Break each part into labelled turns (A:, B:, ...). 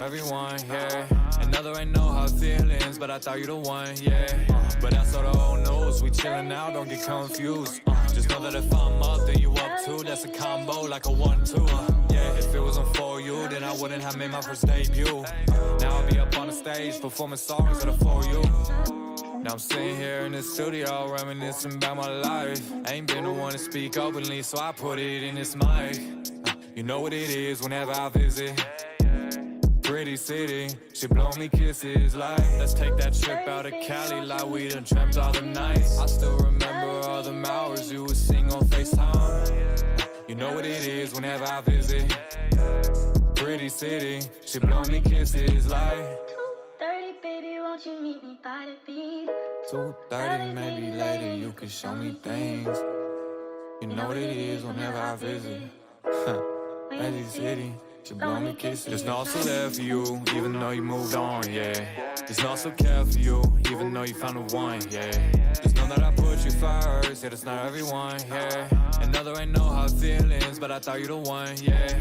A: everyone, yeah. Another ain't no hard feelings, but I thought you the one, yeah. But that's all the old news, we chillin' now, don't get confused. Just know that if I'm up, then you up too. That's a combo like a 1-2. Yeah, if it wasn't for you, then I wouldn't have made my first debut. Now I'll be up on the stage, performing songs that are for you. Now I'm sitting here in the studio, reminiscing about my life. Ain't been the one to speak openly, so I put it in this mic. You know what it is whenever I visit. Pretty city, she blow me kisses like, let's take that trip out of Cali like we done dreamt all the nights. I still remember all them hours you would sing on FaceTime. You know what it is whenever I visit. Pretty city, she blow me kisses like
B: 2:30, baby, won't you meet me by the beat?
A: 2:30, maybe later you can show me things. You know what it is whenever I visit. Pretty city, she blow me kisses. There's no also there for you, even though you moved on, yeah. There's no also care for you, even though you found the one, yeah. Just know that I put you first, yeah, that's not everyone, yeah. Another ain't no hard feelings, but I thought you the one, yeah.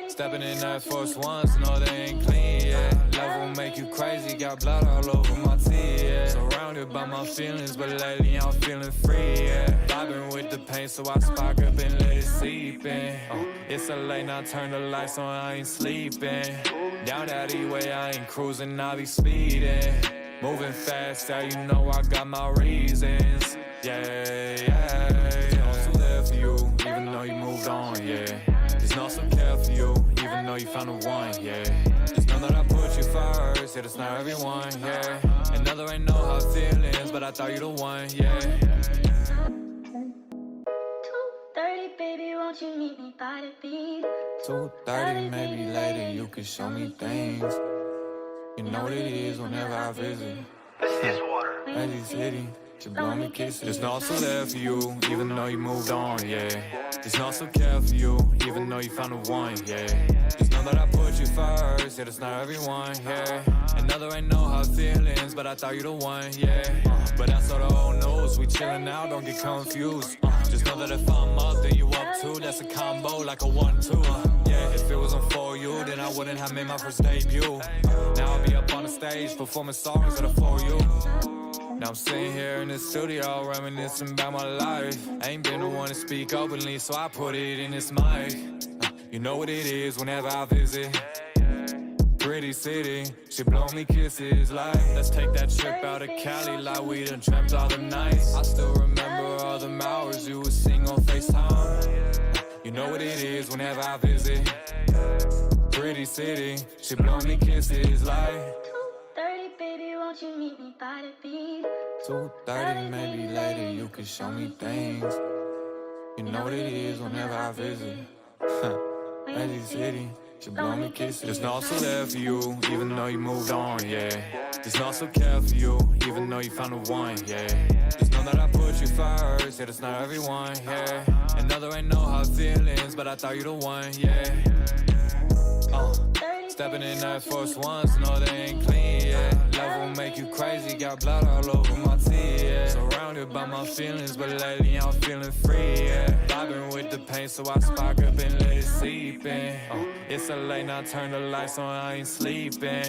A: Stepping in that first once, no they ain't clean, yeah. Love will make you crazy, got blood all over my teeth, yeah. Surrounded by my feelings, but lately I'm feeling free, yeah. Vibing with the pain, so I spark up and let it seep in. It's a late night, turn the lights on, I ain't sleeping. Down that E-way, I ain't cruising, I be speeding. Moving fast, yeah, you know I got my reasons, yeah, yeah. Also there for you, even though you moved on, yeah. There's no some care for you, even though you found the one, yeah. Just know that I put you first, yeah, that's not everyone, yeah. Another ain't no hard feelings, but I thought you the one, yeah.
B: 2:30, baby, won't you meet me by the beat?
A: 2:30, maybe later you can show me things. You know what it is whenever I visit.
C: This is water.
A: Crazy city, she blow me kisses. There's no also there for you, even though you moved on, yeah. There's no also care for you, even though you found the one, yeah. Just know that I put you first, yeah, that's not everyone, yeah. Another ain't no hard feelings, but I thought you the one, yeah. But that's all the old news, we chillin' now, don't get confused. Just know that if I'm up, then you up too. That's a combo like a 1-2. Yeah, if it wasn't for you, then I wouldn't have made my first debut. Now I'll be up on the stage, performing songs that are for you. Now I'm sitting here in the studio, reminiscing about my life. Ain't been the one to speak openly, so I put it in this mic. You know what it is whenever I visit. Pretty city, she blow me kisses like, let's take that trip out of Cali like we done dreamt all the nights. I still remember all them hours you would sing on FaceTime. You know what it is whenever I visit. Pretty city, she blow me kisses like
B: 2:30, baby, won't you meet me by the beat?
A: 2:30, maybe later you can show me things. You know what it is whenever I visit. Crazy city, she blow me kisses. There's no also there for you, even though you moved on, yeah. There's no also care for you, even though you found the one, yeah. Just know that I put you first, yeah, that's not everyone, yeah. Another ain't no hard feelings, but I thought you the one, yeah. Stepping in that first once, no they ain't clean, yeah. Love will make you crazy, got blood all over my teeth, yeah. Surrounded by my feelings, but lately I'm feeling free, yeah. Vibing with the pain, so I spark up and let it seep in. It's a late night, turn the lights on, I ain't sleeping.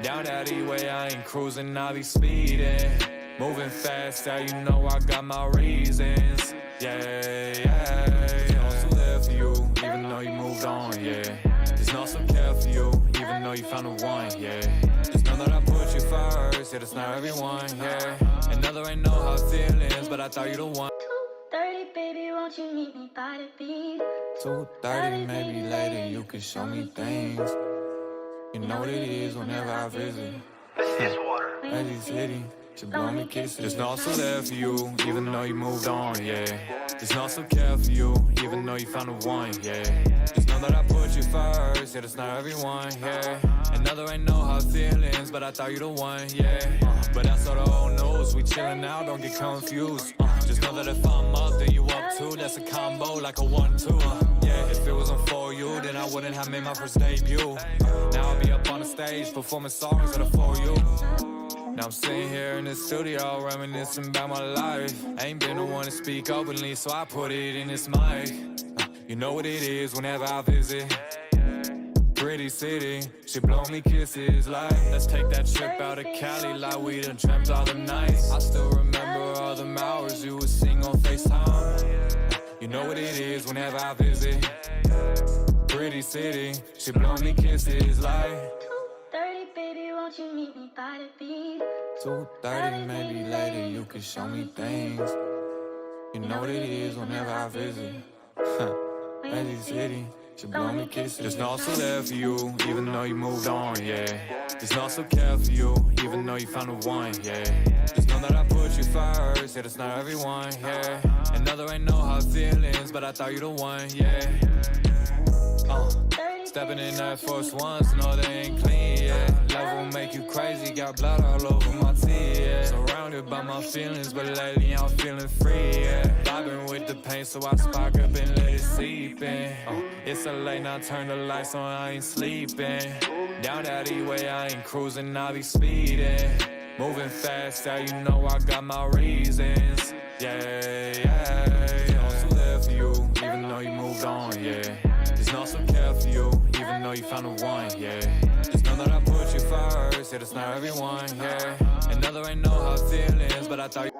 A: Down that E-way, I ain't cruising, I be speeding. Moving fast, yeah, you know I got my reasons, yeah, yeah. Also there for you, even though you moved on, yeah. There's no some care for you, even though you found the one, yeah. Just know that I put you first, yeah, that's not everyone, yeah. Another ain't no hard feelings, but I thought you the one.
B: 2:30, baby, won't you meet me by the beat?
A: 2:30, maybe later you can show me things. You know what it is whenever I visit.
C: This is water.
A: Crazy city, she blow me kisses. There's no also there for you, even though you moved on, yeah. There's no also care for you, even though you found the one, yeah. Just know that I put you first, yeah, that's not everyone, yeah. Another ain't no hard feelings, but I thought you the one, yeah. But that's all the old news, we chillin' now, don't get confused. Just know that if I'm up, then you up too. That's a combo like a 1-2. Yeah, if it wasn't for you, then I wouldn't have made my first debut. Now I'll be up on the stage, performing songs that are for you. Now I'm sitting here in the studio, reminiscing about my life. Ain't been the one to speak openly, so I put it in this mic. You know what it is whenever I visit. Pretty city, she blow me kisses like, let's take that trip out of Cali like we done dreamt all the nights. I still remember all them hours you would sing on FaceTime. You know what it is whenever I visit. Pretty city, she blow me kisses like
B: 2:30, baby, won't you meet me by the beat?
A: 2:30, maybe later you can show me things. You know what it is whenever I visit. Pretty city, she blow me kisses. There's no also there for you, even though you moved on, yeah. There's no also care for you, even though you found the one, yeah. Just know that I put you first, yeah, that's not everyone, yeah. And know there ain't no hard feelings, but I thought you the one, yeah. Stepping in that first once, no they ain't clean, yeah. Love will make you crazy, got blood all over my teeth, yeah. Surrounded by my feelings, but lately I'm feeling free, yeah. Vibing with the pain, so I spark up and let it seep in. It's a late night, turn the lights on, I ain't sleeping. Down that E-way, I ain't cruising, I be speeding. Moving fast, yeah, you know I got my reasons, yeah, yeah. Also there for you, even though you moved on, yeah. There's no some care for you, even though you found the one, yeah. Just know that I put you first, yeah, that's not everyone, yeah. And know there ain't no hard feelings, but I thought you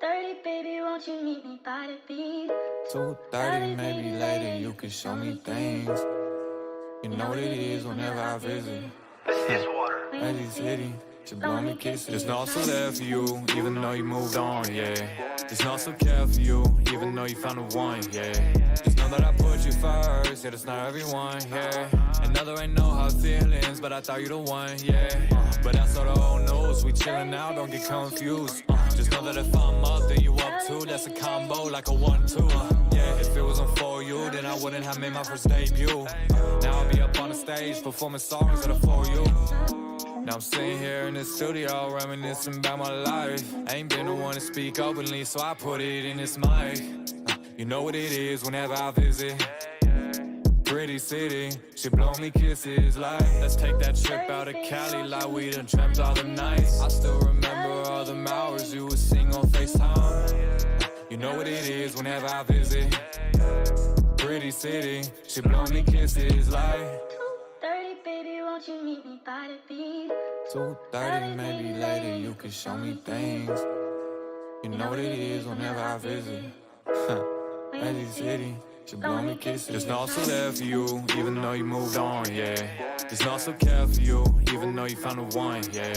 B: 2:30, baby, won't you meet me by the beat?
A: 2:30, maybe later you can show me things. You know what it is whenever I visit.
C: This is water.
A: Pretty city, she blow me kisses. There's no also there for you, even though you moved on, yeah. There's no also care for you, even though you found the one, yeah. Just know that I put you first, yeah, that's not everyone, yeah. And know there ain't no hard feelings, but I thought you the one, yeah. But that's all the old news, we chillin' now, don't get confused. Just know that if I'm up, then you up too, that's a combo like a 1-2. Yeah, if it wasn't for you, then I wouldn't have made my first debut. Now I'll be up on the stage, performing songs that are for you. Now I'm sitting here in the studio, reminiscing about my life. Ain't been the one to speak openly, so I put it in this mic. You know what it is whenever I visit. Pretty city, she blow me kisses like, let's take that trip out of Cali like we done dreamt all the nights. I still remember all them hours you would sing on FaceTime. You know what it is whenever I visit. Pretty city, she blow me kisses like
B: 2:30, baby, won't you meet me by the beat?
A: 2:30, maybe later you can show me things. You know what it is whenever I visit. Pretty city, she blow me kisses. There's no also there for you, even though you moved on, yeah. There's no also care for you, even though you found the one, yeah.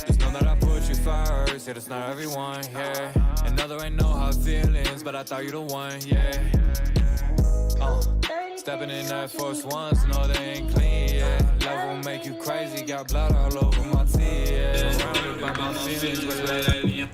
A: Just know that I put you first, yeah, that's not everyone, yeah. And know there ain't no hard feelings, but I thought you the one, yeah. Stepping in that first once, no they ain't clean, yeah. Love will make you crazy, got blood all over my teeth, yeah. Surrounded by my feelings, but lately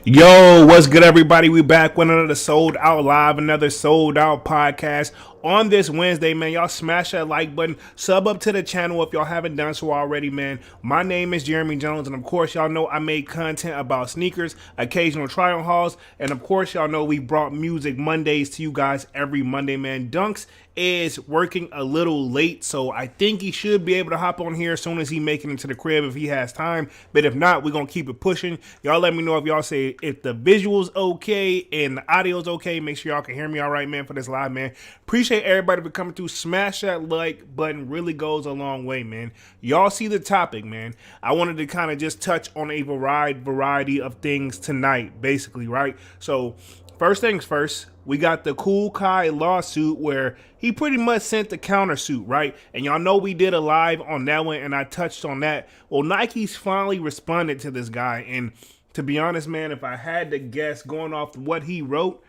D: Yo, what's good, everybody? We back with another sold out live, another sold out podcast on this Wednesday, man. Y'all smash that like button, sub up to the channel if y'all haven't done so already, man. My name is Jeremy Jones, and of course, y'all know I make content about sneakers, occasional try-on hauls, and of course, y'all know we brought Music Mondays to you guys every Monday, man. Dunks is working a little late, so I think he should be able to hop on here as soon as he make it into the crib if he has time. But if not, we're gonna keep it pushing. Y'all let me know if y'all say if the visual's okay and the audio's okay. Make sure y'all can hear me all right, man, for this live, man. Appreciate everybody for coming through. Smash that like button, really goes a long way, man. Y'all see the topic, man. I wanted to kind of just touch on a variety of things tonight, basically, right? So first things first, we got the Kool Kiy lawsuit where he pretty much sent the countersuit, right? And y'all know we did a live on that one, and I touched on that. Well, Nike's finally responded to this guy, and to be honest, man, if I had to guess going off what he wrote,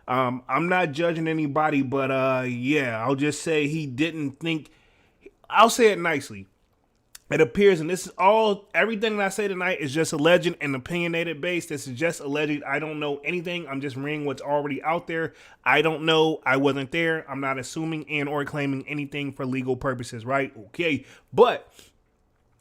D: I'm not judging anybody, but yeah, I'll just say he didn't think, I'll say it nicely. It appears, and this is all, everything that I say tonight is just alleged and opinionated based. This is just alleged. I don't know anything. I'm just reading what's already out there. I don't know. I wasn't there. I'm not assuming and or claiming anything for legal purposes, right? Okay. But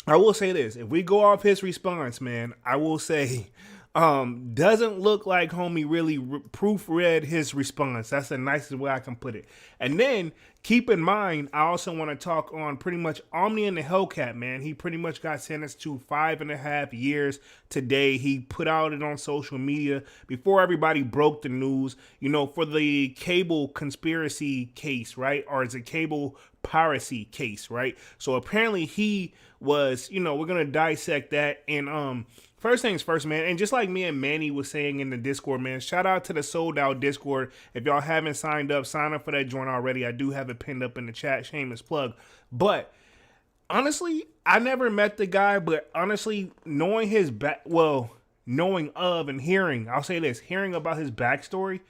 D: I will say this. If we go off his response, man, I will say doesn't look like homie really proofread his response. That's the nicest way I can put it. And then keep in mind, I also want to talk on pretty much Omni and the Hellcat, man. He pretty much got sentenced to 5.5 years today. He put out it on social media before everybody broke the news, you know, for the cable conspiracy case, right? Or is it cable piracy case, right? So apparently he was, we're gonna dissect that. And first things first, man, and just like me and Manny was saying in the Discord, man, shout out to the Sold Out Discord. If y'all haven't signed up, sign up for that joint already. I do have it pinned up in the chat, shameless plug. But honestly, I never met the guy, but honestly, knowing his knowing of and hearing, I'll say this, hearing about his backstory,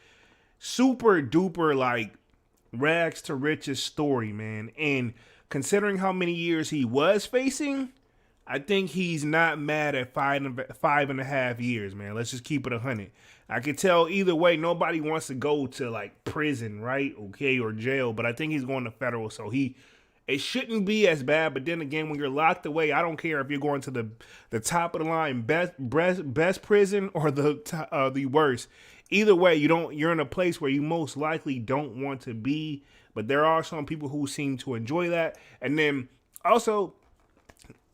D: super duper like rags to riches story, man. And considering how many years he was facing, I think he's not mad at 5.5 years, man. Let's just keep it 100. I could tell either way, nobody wants to go to like prison, right? Okay, or jail, but I think he's going to federal, so it shouldn't be as bad. But then again, when you're locked away, I don't care if you're going to the top of the line best prison or the worst. Either way, you're in a place where you most likely don't want to be. But there are some people who seem to enjoy that. And then also,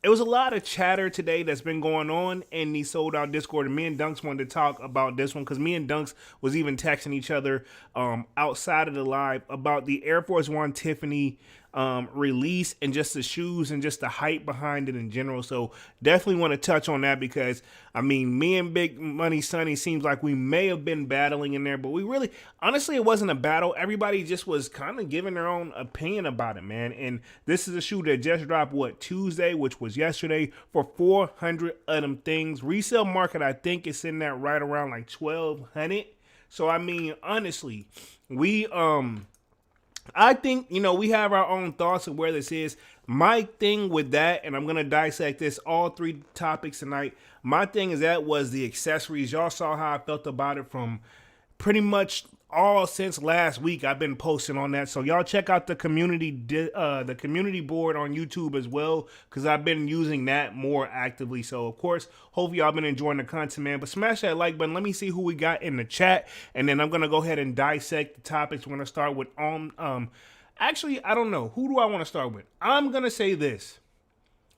D: it was a lot of chatter today that's been going on in the Sold Out Discord, and me and Dunks wanted to talk about this one because me and Dunks was even texting each other outside of the live about the Air Force One Tiffany release and just the shoes and just the hype behind it in general. So definitely want to touch on that because, I mean, me and Big Money Sonny seems like we may have been battling in there, but we really, honestly, it wasn't a battle. Everybody just was kind of giving their own opinion about it, man. And this is a shoe that just dropped, Tuesday, which was yesterday, for 400 of them things. Resale market, I think, is sitting at right around like 1,200. So, I mean, honestly, I think, we have our own thoughts of where this is. My thing with that, and I'm going to dissect this, all three topics tonight. My thing is that was the accessories. Y'all saw how I felt about it from pretty much all since last week. I've been posting on that. So y'all check out the community board on YouTube as well, because I've been using that more actively. So, of course, hopefully y'all been enjoying the content, man. But smash that like button. Let me see who we got in the chat. And then I'm going to go ahead and dissect the topics. We're going to start with, actually, I don't know. Who do I want to start with? I'm going to say this.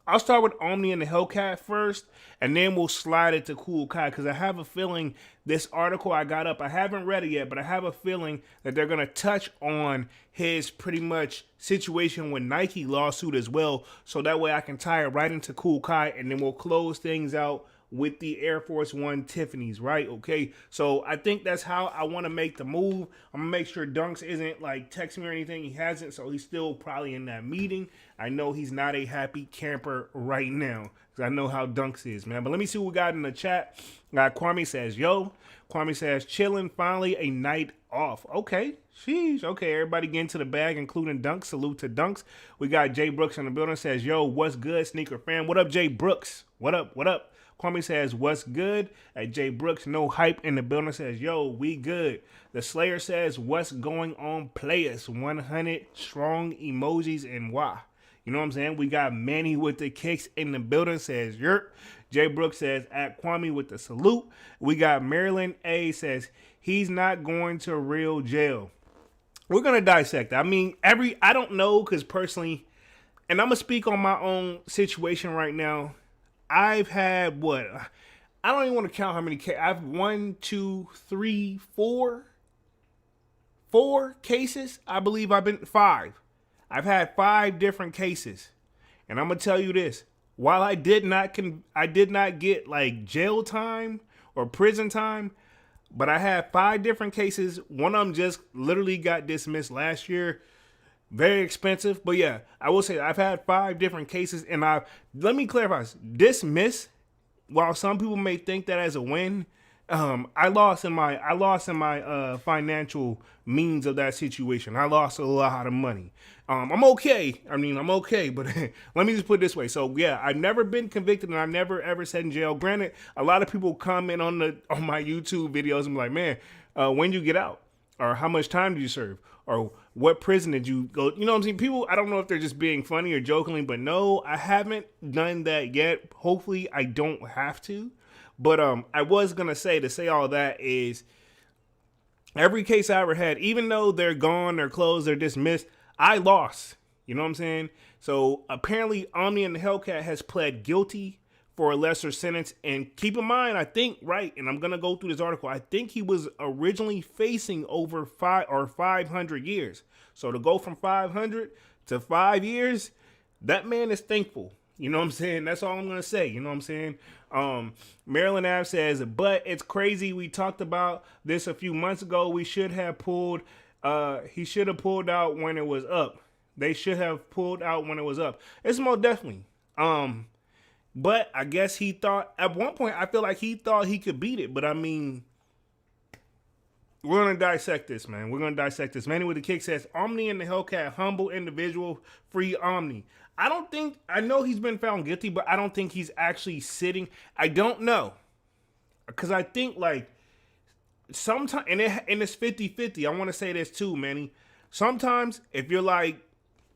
D: I'll start with Omni and the Hellcat first, and then we'll slide it to Kool Kiy, because I have a feeling this article I got up, I haven't read it yet, but I have a feeling that they're going to touch on his pretty much situation with Nike lawsuit as well, so that way I can tie it right into Kool Kiy, and then we'll close things out with the Air Force One Tiffany's, right? Okay, so I think that's how I want to make the move. I'm gonna make sure Dunks isn't like texting me or anything. He hasn't, so he's still probably in that meeting. I know he's not a happy camper right now, because I know how Dunks is, man. But let me see what we got in the chat. Kwame says, yo. Kwame says, chilling, finally a night off. Okay, sheesh. Okay, everybody getting to the bag, including Dunks. Salute to Dunks. We got Jay Brooks in the building. Says, yo, what's good, sneaker fam? What up, Jay Brooks? What up? What up? Kwame says, what's good? At Jay Brooks, no hype in the building, says, yo, we good. The Slayer says, what's going on, players? 100 strong emojis and why? You know what I'm saying? We got Manny with the kicks in the building, says, yerp. Jay Brooks says, at Kwame with the salute. We got Maryland A says, he's not going to real jail. We're going to dissect that. I mean, I don't know, because personally, and I'm going to speak on my own situation right now. I've had I don't even want to count how many cases. I've 4 cases. I believe I've been 5. I've had 5 different cases, and I'm gonna tell you this: while I did not get like jail time or prison time, but I had 5 different cases. One of them just literally got dismissed last year. Very expensive, but yeah, I will say I've had 5 different cases, and let me clarify, dismiss, while some people may think that as a win, I lost in my financial means of that situation. I lost a lot of money. I'm okay. I'm okay, but let me just put it this way. So yeah, I've never been convicted, and I've never ever sat in jail. Granted, a lot of people comment on my YouTube videos and be like, man, when did you get out? Or how much time did you serve? Or what prison did you go? You know what I'm saying? People, I don't know if they're just being funny or jokingly, but no, I haven't done that yet. Hopefully I don't have to. But I was going to say all that is every case I ever had, even though they're gone, they're closed, they're dismissed, I lost. You know what I'm saying? So apparently Omni and the Hellcat has pled guilty for a lesser sentence. And keep in mind, I think, right, and I'm going to go through this article, I think he was originally facing over 500 years. So to go from 500 to 5 years, that man is thankful. You know what I'm saying? That's all I'm going to say. You know what I'm saying? Maryland Ave says, but it's crazy. We talked about this a few months ago. We should have pulled, he should have pulled out when it was up. They should have pulled out when it was up. It's most definitely. But I guess he thought, at one point, I feel like he thought he could beat it. But I mean, we're going to dissect this, man. We're going to dissect this. Manny with the Kick says, Omni and the Hellcat, humble individual, free Omni. I know he's been found guilty, but I don't think he's actually sitting. I don't know. Because I think, like, sometimes, and it's 50-50. I want to say this too, Manny. Sometimes, if you're like,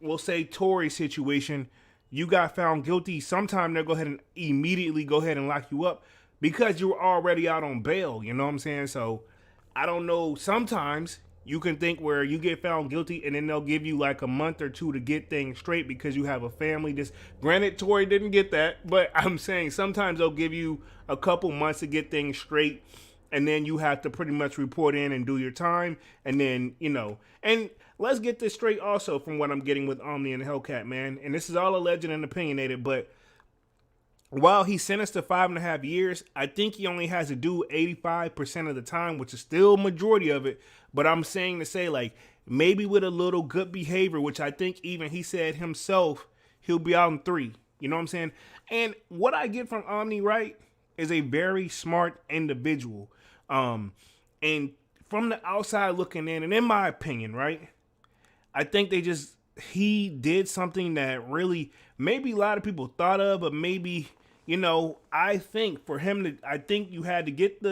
D: we'll say Tory's situation, you got found guilty, sometimes they'll go ahead and immediately go ahead and lock you up because you were already out on bail. You know what I'm saying? So, I don't know. Sometimes you can think where you get found guilty and then they'll give you like a month or two to get things straight because you have a family. Granted, Tory didn't get that, but I'm saying sometimes they'll give you a couple months to get things straight, and then you have to pretty much report in and do your time, and then, you know. And let's get this straight also from what I'm getting with Omni and Hellcat, man. And this is all alleged and opinionated, but while he's sentenced to 5.5 years, I think he only has to do 85% of the time, which is still majority of it. But I'm saying to say, like, maybe with a little good behavior, which I think even he said himself, he'll be out in 3. You know what I'm saying? And what I get from Omni, right, is a very smart individual. And from the outside looking in, and in my opinion, right, I think he did something that really maybe a lot of people thought of, but maybe, you know, I think for him to, I think you had to get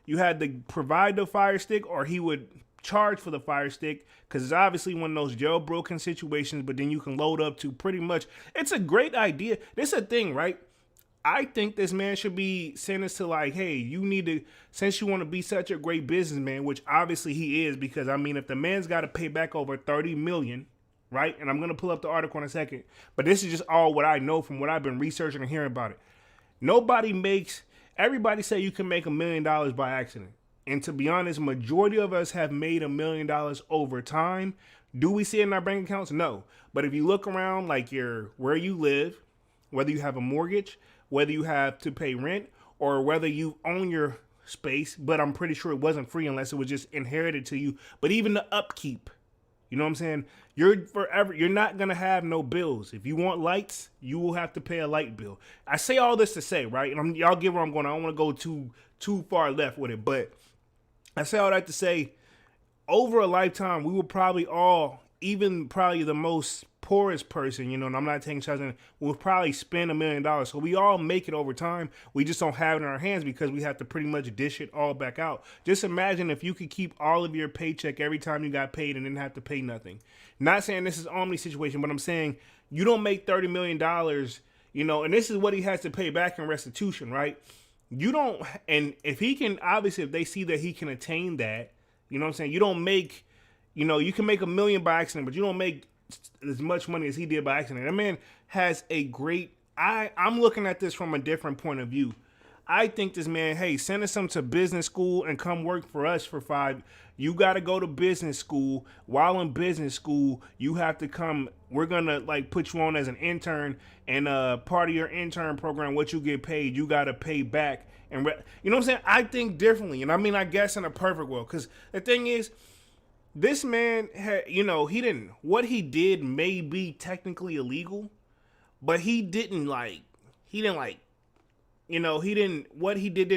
D: you had to provide the fire stick, or he would charge for the fire stick, because it's obviously one of those jailbroken situations, but then you can load up to pretty much, it's a great idea. This is a thing, right? I think this man should be sentenced to, like, hey, you need to, since you want to be such a great businessman, which obviously he is, because I mean, if the man's got to pay back over 30 million, right? And I'm going to pull up the article in a second, but this is just all what I know from what I've been researching and hearing about it. Everybody say you can make $1 million by accident. And to be honest, majority of us have made $1 million over time. Do we see it in our bank accounts? No. But if you look around, like where you live, whether you have a mortgage, whether you have to pay rent, or whether you own your space, but I'm pretty sure it wasn't free unless it was just inherited to you. But even the upkeep, you know what I'm saying? You're not going to have no bills. If you want lights, you will have to pay a light bill. I say all this to say, right? And y'all get where I'm going. I don't want to go too far left with it, but I say all that to say, over a lifetime, we will probably all, even probably the most poorest person, you know, and I'm not taking shots, will probably spend $1 million. So we all make it over time. We just don't have it in our hands because we have to pretty much dish it all back out. Just imagine if you could keep all of your paycheck every time you got paid and didn't have to pay nothing. Not saying this is Omni's situation, but I'm saying you don't make $30 million, you know, and this is what he has to pay back in restitution, right? You don't, and if he can, obviously, if they see that he can attain that, you know what I'm saying? You don't make, you know, you can make $1 million by accident, but you don't make as much money as he did by accident. That man has a great, I'm looking at this from a different point of view. I think this man, hey, send us some to business school and come work for us for 5. You got to go to business school. While in business school, you have to come. We're going to like put you on as an intern, and part of your intern program, what you get paid, you got to pay back. And you know what I'm saying? I think differently. And I mean, I guess in a perfect world, because the thing is, this man had, you know, what he did may be technically illegal, but what he did didn't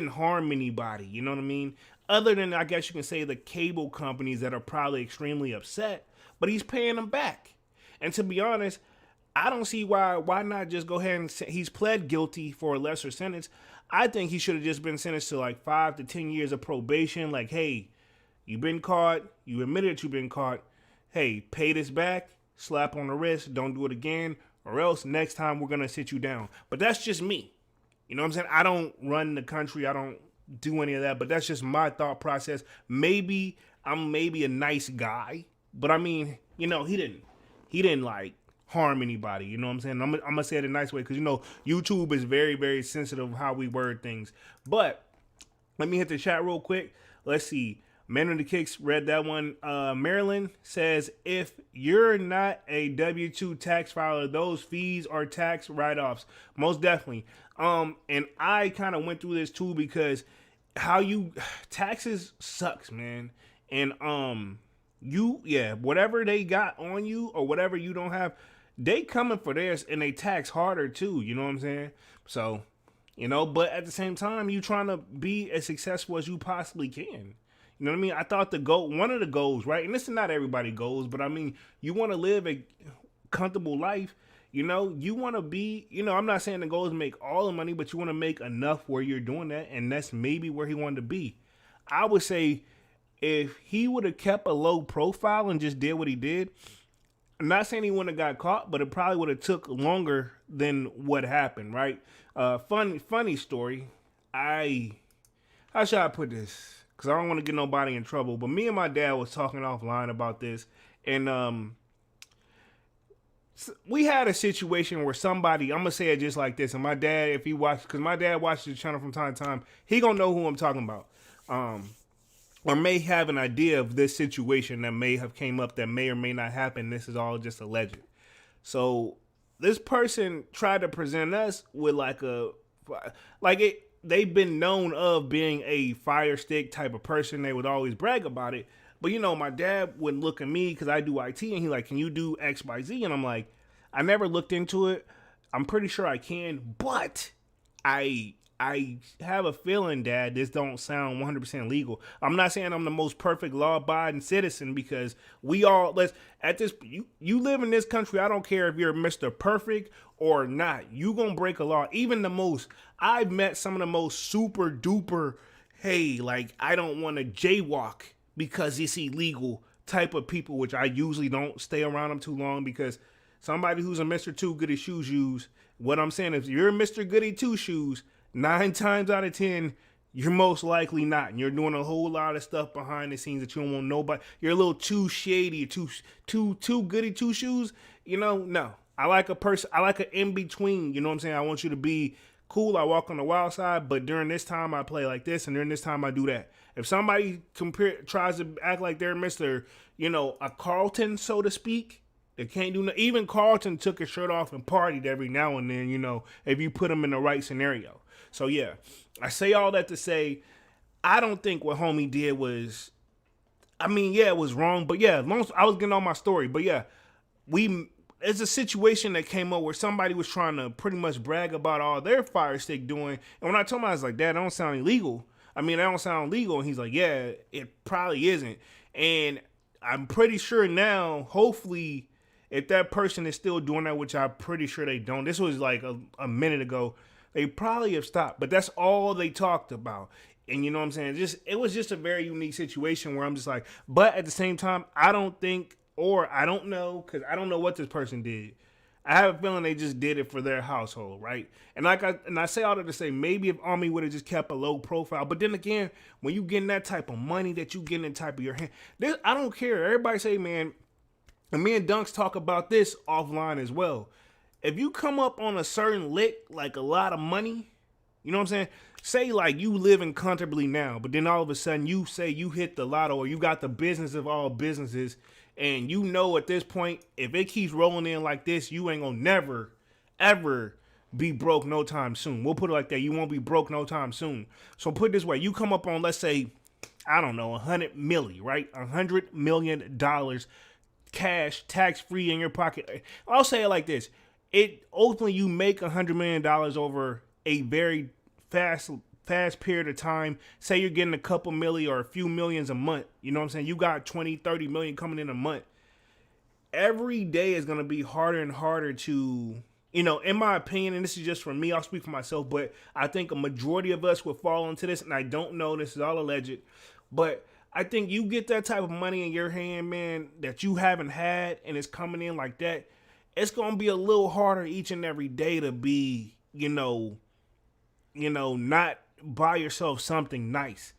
D: harm anybody. You know what I mean? Other than, I guess you can say, the cable companies that are probably extremely upset, but he's paying them back. And to be honest, I don't see why not just go ahead and say he's pled guilty for a lesser sentence. I think he should have just been sentenced to like 5 to 10 years of probation. Like, hey, you've been caught. You admitted that you've been caught. Hey, pay this back. Slap on the wrist. Don't do it again. Or else next time we're going to sit you down. But that's just me. You know what I'm saying? I don't run the country. I don't do any of that. But that's just my thought process. Maybe I'm a nice guy. But I mean, you know, he didn't like harm anybody. You know what I'm saying? I'm going to say it in a nice way. Because, you know, YouTube is very, very sensitive how we word things. But let me hit the chat real quick. Let's see. Man of the Kicks read that one. Maryland says, if you're not a W-2 tax filer, those fees are tax write-offs. Most definitely. And I kind of went through this too because taxes sucks, man. And whatever they got on you or whatever you don't have, they coming for theirs and they tax harder too. You know what I'm saying? So, but at the same time, you trying to be as successful as you possibly can. You know what I mean? I thought one of the goals, right? And this is not everybody goals, but I mean, you want to live a comfortable life. You want to be, I'm not saying the goal is to make all the money, but you want to make enough where you're doing that. And that's maybe where he wanted to be. I would say if he would have kept a low profile and just did what he did, I'm not saying he wouldn't have got caught, but it probably would have took longer than what happened, right? Funny story. How should I put this? Because I don't want to get nobody in trouble. But me and my dad was talking offline about this. And we had a situation where somebody, I'm going to say it just like this. And my dad, if he watched, because my dad watches the channel from time to time, he going to know who I'm talking about. Or may have an idea of this situation that may have came up that may or may not happen. This is all just alleged. So this person tried to present us with they've been known of being a fire stick type of person. They would always brag about it. But, my dad would look at me because I do IT and he like, can you do X, Y, Z? And I'm like, I never looked into it. I'm pretty sure I can, but I have a feeling, Dad, this don't sound 100% legal. I'm not saying I'm the most perfect law-abiding citizen because you live in this country. I don't care if you're Mr. Perfect or not. You gonna break a law. Even the most, I've met some of the most super duper, hey, like I don't want to jaywalk because it's illegal type of people, which I usually don't stay around them too long because somebody who's a Mr. Two Goody Shoes use. What I'm saying is, you're Mr. Goody Two Shoes, 9 times out of 10, you're most likely not. And you're doing a whole lot of stuff behind the scenes that you don't want nobody. You're a little too shady, too goody two shoes. No. I like an in-between. You know what I'm saying? I want you to be cool. I walk on the wild side, but during this time I play like this, and during this time I do that. If somebody tries to act like they're Mr., a Carlton, so to speak, they can't do nothing. Even Carlton took his shirt off and partied every now and then, if you put him in the right scenario. So, yeah, I say all that to say, I don't think what homie did was, it was wrong. But, yeah, I was getting on my story. But, yeah, it's a situation that came up where somebody was trying to pretty much brag about all their fire stick doing. And when I told him, I was like, Dad, that don't sound illegal. That don't sound legal. And he's like, yeah, it probably isn't. And I'm pretty sure now, hopefully, if that person is still doing that, which I'm pretty sure they don't. This was like a minute ago. They probably have stopped, but that's all they talked about. And you know what I'm saying? It was just a very unique situation where I'm just like, but at the same time, I don't think, or I don't know, because I don't know what this person did. I have a feeling they just did it for their household, right? And I say all that to say, maybe if Army would have just kept a low profile. But then again, when you getting that type of money that you getting in type of your hand, I don't care. Everybody say, man, and me and Dunks talk about this offline as well. If you come up on a certain lick, like a lot of money, you know what I'm saying? Say like you living comfortably now, but then all of a sudden you say you hit the lotto or you got the business of all businesses, and at this point, if it keeps rolling in like this, you ain't gonna never, ever be broke no time soon. We'll put it like that. You won't be broke no time soon. So put it this way, you come up on, let's say, I don't know, 100 million, right? $100 million cash, tax-free in your pocket. I'll say it like this. Ultimately, you make $100 million over a very fast period of time. Say you're getting a couple million or a few millions a month. You know what I'm saying? You got 20, 30 million coming in a month. Every day is going to be harder and harder to, in my opinion, and this is just for me, I'll speak for myself, but I think a majority of us will fall into this, and I don't know, this is all alleged, but I think you get that type of money in your hand, man, that you haven't had, and it's coming in like that, it's going to be a little harder each and every day to be, not buy yourself something nice.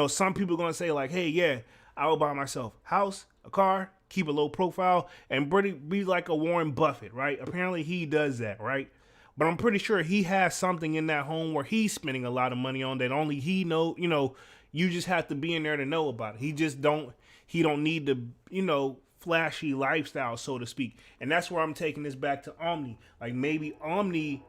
D: Some people are going to say like, hey, yeah, I will buy myself a house, a car, keep a low profile, and be like a Warren Buffett, right? Apparently he does that, right? But I'm pretty sure he has something in that home where he's spending a lot of money on that only he know, You just have to be in there to know about it. He don't need the, flashy lifestyle, so to speak. And that's where I'm taking this back to Omni. Like maybe Omni,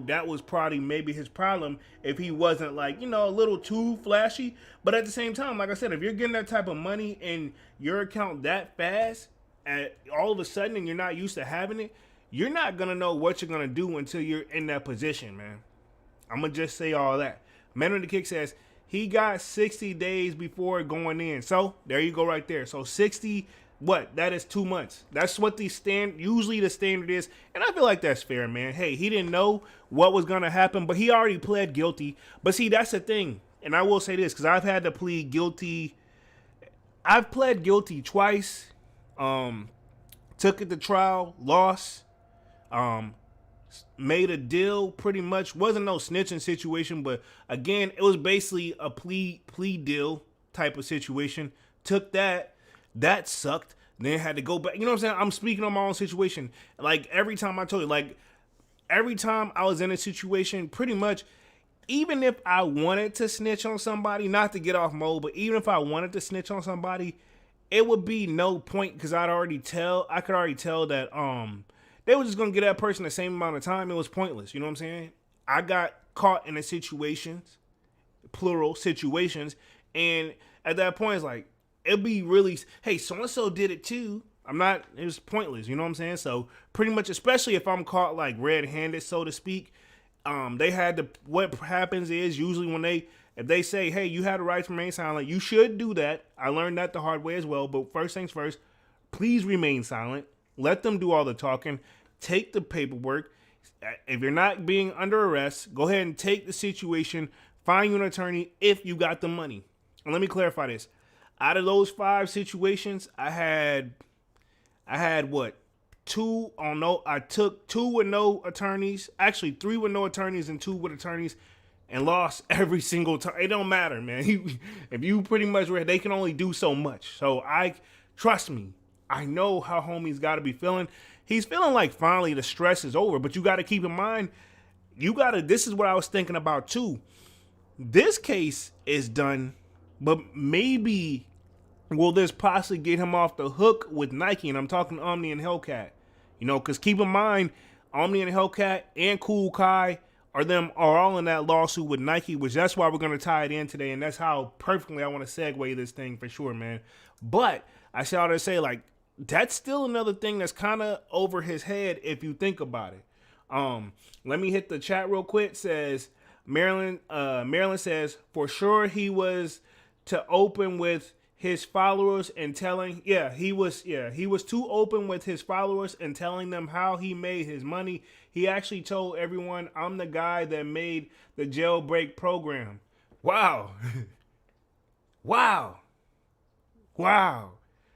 D: that was probably maybe his problem if he wasn't like, a little too flashy. But at the same time, like I said, if you're getting that type of money in your account that fast, all of a sudden, and you're not used to having it, you're not going to know what you're going to do until you're in that position, man. I'm going to just say all that. Man on the Kick says, he got 60 days before going in. So, there you go right there. So, 60, that is 2 months. That's what usually the standard is. And I feel like that's fair, man. Hey, he didn't know what was going to happen, but he already pled guilty. But see, that's the thing. And I will say this, because I've had to plead guilty. I've pled guilty twice. Took it to trial, lost. Made a deal, pretty much. Wasn't no snitching situation, but again, it was basically a plea deal type of situation. Took that sucked. Then had to go back. You know what I'm saying? I'm speaking on my own situation. Like every time I told you, like every time I was in a situation, pretty much, even if I wanted to snitch on somebody, not to get off mode, but even if I wanted to snitch on somebody, it would be no point because I could already tell that they were just gonna get that person the same amount of time. It was pointless. You know what I'm saying? I got caught in the situations, plural situations, and at that point it's like it'd be really, hey, so and so did it too. It was pointless. You know what I'm saying? So pretty much, especially if I'm caught like red-handed, so to speak, what happens is usually if they say, hey, you have the right to remain silent, you should do that. I learned that the hard way as well. But first things first, please remain silent. Let them do all the talking. Take the paperwork. If you're not being under arrest, go ahead and take the situation. Find you an attorney if you got the money. And let me clarify this. Out of those 5 situations, I had what? 2 on no. I took 2 with no attorneys. Actually, 3 with no attorneys and 2 with attorneys. And lost every single time. It don't matter, man. If you pretty much they can only do so much. So trust me, I know how homie's got to be feeling. He's feeling like finally the stress is over. But you got to keep in mind, this is what I was thinking about too. This case is done, but maybe will this possibly get him off the hook with Nike? And I'm talking Omni and Hellcat. Because keep in mind, Omni and Hellcat and Kool Kiy are all in that lawsuit with Nike, which that's why we're going to tie it in today. And that's how perfectly I want to segue this thing for sure, man. But I say all to say, like, that's still another thing that's kind of over his head if you think about it. Let me hit the chat real quick. Says Maryland says, for sure he was to open with his followers and telling, he was too open with his followers and telling them how he made his money. He actually told everyone, I'm the guy that made the jailbreak program. Wow. Wow.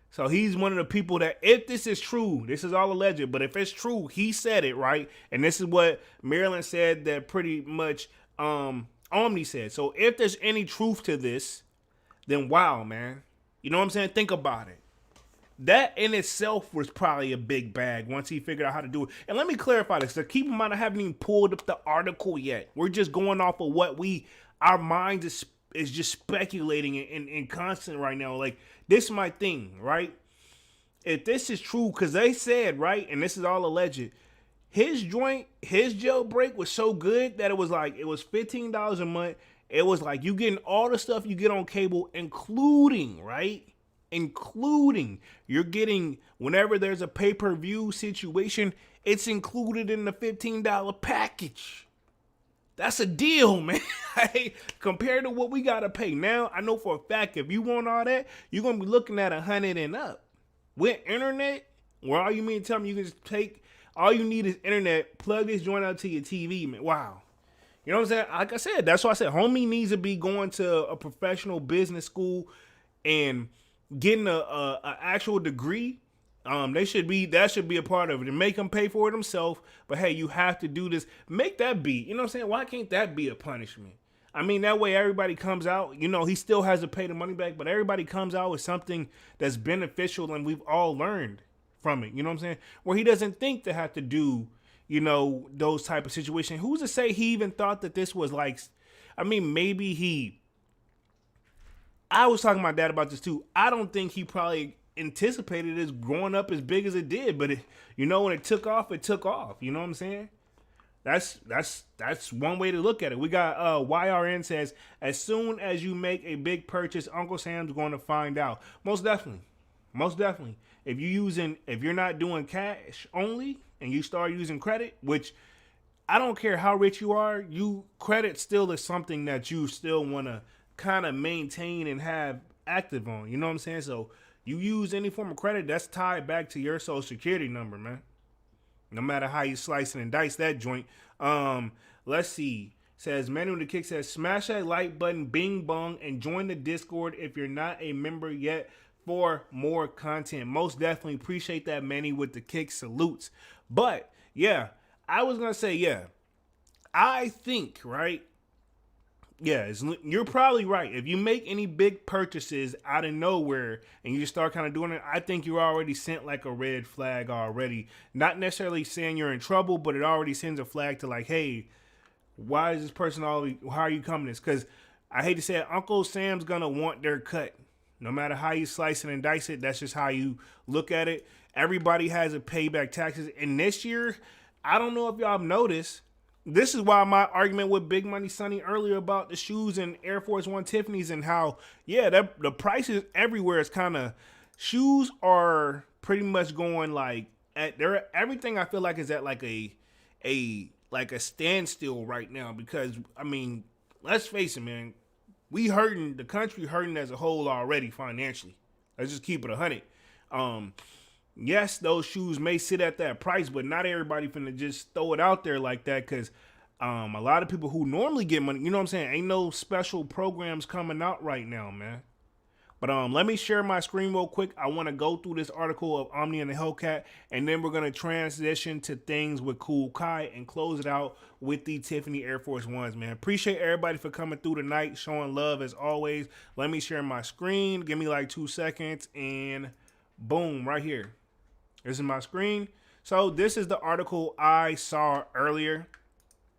D: So he's one of the people that, if this is true, this is all alleged, but if it's true, he said it, right? And this is what Maryland said that pretty much Omni said. So if there's any truth to this, then wow, man. You know what I'm saying? Think about it. That in itself was probably a big bag once he figured out how to do it. And let me clarify this. So keep in mind, I haven't even pulled up the article yet. We're just going off of what our mind is just speculating and constant right now. Like, this is my thing, right? If this is true, because they said, right, and this is all alleged, his jailbreak was so good that it was $15 a month. It was like you getting all the stuff you get on cable, including you're getting, whenever there's a pay-per-view situation, it's included in the $15 package. That's a deal, man. Compared to what we got to pay now, I know for a fact if you want all that, you're going to be looking at 100 and up. With internet, where all you mean to tell me you can just take, all you need is internet, plug this joint out to your TV, man. Wow. You know what I'm saying? Like I said, that's why I said homie needs to be going to a professional business school and getting a actual degree. That should be a part of it and make them pay for it themselves. But hey, you have to do this. Make that be, you know what I'm saying? Why can't that be a punishment? I mean, that way everybody comes out, he still has to pay the money back, but everybody comes out with something that's beneficial and we've all learned from it. You know what I'm saying? Where he doesn't think to have to do, those type of situations. Who's to say he even thought that this was like, I mean, maybe he I was talking to my dad about this too. I don't think he probably anticipated this growing up as big as it did, but when it took off, it took off. You know what I'm saying? That's one way to look at it. We got YRN says, as soon as you make a big purchase, Uncle Sam's going to find out. Most definitely. Most definitely. If you're not doing cash only and you start using credit, which I don't care how rich you are, credit still is something that you still want to kind of maintain and have active on. You know what I'm saying? So you use any form of credit, that's tied back to your social security number, man. No matter how you slice and dice that joint. Let's see. Says Manu the Kick says, smash that like button, bing bong, and join the Discord if you're not a member yet for more content. Most definitely appreciate that, Manny, with the kick salutes. But yeah, I was gonna say, yeah, I think, right? Yeah, you're probably right. If you make any big purchases out of nowhere and you just start kind of doing it, I think you're already sent like a red flag already. Not necessarily saying you're in trouble, but it already sends a flag to like, hey, why is this person always, how are you coming this? Because I hate to say it, Uncle Sam's going to want their cut. No matter how you slice it and dice it, that's just how you look at it. Everybody has to pay back taxes. And this year, I don't know if y'all have noticed, this is why my argument with Big Money Sonny earlier about the shoes and Air Force One Tiffany's and how, yeah, the prices everywhere is kind of, shoes are pretty much going like, everything I feel like is at like a standstill right now because, I mean, let's face it, man, the country hurting as a whole already financially. Let's just keep it 100. Yes, those shoes may sit at that price, but not everybody finna just throw it out there like that because a lot of people who normally get money, you know what I'm saying, ain't no special programs coming out right now, man. But let me share my screen real quick. I want to go through this article of Omni and the Hellcat, and then we're going to transition to things with Kool Kiy and close it out with the Tiffany Air Force Ones, man. Appreciate everybody for coming through tonight, showing love as always. Let me share my screen. Give me like 2 seconds, and boom, right here. This is my screen. So this is the article I saw earlier.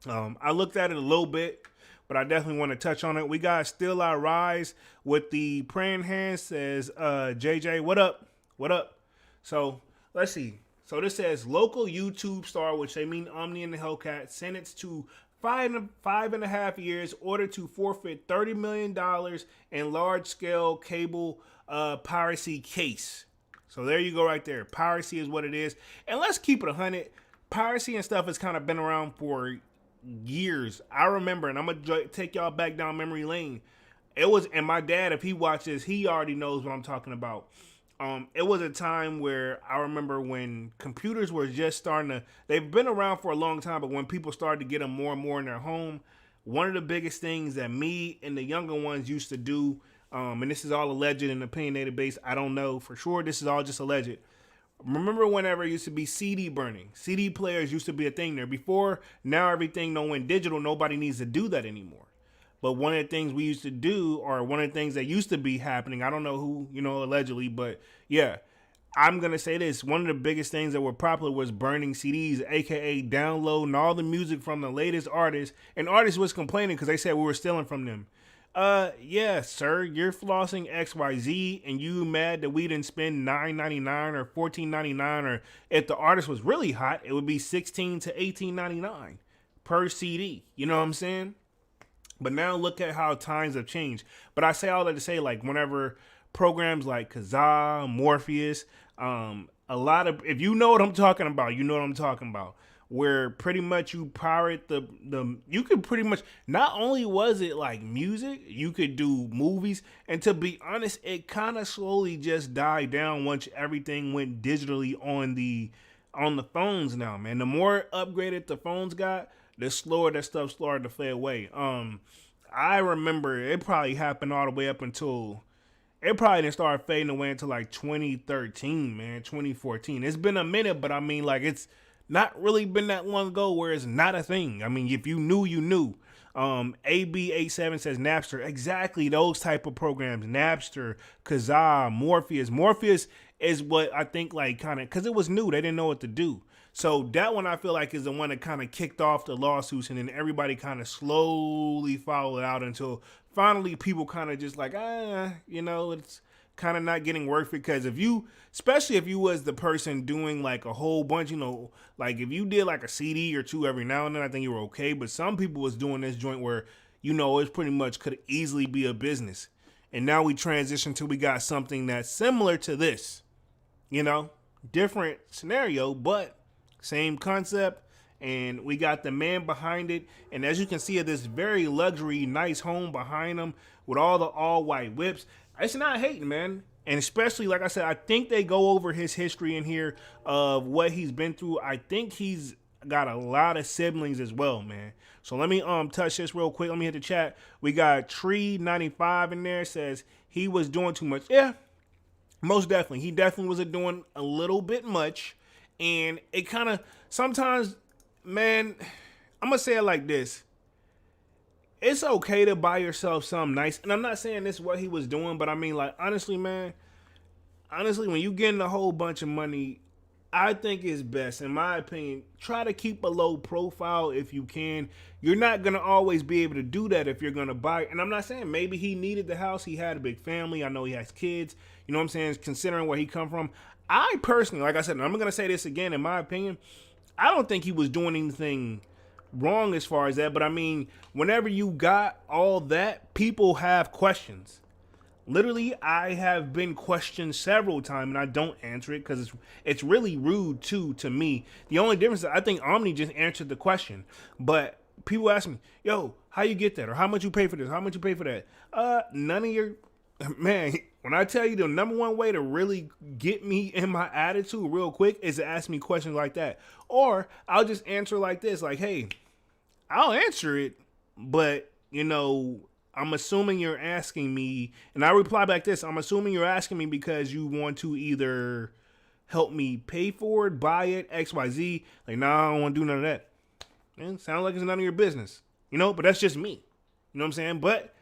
D: I looked at it a little bit, but I definitely want to touch on it. We got Still I Rise with the praying hands, says JJ, what up? What up? So let's see. So this says local YouTube star, which they mean Omni and the Hellcat, sentenced to 5.5 years, ordered to forfeit $30 million in large-scale cable piracy case. So there you go right there. Piracy is what it is. And let's keep it 100. Piracy and stuff has kind of been around for years. I remember, and I'm going to take y'all back down memory lane. And my dad, if he watches, he already knows what I'm talking about. It was a time where I remember when computers were just starting to, they've been around for a long time, but when people started to get them more and more in their home, one of the biggest things that me and the younger ones used to do, and this is all alleged and opinionated based, I don't know for sure, this is all just alleged. Remember whenever it used to be CD burning? CD players used to be a thing there. Before, now everything went digital, nobody needs to do that anymore. But one of the things we used to do, or one of the things that used to be happening, I don't know who, allegedly, but yeah, I'm going to say this. One of the biggest things that were popular was burning CDs, aka downloading all the music from the latest artists. And artists was complaining because they said we were stealing from them. Yeah, sir, you're flossing XYZ and you mad that we didn't spend $9.99 or $14.99, or if the artist was really hot, it would be $16 to $18.99 per CD. You know what I'm saying? But now look at how times have changed. But I say all that to say, like, whenever programs like Kazaa, Morpheus, a lot of, if you know what I'm talking about, you know what I'm talking about. Where pretty much you pirate you could pretty much, not only was it like music, you could do movies. And to be honest, it kind of slowly just died down once everything went digitally on the phones now, man. The more upgraded the phones got, the slower that stuff started to fade away. I remember it probably happened all the way up until, it probably didn't start fading away until like 2013, man, 2014. It's been a minute, but I mean, like, it's not really been that long ago where it's not a thing. I mean, if you knew, you knew. AB87 says Napster. Exactly those type of programs. Napster, Kazaa, Morpheus. Morpheus is what I think, like, kind of, because it was new. They didn't know what to do. So that one I feel like is the one that kind of kicked off the lawsuits, and then everybody kind of slowly followed out until finally people kind of just like, it's kind of not getting worth it. Because if you, especially if you was the person doing like a whole bunch, like if you did like a CD or two every now and then, I think you were okay. But some people was doing this joint where, it's pretty much could easily be a business. And now we transition to we got something that's similar to this, different scenario, but same concept. And we got the man behind it. And as you can see, this very luxury, nice home behind him with all the all white whips. It's not hating, man. And especially, like I said, I think they go over his history in here of what he's been through. I think he's got a lot of siblings as well, man. So let me touch this real quick. Let me hit the chat. We got Tree95 in there. Says he was doing too much. Yeah, most definitely. He definitely was doing a little bit much. And it kind of, sometimes, man, I'm going to say it like this. It's okay to buy yourself something nice. And I'm not saying this is what he was doing, but I mean, like, honestly, man, when you getting a whole bunch of money, I think it's best, in my opinion, try to keep a low profile if you can. You're not going to always be able to do that if you're going to buy. And I'm not saying maybe he needed the house. He had a big family. I know he has kids. You know what I'm saying? Considering where he come from. I personally, like I said, and I'm going to say this again, in my opinion, I don't think he was doing anything wrong as far as that. But I mean, whenever you got all that, people have questions. Literally, I have been questioned several times, and I don't answer it because it's really rude to me. The only difference is I think Omni just answered the question. But people ask me, yo, how you get that? Or how much you pay for this? How much you pay for that? None of your... Man, when I tell you the number one way to really get me in my attitude real quick is to ask me questions like that. Or I'll just answer like this, like, hey, I'll answer it, but, I'm assuming you're asking me, and I reply back this, I'm assuming you're asking me because you want to either help me pay for it, buy it, XYZ. Like, nah, I don't want to do none of that. Man, sounds like it's none of your business. But that's just me. You know what I'm saying? But,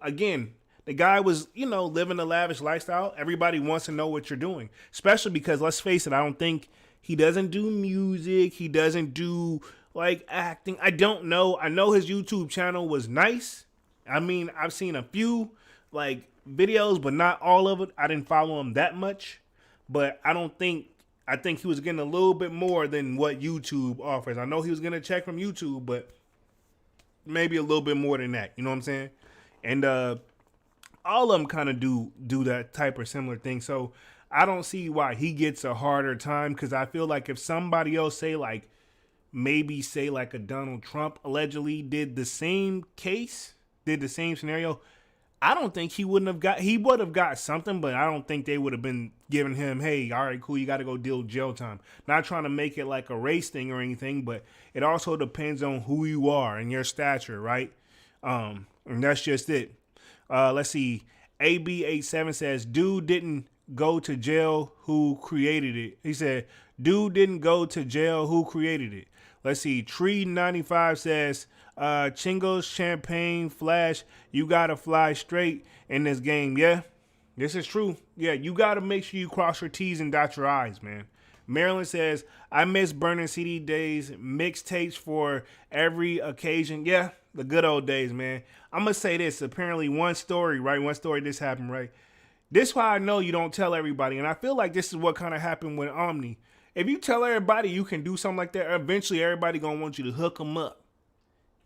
D: again, the guy was, living a lavish lifestyle. Everybody wants to know what you're doing. Especially because, let's face it, I don't think he doesn't do music. He doesn't do, like, acting. I don't know. I know his YouTube channel was nice. I mean, I've seen a few, like, videos, but not all of it. I didn't follow him that much. But I think he was getting a little bit more than what YouTube offers. I know he was getting a check from YouTube, but maybe a little bit more than that. You know what I'm saying? And all of them kind of do that type of similar thing. So I don't see why he gets a harder time, because I feel like if somebody else say like a Donald Trump allegedly did the same case, did the same scenario, I don't think he would have got something, but I don't think they would have been giving him, hey, all right, cool, you got to go deal jail time. Not trying to make it like a race thing or anything, but it also depends on who you are and your stature, right? And that's just it. Let's see. AB87 says, dude didn't go to jail, who created it? He said, dude didn't go to jail, who created it? Let's see. Tree95 says, Chingos, Champagne, Flash, you gotta fly straight in this game. Yeah, this is true. Yeah, you gotta make sure you cross your T's and dot your I's, man. Maryland says, I miss burning CD days, mixtapes for every occasion. Yeah, the good old days, man. I'm gonna say this. Apparently one story this happened, right? This is why I know you don't tell everybody. And I feel like this is what kind of happened with Omni. If you tell everybody you can do something like that, eventually everybody gonna want you to hook them up.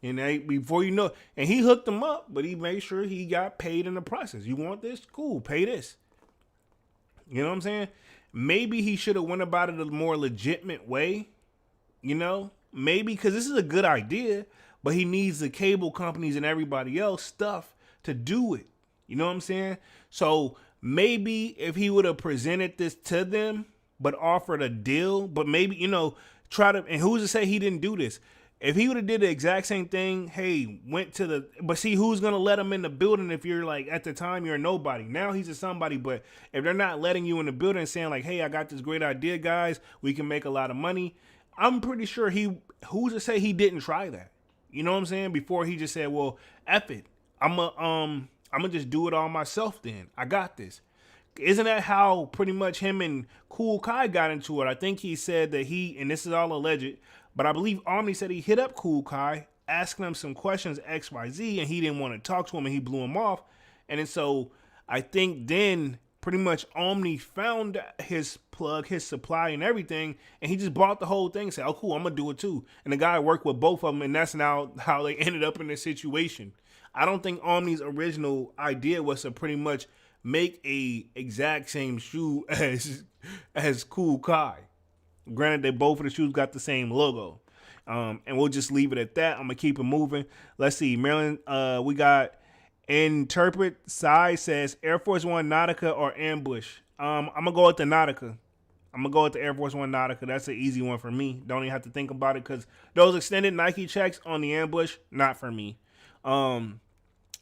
D: And before you know, and he hooked them up, but he made sure he got paid in the process. You want this? Cool, pay this. You know what I'm saying? Maybe he should have went about it a more legitimate way. Maybe because this is a good idea, but he needs the cable companies and everybody else stuff to do it. You know what I'm saying? So maybe if he would have presented this to them, but offered a deal, but maybe, try to, and who's to say he didn't do this? If he would have did the exact same thing, hey, but see, who's going to let him in the building if you're like, at the time, you're a nobody. Now he's a somebody, but if they're not letting you in the building and saying like, hey, I got this great idea, guys, we can make a lot of money. I'm pretty sure who's to say he didn't try that? You know what I'm saying? Before he just said, well, F it. I'm gonna just do it all myself then. I got this. Isn't that how pretty much him and Kool Kiy got into it? I think he said that and this is all alleged, but I believe Omni said he hit up Kool Kiy, asking him some questions XYZ, and he didn't want to talk to him, and he blew him off. And then so I think then pretty much Omni found his plug, his supply, and everything, and he just bought the whole thing and said, "Oh, cool, I'm gonna do it too." And the guy worked with both of them, and that's now how they ended up in this situation. I don't think Omni's original idea was to pretty much make a exact same shoe as Kool Kiy. Granted, they both of the shoes got the same logo. And we'll just leave it at that. I'm gonna keep it moving. Let's see, Maryland. We got Interpret Sai says Air Force One Nautica or Ambush. I'm gonna go with the Nautica. I'm gonna go with the Air Force One Nautica. That's an easy one for me. Don't even have to think about it because those extended Nike checks on the Ambush, not for me.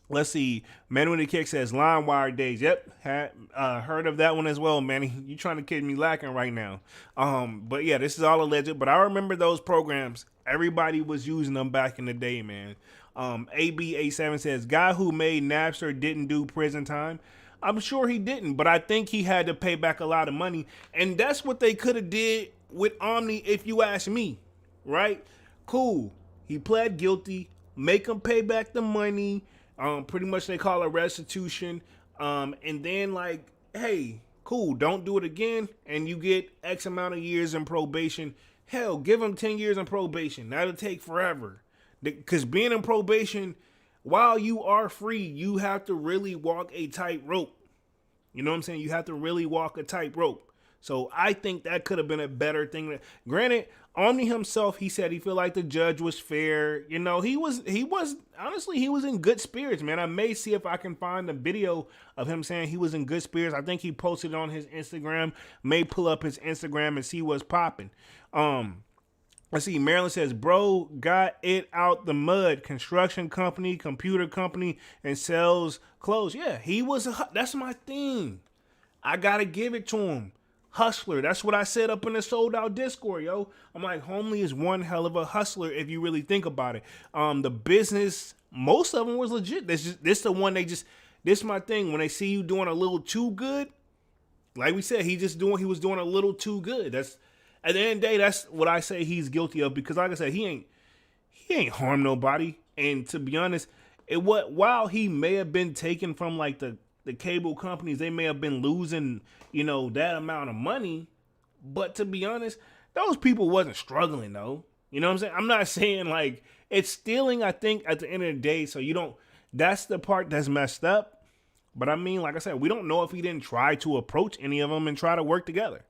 D: Let's see. Man with the Kick says LimeWire days. Yep, heard of that one as well, Manny. You trying to kid me lacking right now. But yeah, this is all alleged. But I remember those programs. Everybody was using them back in the day, man. AB87 says guy who made Napster didn't do prison time. I'm sure he didn't, but I think he had to pay back a lot of money, and that's what they could have did with Omni, if you ask me. Right? Cool. He pled guilty. Make him pay back the money. Pretty much they call it restitution. And then like, hey, cool, don't do it again, and you get X amount of years in probation. Hell, give him 10 years in probation. That'll take forever. Because being in probation, while you are free, you have to really walk a tightrope. You know what I'm saying? You have to really walk a tightrope. So I think that could have been a better thing. Granted, Omni himself, he said he feel like the judge was fair. You know, he was honestly, he was in good spirits, man. I may see if I can find a video of him saying he was in good spirits. I think he posted it on his Instagram. May pull up his Instagram and see what's popping. Let's see. Maryland says, bro got it out the mud. Construction company, computer company, and sells clothes. Yeah, he was that's my thing. I gotta give it to him. Hustler. That's what I said up in the Sold Out Discord, yo. I'm like, Homely is one hell of a hustler if you really think about it. The business, most of them was legit. This the one this my thing. When they see you doing a little too good, like we said, he was doing a little too good. That's at the end of the day, that's what I say he's guilty of, because like I said, he ain't harmed nobody. And to be honest, while he may have been taken from like the cable companies, they may have been losing, that amount of money. But to be honest, those people wasn't struggling though. You know what I'm saying? I'm not saying like it's stealing, I think, at the end of the day. So that's the part that's messed up. But I mean, like I said, we don't know if he didn't try to approach any of them and try to work together.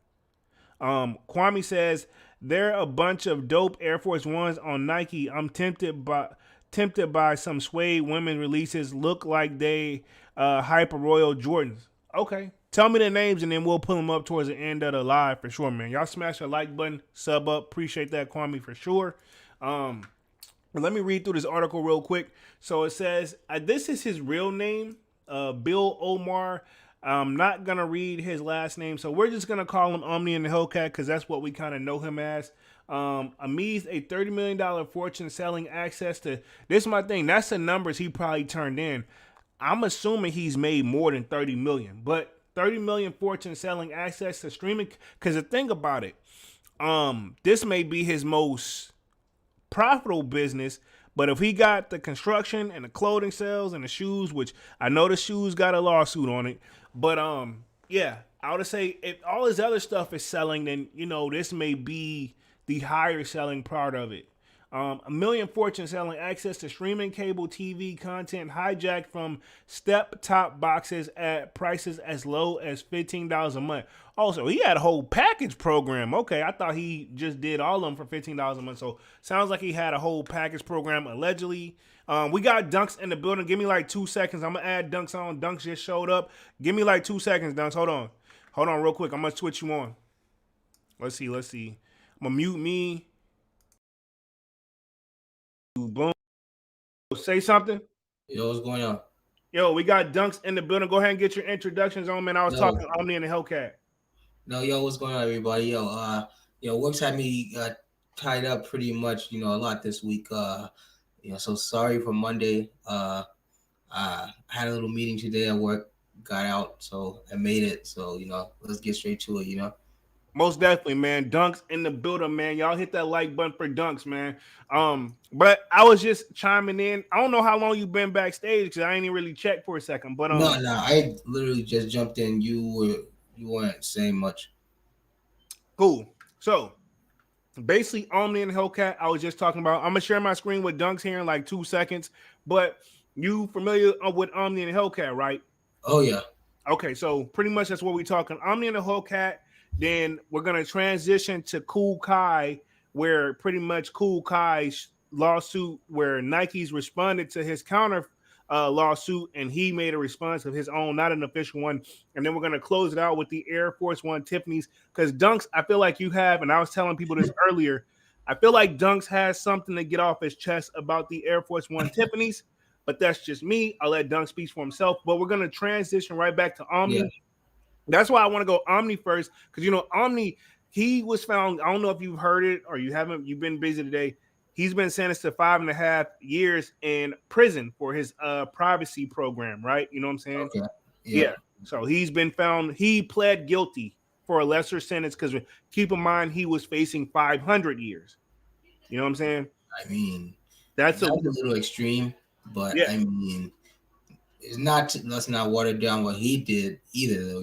D: Kwame says, they're a bunch of dope Air Force Ones on Nike. I'm tempted by some suede women releases. Look like they Hyper Royal Jordans. Okay. Tell me the names and then we'll pull them up towards the end of the live for sure, man. Y'all smash the like button, sub up. Appreciate that, Kwame, for sure. Let me read through this article real quick. So it says, this is his real name, Bill Omar. I'm not going to read his last name, so we're just going to call him Omni and the Hellcat because that's what we kind of know him as. Amazed a $30 million fortune selling access to... This is my thing. That's the numbers he probably turned in. I'm assuming he's made more than $30 million, but $30 million fortune selling access to streaming, because the thing about it, this may be his most profitable business, but if he got the construction and the clothing sales and the shoes, which I know the shoes got a lawsuit on it, but yeah, I would say if all his other stuff is selling, then this may be the higher selling part of it. $1 million fortune selling access to streaming cable TV content hijacked from step top boxes at prices as low as $15 a month. Also, he had a whole package program. Okay, I thought he just did all of them for $15 a month. So sounds like he had a whole package program allegedly. We got Dunks in the building. Give me like 2 seconds. I'm gonna add Dunks on. Dunks just showed up. Give me like 2 seconds, Dunks. Hold on real quick. I'm gonna switch you on. Let's see. I'm gonna mute me. Boom. Say something.
E: Yo, what's going on?
D: Yo, we got Dunks in the building. Go ahead and get your introductions on, man. I was talking to Omni and the Hellcat.
E: No, yo, what's going on, everybody? Yo, work's had me tied up pretty much, a lot this week. So sorry for Monday. I had a little meeting today at work. got out, so I made it. So let's get straight to it.
D: Most definitely, man. Dunks in the building, man. Y'all hit that like button for Dunks, man. But I was just chiming in. I don't know how long you've been backstage because I ain't even really checked for a second. But
E: No, I literally just jumped in. You weren't saying much.
D: cool. So basically, Omni and Hellcat, I was just talking about. I'm gonna share my screen with Dunks here in like 2 seconds. But you familiar with Omni and Hellcat, right?
E: Oh yeah.
D: Okay, so pretty much that's what we're talking. Omni and the Hellcat. Then we're gonna transition to Kool Kiy, where pretty much Kool Kiy's lawsuit, where Nike's responded to his counter lawsuit, and he made a response of his own, not an official one. And then we're gonna close it out with the Air Force One Tiffany's, because Dunks, I feel like you have, and I was telling people this earlier. I feel like Dunks has something to get off his chest about the Air Force One Tiffany's, but that's just me. I'll let Dunks speak for himself. But we're gonna transition right back to Omni.
E: Yeah.
D: That's why I want to go Omni first, because Omni, he was found. I don't know if you've heard it or you haven't. You've been busy today. He's been sentenced to 5.5 years in prison for his privacy program, right? You know what I'm saying?
E: Okay.
D: Yeah. So he's been found. He pled guilty for a lesser sentence because keep in mind he was facing 500 years. You know what I'm saying?
E: I mean,
D: that's
E: a little extreme, but yeah. I mean, it's not. Let's not water down what he did either, though.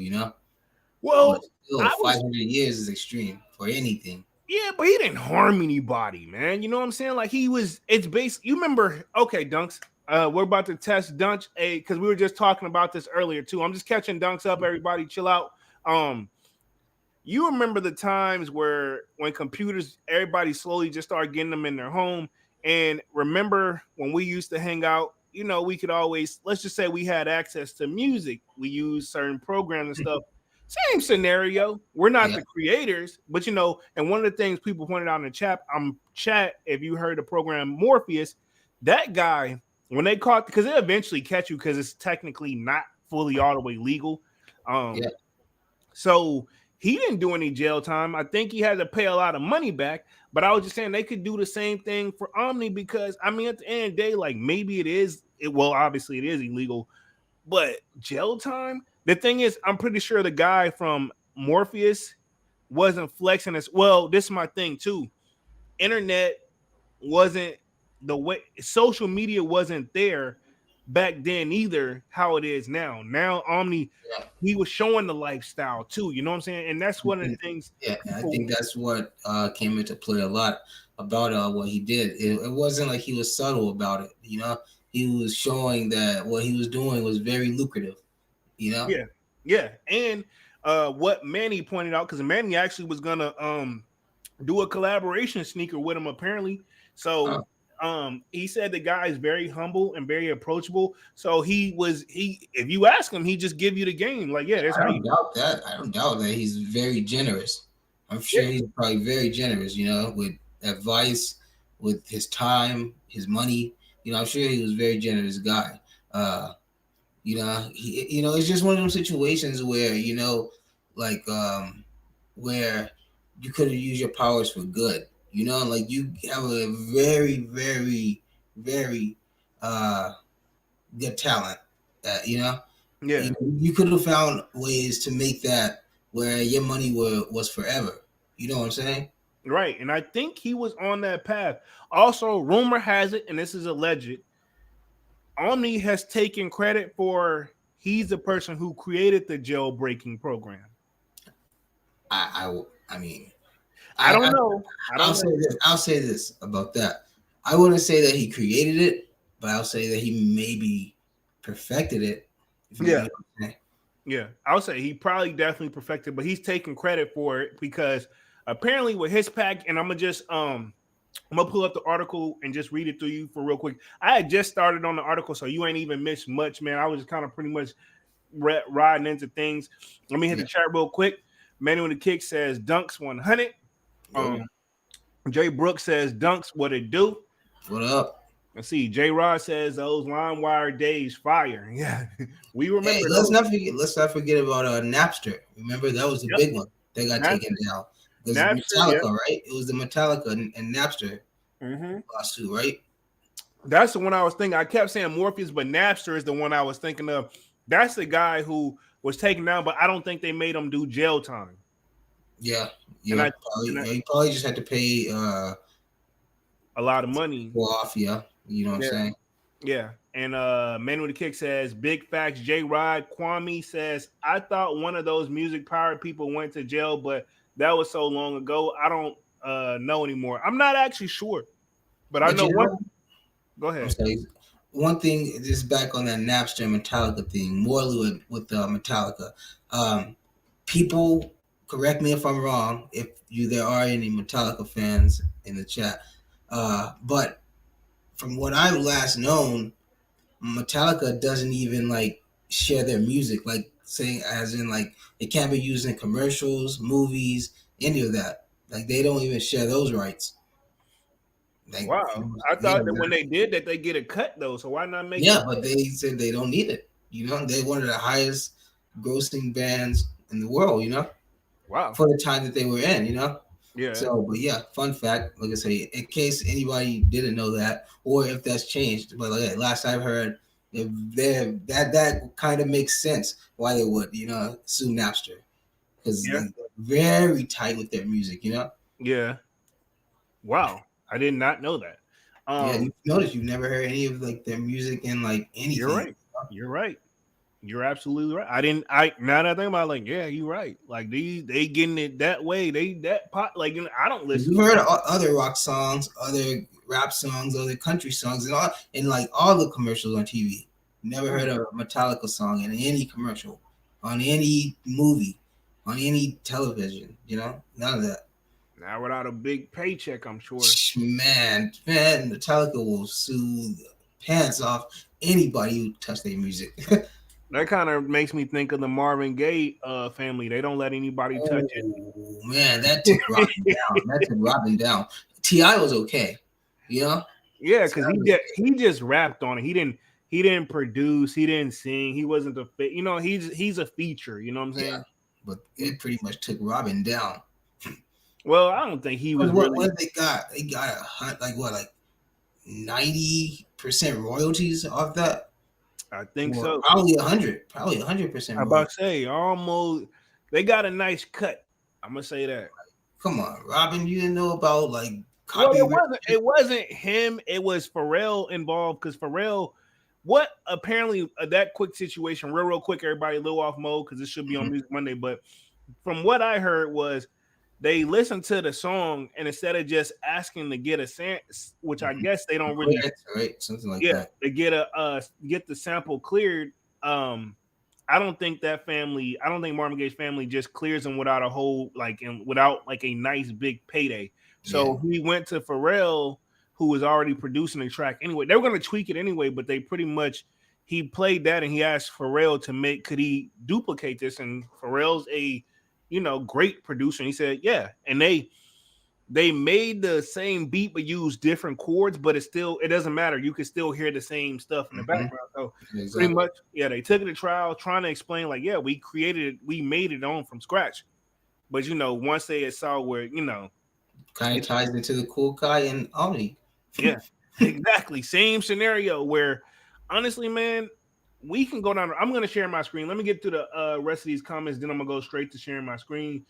D: Well,
E: still, 500 years is extreme for anything.
D: Yeah, but he didn't harm anybody, man. You know what I'm saying? Like it's based. You remember? Okay, Dunks. We're about to test Dunks because we were just talking about this earlier too. I'm just catching Dunks up. Everybody, chill out. You remember the times when computers, everybody slowly just started getting them in their home, and remember when we used to hang out. We could always, let's just say we had access to music. We use certain programs and stuff. Same scenario. We're not the creators, but and one of the things people pointed out in the chat, if you heard the program Morpheus, that guy, when they caught, because they eventually catch you because it's technically not fully all the way legal. So he didn't do any jail time. I think he had to pay a lot of money back. But I was just saying they could do the same thing for Omni because, I mean, at the end of the day, like maybe it is. Well, obviously it is illegal, but jail time. The thing is, I'm pretty sure the guy from Morpheus wasn't flexing as well. This is my thing too. Internet wasn't the way, social media wasn't there back then either, how it is now. Now Omni, he was showing the lifestyle too. You know what I'm saying? And that's one of the things.
E: Yeah, I think that's what came into play a lot about what he did. It wasn't like he was subtle about it. He was showing that what he was doing was very lucrative.
D: Yeah. And what Manny pointed out, because Manny actually was gonna do a collaboration sneaker with him apparently. So he said the guy is very humble and very approachable. So if you ask him, he just give you the game. Like, that's
E: I don't doubt that. I don't doubt that he's very generous. I'm sure he's probably very generous, with advice, with his time, his money. I'm sure he was a very generous guy. It's just one of those situations where, where you could have used your powers for good. Like you have a very, very, very good talent that, you could have found ways to make that where your money was forever. You know what I'm saying?
D: Right. And I think he was on that path. Also, rumor has it, and this is alleged, Omni has taken credit for he's the person who created the jailbreaking program.
E: I mean,
D: I don't know.
E: I'll say this about that. I wouldn't say that he created it, but I'll say that he maybe perfected it.
D: Yeah. I'll say he probably definitely perfected, but he's taking credit for it because apparently with his pack, and I'm gonna pull up the article and just read it to you for real quick. I had just started on the article, so you ain't even missed much, man. I was just kind of pretty much riding into things. Let me hit the chat real quick. Manuel the Kick says Dunks 100. Jay Brooks says Dunks, what it do?
E: What up?
D: Let's see. J Rod says those LimeWire days fire. Yeah, we remember.
E: Hey, let's not forget about Napster. Remember that was the big one. They got taken down. It was Metallica, right? It was the Metallica and Napster lawsuit, right?
D: That's the one I was thinking. I kept saying Morpheus, but Napster is the one I was thinking of. That's the guy who was taken down, but I don't think they made him do jail time.
E: Yeah,
D: And
E: yeah. Probably, yeah, you probably just had to pay
D: a lot of money.
E: well off. Yeah, you know what I'm
D: Yeah.
E: saying.
D: Yeah. And Man with the Kick says, big facts. J Rod Kwame says, I thought one of those music pirate people went to jail, but that was so long ago. I don't know anymore. I'm not actually sure, but I
E: But
D: know
E: you
D: one.
E: know,
D: Go
E: I'm
D: ahead.
E: sorry. One thing, just back on that Napster Metallica thing, morally with Metallica. Um, People, correct me if I'm wrong. If there are any Metallica fans in the chat, but from what I've last known, Metallica doesn't even like share their music, like saying as in like it can't be used in commercials, movies, any of that. Like they don't even share those rights. Like
D: Wow. I
E: yeah,
D: thought that when they did that, they get a cut though. So why not make it?
E: yeah, but they said they don't need it. You know, they're one of the highest grossing bands in the world. You know,
D: Wow.
E: for the time that they were in. You know.
D: Yeah.
E: So, but yeah, fun fact, like I say, in case anybody didn't know that, or if that's changed, but like last I've heard, if that kind of makes sense why they would, sue Napster because
D: Yeah.
E: they're very tight with their music,
D: Yeah. Wow. I did not know that.
E: Yeah, you notice you've never heard any of like their music in like
D: You're
E: anything.
D: right. You're right. You're absolutely right. I now that I think about it, like, yeah, you're right. Like they getting it that way. They that pot like I don't listen.
E: You've heard other rock songs, other rap songs, other country songs, and like all the commercials on TV. Never heard a Metallica song in any commercial, on any movie, on any television. None of that.
D: Now without a big paycheck, I'm sure.
E: Man, Metallica will sue the pants off anybody who touch their music.
D: That kind of makes me think of the Marvin Gaye family. They don't let anybody touch it.
E: Oh man, that took Robin down. That took Robin down. T.I. was okay,
D: Yeah, because he just rapped on it. He didn't produce. He didn't sing. He wasn't the he's a feature. You know what I'm saying?
E: Yeah, but it pretty much took Robin down.
D: Well, I don't think he was
E: what,
D: really.
E: What they got? They got like 90% royalties off that.
D: I think so.
E: Probably 100%.
D: I'm about to say almost. They got a nice cut. I'm gonna say that.
E: Come on, Robin, you didn't know about like
D: Well,
E: copyright?
D: it wasn't him. It was Pharrell involved because Pharrell. What apparently that quick situation, real quick, everybody, a little off mode because it should be on Music Monday. But from what I heard was they listened to the song and instead of just asking to get a sample, which I guess they don't really,
E: right? Something like that.
D: they get the sample cleared. I don't think Marvin Gaye's family just clears them without a whole without like a nice big payday. So he went to Pharrell, who was already producing the track anyway. They were going to tweak it anyway, but they pretty much he played that and he asked Pharrell could he duplicate this? And Pharrell's a great producer. And he said, yeah. And they made the same beat but used different chords, but it doesn't matter. You can still hear the same stuff in the background. So pretty much, yeah, they took it to trial trying to explain like, yeah, we created it, we made it on from scratch. But once they saw where
E: kind of ties into the Kool Kiy and Omni.
D: Yeah, exactly. Same scenario where, honestly, man, we can go down. I'm going to share my screen. Let me get to the rest of these comments. Then I'm going to go straight to sharing my screen.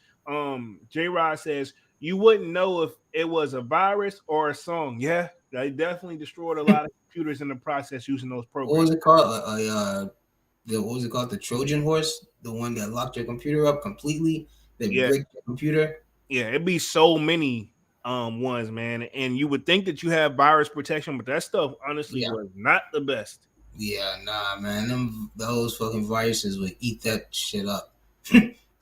D: J Rod says, you wouldn't know if it was a virus or a song. Yeah, they definitely destroyed a lot of computers in the process using those programs.
E: What was it called? What was it called? The Trojan horse? The one that locked your computer up completely? That break your computer?
D: Yeah, it'd be so many ones, man. And you would think that you have virus protection, but that stuff honestly was not the best.
E: Yeah, nah, man. Those fucking viruses would eat that shit up.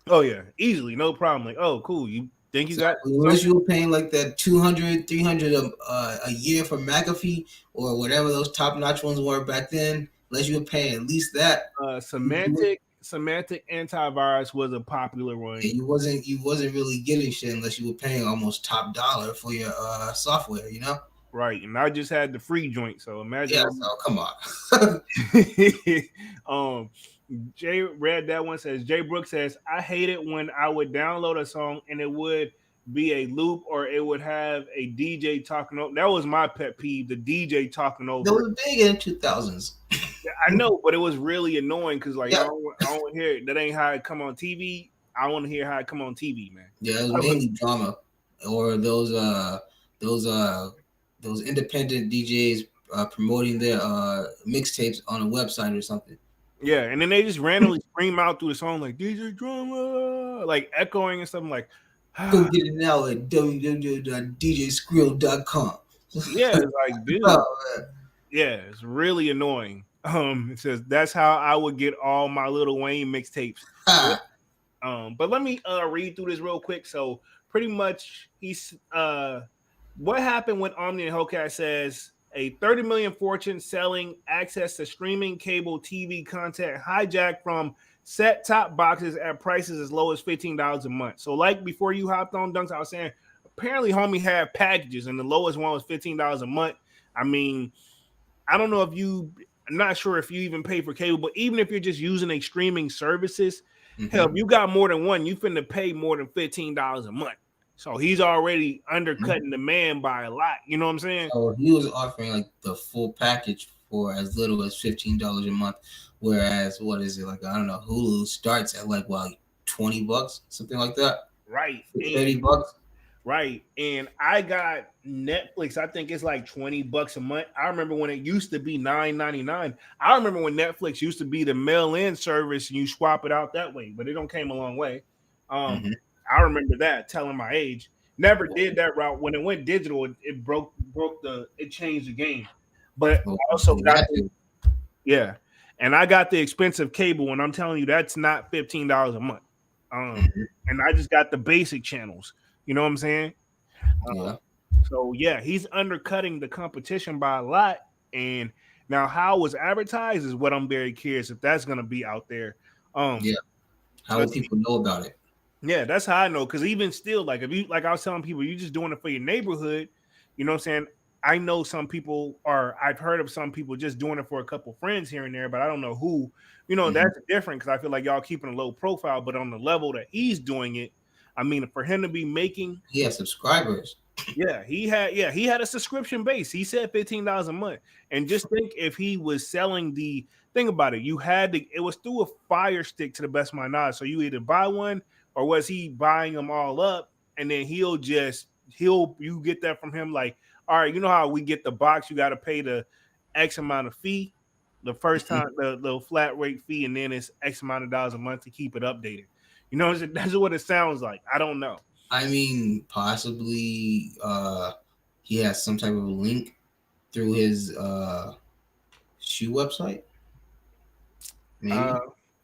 D: Oh yeah, easily, no problem. Like, oh, cool. You think you got?
E: Unless you were paying like that 200, 300 a year for McAfee or whatever those top notch ones were back then. Unless you were paying at least that.
D: Semantic antivirus was a popular one.
E: Yeah, you wasn't really getting shit unless you were paying almost top dollar for your software,
D: Right, and I just had the free joint, so imagine.
E: Yeah, so come
D: on. Jay read that one, says Jay Brooks says, I hate it when I would download a song and it would be a loop or it would have a DJ talking over. That was my pet peeve, the DJ talking over.
E: That was big in the 2000s.
D: I know, but it was really annoying because like
E: Yeah,
D: I don't want to hear it. That ain't how it come on TV. I want to hear how it come on TV, man.
E: yeah, it was mainly drama, or those those independent DJs promoting their mixtapes on a website or something.
D: Yeah, and then they just randomly scream out through the song like DJ drama, like echoing and stuff. I'm like,
E: Go get it now at www.djskrill.com.
D: yeah, it's like, dude,
E: Oh, man.
D: yeah, it's really annoying. It says that's how I would get all my Lil Wayne mixtapes.
E: Ah,
D: But let me read through this real quick. So pretty much he's what happened when Omni and Hellcat says a 30 million fortune selling access to streaming cable TV content hijacked from set top boxes at prices as low as $15 a month. So like before you hopped on Dunks, I was saying apparently homie had packages and the lowest one was $15 a month. I mean, I don't know if I'm not sure if you even pay for cable, but even if you're just using a streaming services, hell, if you got more than one, you finna pay more than $15 a month. So he's already undercutting the man by a lot. You know what I'm saying?
E: so he was offering like the full package for as little as $15 a month, whereas what is it like? I don't know. Hulu starts at like what, $20, something like that.
D: Right.
E: $30.
D: Right. And I got Netflix. I think it's like $20 a month. I remember when it used to be $9.99. I remember when Netflix used to be the mail-in service and you swap it out that way, but it don't came a long way. I remember that, telling my age. Never did that route. When it went digital, it broke it changed the game. But
E: Well,
D: also
E: you
D: got
E: had to.
D: yeah. And I got the expensive cable, and I'm telling you, that's not $15 a month. And I just got the basic channels. You know what I'm saying?
E: Yeah.
D: So yeah, he's undercutting the competition by a lot. And now how it was advertised is what I'm very curious if that's gonna be out there.
E: Yeah. How will people know about it?
D: Yeah, that's how I know. Because even still, like if you like I was telling people, you're just doing it for your neighborhood. You know what I'm saying? I know some people are. I've heard of some people just doing it for a couple friends here and there, but I don't know who. You know, that's different because I feel like y'all keeping a low profile, but on the level that he's doing it, I mean, for him to be making,
E: He has subscribers.
D: he had a subscription base. He said $15 a month, and just think if he was selling the think about it, it was through a Fire Stick to the best of my knowledge. So you either buy one or was he buying them all up, and then you get that from him like. All right, you know how we get the box, you got to pay the X amount of fee the first time, the flat rate fee, and then it's X amount of dollars a month to keep it updated. You know, that's what it sounds like. I don't know.
E: I mean, possibly he has some type of link through his shoe website.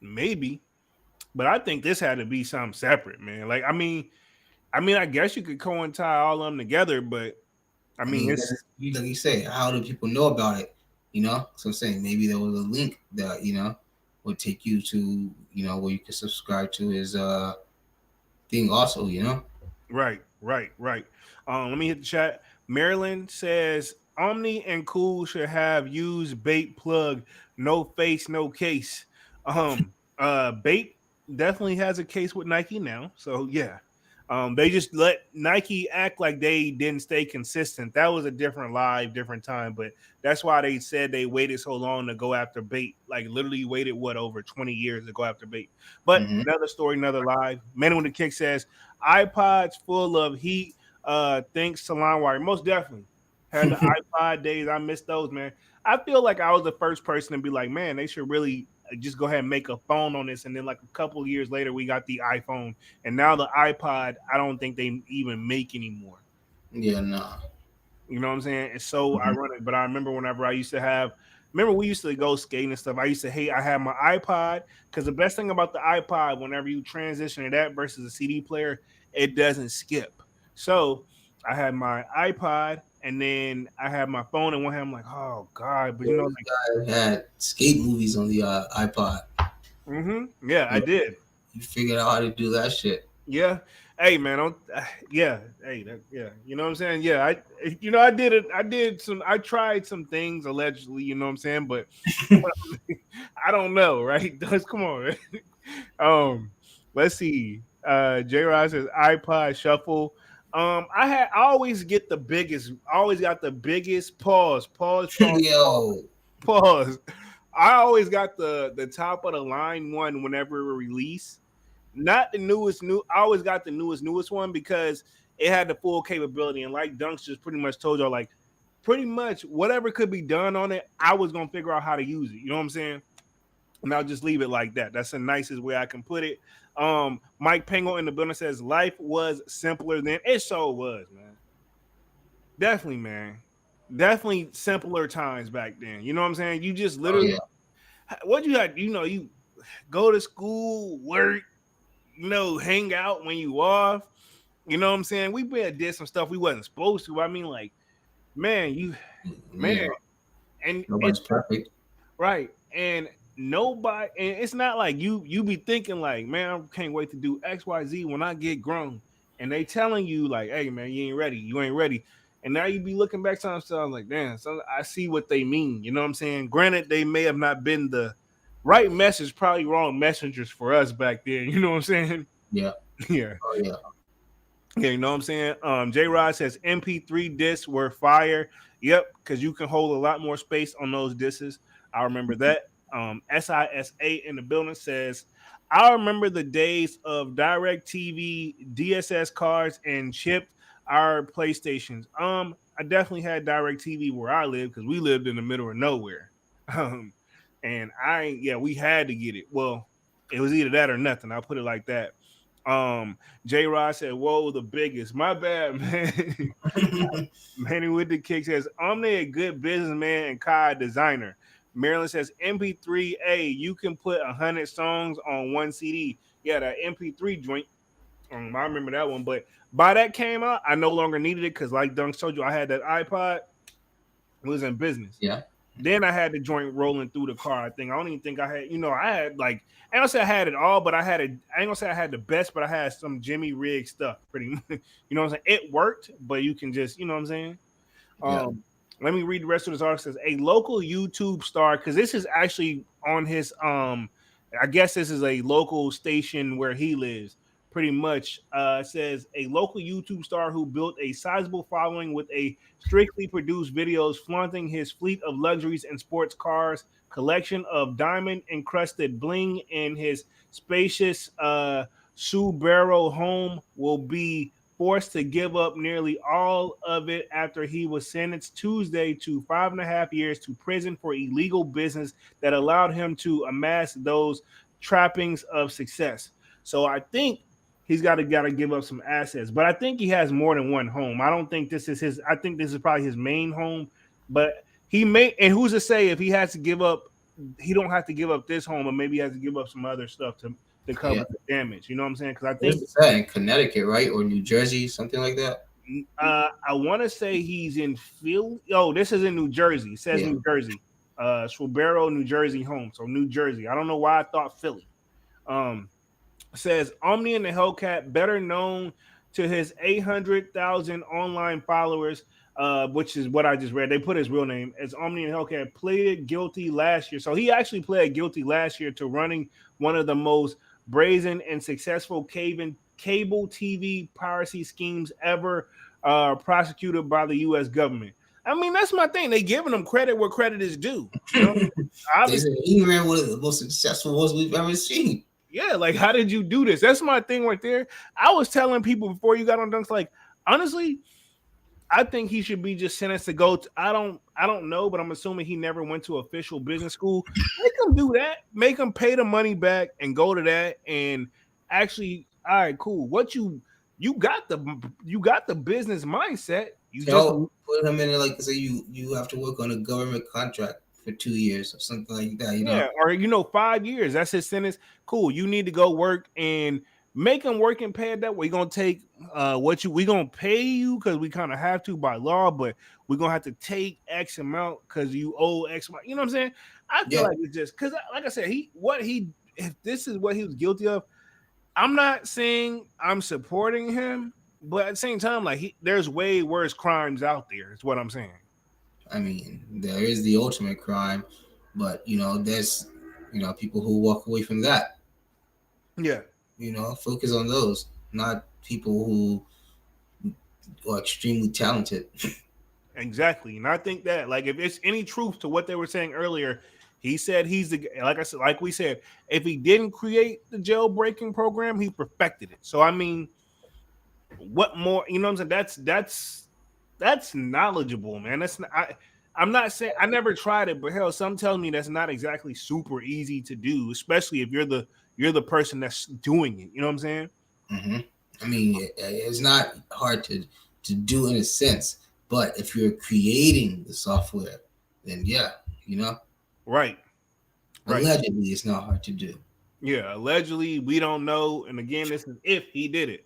D: Maybe, but I think this had to be something separate, man. Like, I mean, I guess you could tie all of them together, but I mean, it's
E: like you say, how do people know about it? You know, so I'm saying maybe there was a link that would take you to where you can subscribe to his thing also.
D: Right. Let me hit the chat. Maryland says Omni and Kool should have used bait plug, no face, no case. Bait definitely has a case with Nike now, so yeah. They just let Nike act like they didn't stay consistent. That was a different time, but that's why they said they waited so long to go after bait. Like literally waited over 20 years to go after bait. But another story, another live. Man with the Kick says iPods full of heat. Thanks to LimeWire. Most definitely had the iPod days. I miss those, man. I feel like I was the first person to be like, man, they should really just go ahead and make a phone on this. And then like a couple of years later, we got the iPhone. And now the iPod, I don't think they even make anymore.
E: Yeah, no.
D: You know what I'm saying? It's so ironic. But I remember whenever we used to go skating and stuff. I used to hate I had my iPod because the best thing about the iPod, whenever you transition to that versus a CD player, it doesn't skip. So I had my iPod and then I had my phone in one hand. I'm like, oh God. But you know,
E: like, had skate movies on the iPod.
D: Yeah, I did.
E: You figured out how to do that shit.
D: Yeah. Hey man, yeah. Hey, yeah. You know what I'm saying? Yeah, I did it. I tried some things allegedly, you know what I'm saying? But I don't know, right? Come on, right? Let's see. J Rod says iPod shuffle. I always get the biggest, always got the biggest pause.
E: Yo.
D: Pause. I always got the top of the line one whenever it release. Not the newest new. I always got the newest one because it had the full capability. And like Dunks just pretty much told y'all, like pretty much whatever could be done on it, I was gonna figure out how to use it. You know what I'm saying? And I'll just leave it like that. That's the nicest way I can put it. Mike Pengo in the building says life was simpler then. It so was, man. Definitely, man. Definitely simpler times back then. You know what I'm saying? You just literally what you had, you go to school, work, hang out when you off. You know what I'm saying? We did some stuff we wasn't supposed to. I mean, like, man,
E: Yeah.
D: and
E: Nobody's perfect.
D: right. And nobody, and it's not like you be thinking like, man, I can't wait to do XYZ when I get grown. And they telling you like, hey man, you ain't ready. And now you be looking back to yourself like, damn, so I see what they mean. You know what I'm saying? Granted, they may have not been the right message, probably wrong messengers for us back then. You know what I'm saying?
E: Yeah.
D: Yeah.
E: Oh yeah.
D: Yeah, you know what I'm saying? J Rod says MP3 discs were fire. Yep, because you can hold a lot more space on those discs. I remember that. SISA in the building says, I remember the days of direct TV, DSS cards, and chipped our PlayStations. I definitely had direct TV where I lived because we lived in the middle of nowhere. And we had to get it. Well, it was either that or nothing. I'll put it like that. J Rod said, whoa, the biggest. My bad, man. Manny with the kick says, Omni a good businessman and Kai a designer. Maryland says, MP3A, you can put 100 songs on one CD. Yeah, that MP3 joint. I remember that one. But by that came out, I no longer needed it because, like Dunks told you, I had that iPod. It was in business.
E: Yeah.
D: Then I had the joint rolling through the car. I don't even think I had, I had like, I ain't gonna say I had it all, but I ain't gonna say I had the best, but I had some Jimmy Rig stuff pretty much. You know what I'm saying? It worked, but you can just, you know what I'm saying? Let me read the rest of this article. It says a local YouTube star, because this is actually on his I guess this is a local station where he lives. Pretty much says a local YouTube star who built a sizable following with a strictly produced videos flaunting his fleet of luxuries and sports cars, collection of diamond encrusted bling in his spacious Subaru home will be forced to give up nearly all of it after he was sentenced Tuesday to 5.5 years to prison for illegal business that allowed him to amass those trappings of success. So I think he's got to give up some assets, but I think he has more than one home. I don't think this is his. I think this is probably his main home, but he may. And who's to say if he has to give up? He don't have to give up this home, or maybe he has to give up some other stuff to cover the damage. You know what I'm saying? Because I think
E: that in Connecticut, right, or New Jersey, something like that.
D: I want to say he's in Philly. Oh, this is in New Jersey. It says New Jersey. Subaru, New Jersey home. So New Jersey. I don't know why I thought Philly. Says Omni and the Hellcat, better known to his 800,000 online followers, which is what I just read. They put his real name as Omni and Hellcat, pleaded guilty last year. So he actually pled guilty last year to running one of the most brazen and successful cable TV piracy schemes ever prosecuted by the U.S. government. I mean, that's my thing. They giving them credit where credit is due. You know?
E: He ran one of the most successful ones we've ever seen.
D: Yeah, like how did you do this? That's my thing right there. I was telling people before you got on Dunks, like honestly, I think he should be just sentenced to go. I don't know, but I'm assuming he never went to official business school. Make him do that. Make him pay the money back and go to that. And actually, all right, cool. What you got the business mindset. You just
E: put him in it like say you have to work on a government contract for 2 years or something like that. You know?
D: Or 5 years. That's his sentence. Cool. You need to go work and make them work and pay that way. We're gonna take we gonna pay you because we kind of have to by law, but we're gonna have to take X amount because you owe X amount. You know what I'm saying? I feel like it's just because, like I said, if this is what he was guilty of, I'm not saying I'm supporting him, but at the same time, like there's way worse crimes out there. Is what I'm saying.
E: I mean, there is the ultimate crime, but there's people who walk away from that.
D: Yeah.
E: Focus on those, not people who are extremely talented.
D: Exactly. And I think that, like, if it's any truth to what they were saying earlier, He said he's the like I said, like we said, if he didn't create the jailbreaking program, he perfected it. So I mean, what more? You know what I'm saying? That's knowledgeable, man. That's not. I'm not saying I never tried it, but hell, some tells me that's not exactly super easy to do, especially if you're the person that's doing it. You know what I'm saying?
E: Mm-hmm. I mean, it's not hard to do in a sense, but if you're creating the software, then yeah, you know,
D: Right. Right.
E: allegedly, it's not hard to do.
D: Yeah. Allegedly, we don't know. And again, this is if he did it.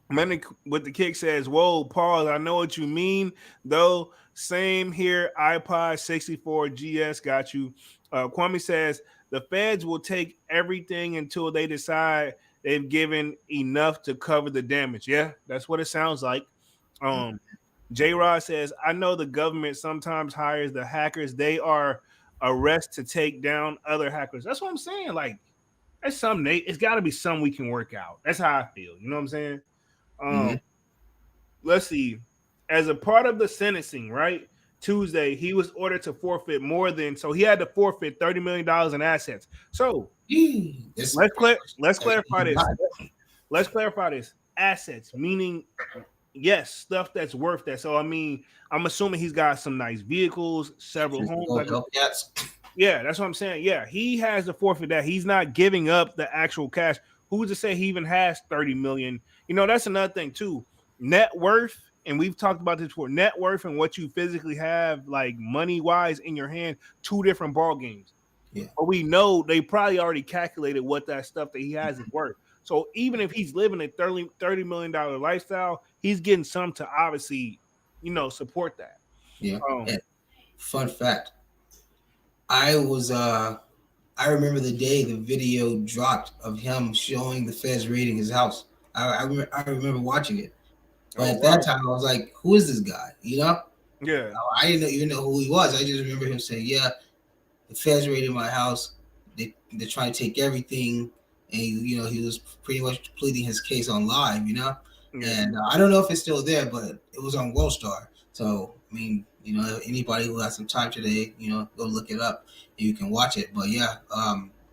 D: Many with the kick says, "Whoa, pause. I know what you mean, though. Same here. iPod 64 GS got you." Kwame says the feds will take everything until they decide they've given enough to cover the damage. Yeah, that's what it sounds like. J Rod says, "I know the government sometimes hires the hackers. They are arrested to take down other hackers." That's what I'm saying. Like, that's something. It's got to be something we can work out. That's how I feel. You know what I'm saying?
E: Mm-hmm.
D: Let's see. As a part of the sentencing, right? Tuesday, he was ordered to forfeit more than so he had to forfeit $30 million in assets. So let's clarify this. Let's clarify this. Assets, meaning yes, stuff that's worth that. So I mean, I'm assuming he's got some nice vehicles, several homes. Like, yeah, that's what I'm saying. Yeah, he has to forfeit that. He's not giving up the actual cash. Who's to say he even has 30 million? You know, that's another thing too. Net worth, and we've talked about this before. Net worth and what you physically have, like money wise, in your hand, two different ball games.
E: Yeah.
D: But we know they probably already calculated what that stuff that he has is worth. So even if he's living a $30 million lifestyle, he's getting some to obviously, you know, support that.
E: Yeah. Fun fact. I remember the day the video dropped of him showing the feds raiding his house. I remember watching it. But at that time, I was like, who is this guy? You know?
D: Yeah.
E: I didn't even know who he was. I just remember him saying, yeah, the feds raided my house. They're trying to take everything. And, you know, he was pretty much pleading his case on live, you know? Yeah. And I don't know if it's still there, but it was on World Star. So, I mean, you know, anybody who has some time today, you know, go look it up and you can watch it. But yeah,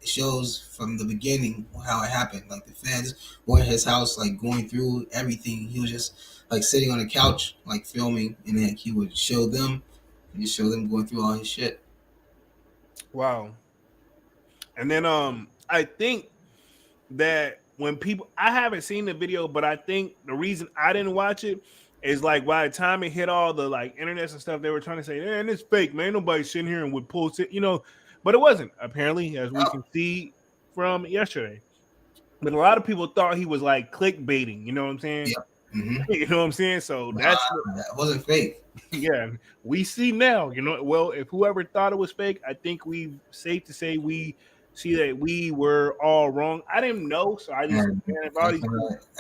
E: it shows from the beginning how it happened. Like the feds were at his house, like going through everything. He was just like sitting on a couch, like filming, and then he would show them going through all his shit.
D: Wow. And then I think that when people, I haven't seen the video, but I think the reason I didn't watch it is like by the time it hit all the like internets and stuff, they were trying to say, man, it's fake, man. Nobody sitting here and would post it, you know, but it wasn't, apparently, as we can see from yesterday. But a lot of people thought he was like clickbaiting, you know what I'm saying?
E: Yeah. Mm-hmm.
D: You know what I'm saying? So that
E: wasn't fake.
D: Yeah, we see now, you know, well, if whoever thought it was fake, I think we safe to say we see that we were all wrong. I didn't know, so I just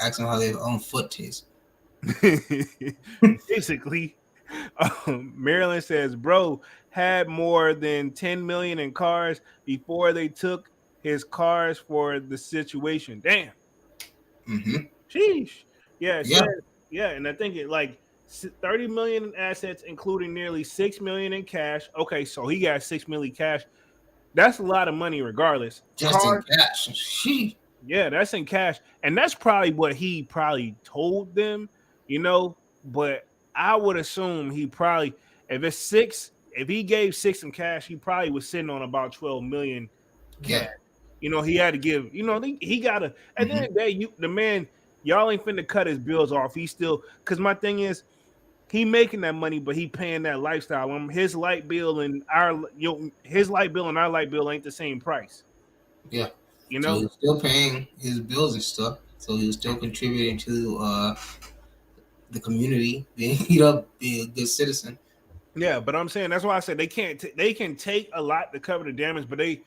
E: ask them how their own foot tastes.
D: Basically, Maryland says, bro had more than 10 million in cars before they took his cars for the situation. Damn.
E: Mm-hmm.
D: Sheesh. Yeah. Yeah. And I think it like 30 million in assets, including nearly 6 million in cash. Okay, so he got 6 million cash. That's a lot of money, regardless.
E: Just in cash. Sheesh.
D: Yeah, that's in cash, and that's probably what he probably told them, you know. But I would assume he probably, if he gave 6 in cash, he probably was sitting on about 12 million cash. Yeah. You know, he had to give. You know, he got to. At the end of the day, the man, y'all ain't finna cut his bills off. He still, because my thing is, he making that money, but he paying that lifestyle. His light bill and our light bill ain't the same price.
E: Yeah.
D: You know,
E: so he's still paying his bills and stuff. So he was still contributing to the community, being a good citizen.
D: Yeah, but I'm saying that's why I said they can't. They can take a lot to cover the damage, but they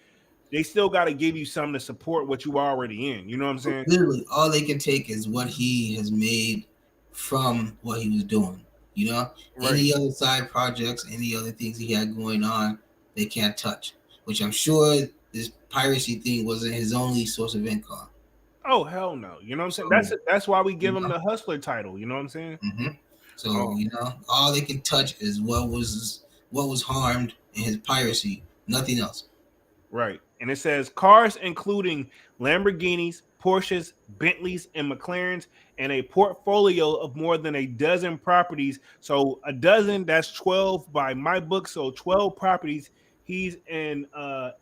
D: still got to give you something to support what you already in. You know what I'm saying?
E: Literally, all they can take is what he has made from what he was doing. You know, right. Any other side projects, any other things he had going on, they can't touch. Which I'm sure this piracy thing wasn't his only source of income.
D: Oh hell no! You know what I'm saying? That's why we give him the hustler title. You know what I'm saying?
E: Mm-hmm. So you know, all they can touch is what was harmed in his piracy, Nothing else.
D: Right. And it says cars including Lamborghinis, Porsches, Bentleys, and McLarens, and a portfolio of more than a dozen properties. So a dozen, that's 12 by my book. So 12 properties he's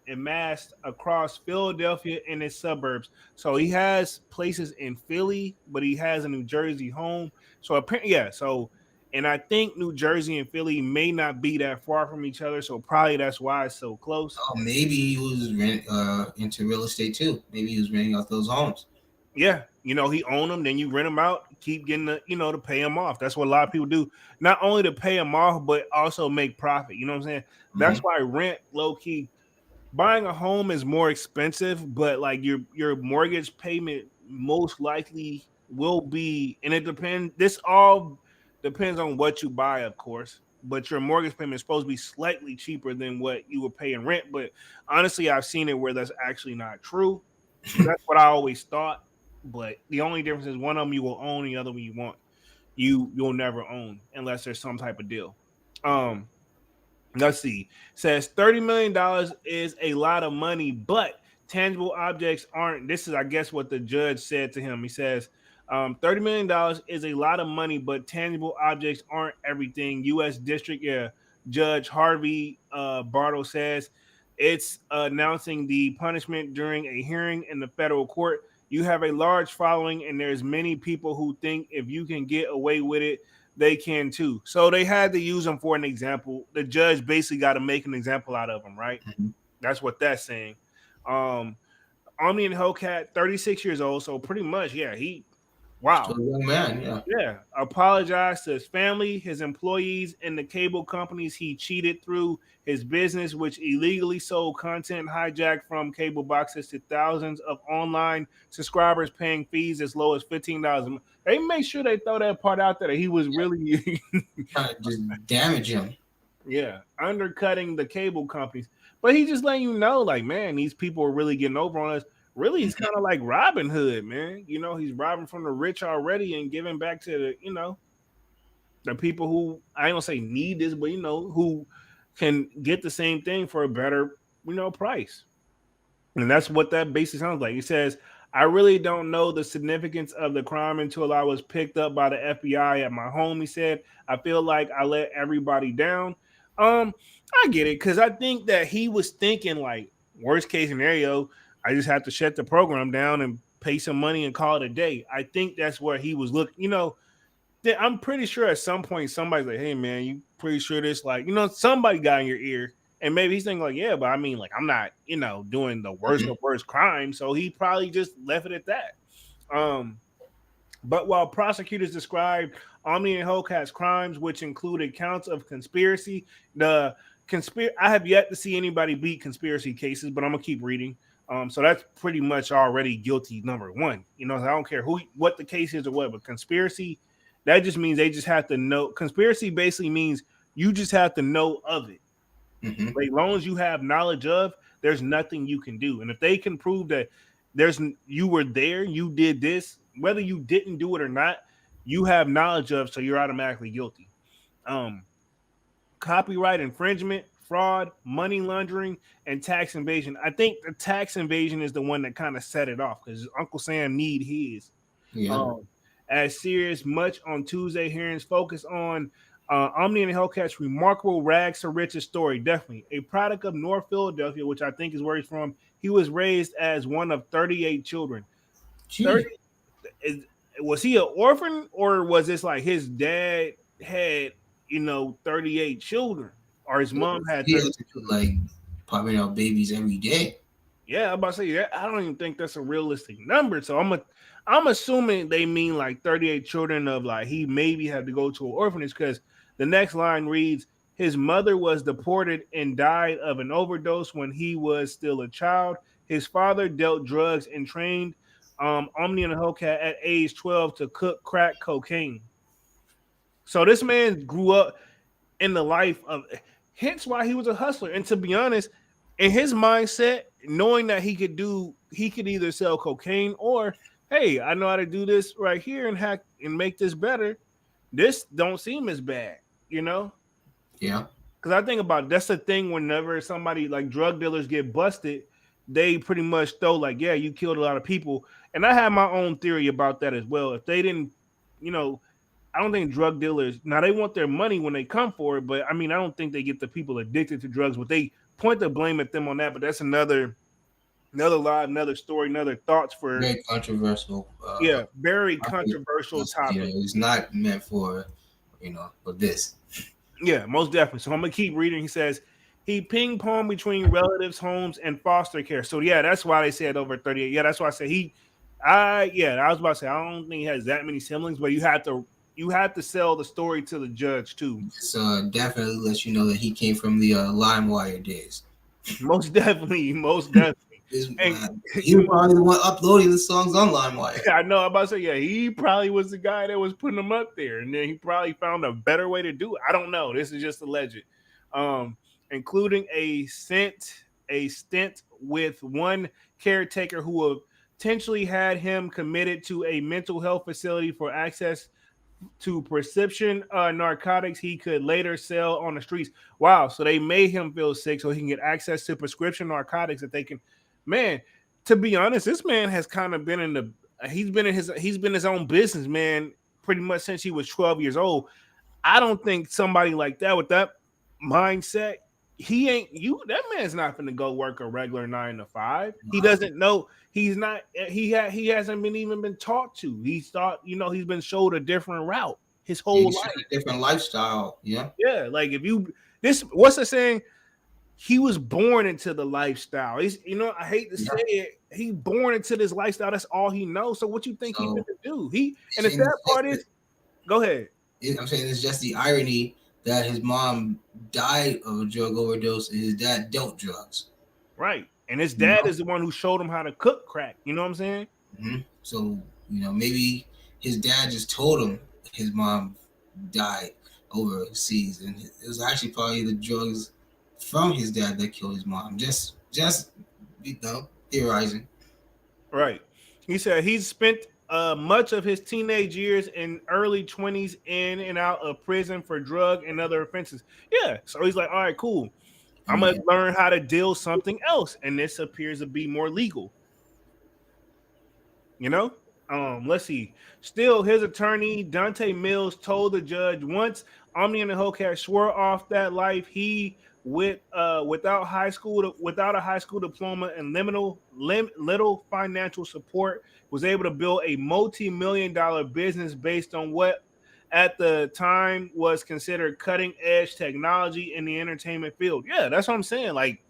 D: amassed across Philadelphia and its suburbs. So he has places in Philly, but he has a New Jersey home. So apparently, yeah. So and I think New Jersey and Philly may not be that far from each other. So probably that's why it's so close.
E: Oh, maybe he was into real estate too. Maybe he was renting out those homes.
D: Yeah, he own them, then you rent them out, keep getting to pay them off. That's what a lot of people do. Not only to pay them off, but also make profit. You know what I'm saying? That's
E: Mm-hmm.
D: why rent, low key, buying a home is more expensive, but like your mortgage payment most likely will be, and it depends. This all depends on what you buy, of course. But your mortgage payment is supposed to be slightly cheaper than what you would pay in rent. But honestly, I've seen it where that's actually not true. That's what I always thought. But the only difference is one of them you will own, the other one you won't. You'll never own unless there's some type of deal. Um, let's see. Says $30 million is a lot of money, but tangible objects aren't. This is, I guess, what the judge said to him. He says, $30 million is a lot of money, but tangible objects aren't everything. U.S. District Judge Harvey Bartle says it's announcing the punishment during a hearing in the federal court. You have a large following, and there's many people who think if you can get away with it, they can too. So they had to use him for an example. The judge basically got to make an example out of him, right?
E: Mm-hmm.
D: That's what that's saying. Omni and Hellcat, 36 years old. So pretty much, yeah, wow.
E: Still a young man, yeah.
D: Yeah. Apologized to his family, his employees, and the cable companies he cheated through his business, which illegally sold content hijacked from cable boxes to thousands of online subscribers paying fees as low as $15. They make sure they throw that part out there that he was really
E: Trying to just damage him.
D: undercutting the cable companies. But he just letting you know, like, man, these people are really getting over on us. Really, he's kind of like Robin Hood, man. He's robbing from the rich already and giving back to the people who, I don't say need this, but who can get the same thing for a better, price. And that's what that basically sounds like. He says, I really don't know the significance of the crime until I was picked up by the FBI at my home. He said, I feel like I let everybody down. I get it, because I think that he was thinking like worst case scenario, I just have to shut the program down and pay some money and call it a day. I think that's where he was looking. I'm pretty sure at some point somebody's like, hey man, you pretty sure this, like, somebody got in your ear. And maybe he's thinking like, yeah, but I mean, like, I'm not, doing the worst of worst crime. So he probably just left it at that. But while prosecutors described Omni and Hellcat's crimes, which included counts of conspiracy, I have yet to see anybody beat conspiracy cases, but I'm gonna keep reading. So that's pretty much already guilty number one. I don't care what the case is or what, but conspiracy, that just means they just have to know. Conspiracy basically means you just have to know of it.
E: Mm-hmm.
D: But as long as you have knowledge of, there's nothing you can do. And if they can prove that you were there, you did this, whether you didn't do it or not, you have knowledge of, so you're automatically guilty. Copyright infringement, fraud, money laundering, and tax invasion. I think the tax invasion is the one that kind of set it off, because Uncle Sam need his.
E: Yeah.
D: As serious, much on Tuesday hearings focus on Omni and Hellcat's remarkable rags to riches story. Definitely a product of North Philadelphia, which I think is where he's from. He was raised as one of 38 children. 30, was he an orphan, or was this like his dad had 38 children, or his mom had?
E: He has to do, like, popping out babies every day.
D: Yeah, I'm about to say that. I don't even think that's a realistic number. So I'm assuming they mean like 38 children of, like, he maybe had to go to an orphanage, because the next line reads, his mother was deported and died of an overdose when he was still a child. His father dealt drugs and trained Omni and Hellcat at age 12 to cook crack cocaine. So this man grew up in the life of, hence why he was a hustler. And to be honest, in his mindset, knowing that he could either sell cocaine or, hey, I know how to do this right here and make this better. This don't seem as bad,
E: Yeah.
D: Because I think about it, that's the thing. Whenever somebody like drug dealers get busted, they pretty much throw like, yeah, you killed a lot of people. And I have my own theory about that as well. If they didn't, you know, I don't think drug dealers now they want their money when they come for it, but I mean, I don't think they get the people addicted to drugs. But they point the blame at them on that. But that's another lie, another story, another thoughts for
E: Very controversial.
D: yeah, very
E: Topic.
D: controversial
E: You know,
D: topic.
E: it's not meant for for this.
D: Yeah, most definitely. So I'm gonna keep reading. He says he ping pong between relatives, homes, and foster care. So yeah, that's why they said over 38. Yeah, that's why I said I was about to say I don't think he has that many siblings, but you have to sell the story to the judge too.
E: This definitely lets you know that he came from the LimeWire days.
D: Most definitely, most definitely. And
E: He was probably the one uploading the songs on LimeWire.
D: I know. I'm about to say, yeah, he probably was the guy that was putting them up there, and then he probably found a better way to do it. I don't know. This is just alleged, including a stint with one caretaker who potentially had him committed to a mental health facility for access to prescription narcotics he could later sell on the streets. Wow. So they made him feel sick so he can get access to prescription narcotics that they can. Man, to be honest, this man has kind of been in the. He's been his own business man pretty much since he was 12 years old. I don't think somebody like that with that mindset, he ain't you. That man's not going to go work a regular 9 to 5. He doesn't know. He's not. He hasn't been even been taught to. He's thought. He's been showed a different route his whole
E: He's
D: life.
E: a different lifestyle. Yeah.
D: Yeah, like if you what's the saying? He was born into the lifestyle. I hate to say it. He born into this lifestyle. That's all he knows. So what you think he's going to do? And the sad part is, go ahead.
E: I'm saying it's just the irony that his mom died of a drug overdose and his dad dealt drugs.
D: Right. And his dad is the one who showed him how to cook crack. You know what I'm saying?
E: Mm-hmm. So, maybe his dad just told him his mom died overseas. And it was actually probably the drugs from his dad that killed his mom. Just theorizing.
D: Right. He said he's spent much of his teenage years and early 20s in and out of prison for drug and other offenses. Yeah. So he's like, all right, cool. I'm going to learn how to deal something else. And this appears to be more legal. Let's see. Still, his attorney, Dante Mills, told the judge once Omni and the Hellcat swore off that life, he without a high school diploma and little financial support, was able to build a multi-million-dollar business based on what at the time was considered cutting-edge technology in the entertainment field. Yeah, that's what I'm saying. Like,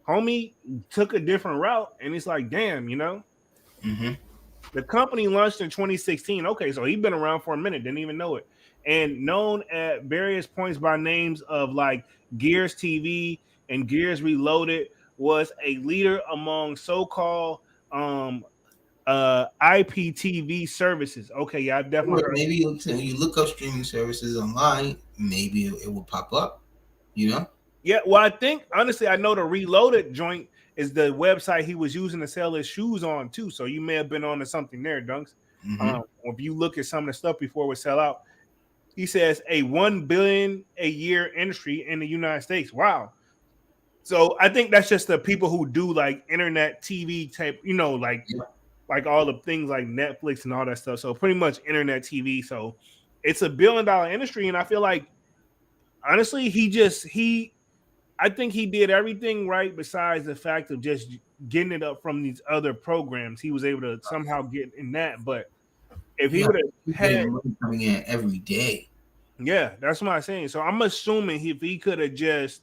D: homie took a different route, and it's like, damn,
E: Mm-hmm.
D: The company launched in 2016. Okay, so he's been around for a minute, didn't even know it. And known at various points by names of like Gears TV and Gears Reloaded, was a leader among so-called IPTV services. Okay, yeah, I've definitely heard.
E: Maybe when you look up streaming services online, maybe it will pop up.
D: Yeah, well, I think honestly, I know the Reloaded joint is the website he was using to sell his shoes on too. So you may have been on to something there, Dunks.
E: Mm-hmm.
D: If you look at some of the stuff before it would sell out, he says a $1 billion a year industry in the United States. Wow. So I think that's just the people who do like internet TV type, like all the things like Netflix and all that stuff. So pretty much internet TV. So it's a $1 billion industry, and I feel like honestly, I think he did everything right besides the fact of just getting it up from these other programs. He was able to somehow get in that. But if he would have had
E: money coming in every day.
D: Yeah, that's what I'm saying. So I'm assuming if he could have just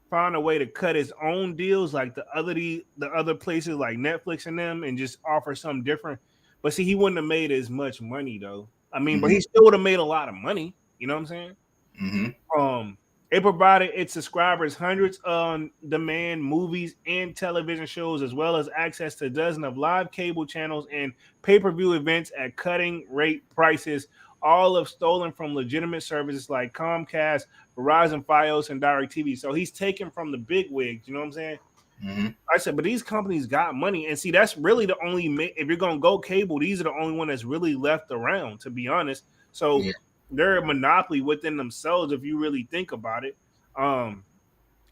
D: found a way to cut his own deals like the other places like Netflix and them and just offer something different. But see, he wouldn't have made as much money though. I mean, but he still would have made a lot of money. You know what I'm saying?
E: Mm-hmm.
D: It provided its subscribers hundreds of demand movies and television shows, as well as access to dozens of live cable channels and pay-per-view events at cutting rate prices, all of stolen from legitimate services like Comcast, Verizon, Fios, and DirecTV. So he's taken from the big wigs, you know what I'm saying?
E: Mm-hmm.
D: I said, but these companies got money. And see, that's really the only, if you're going to go cable, these are the only one that's really left around, to be honest. So they're a monopoly within themselves if you really think about it. But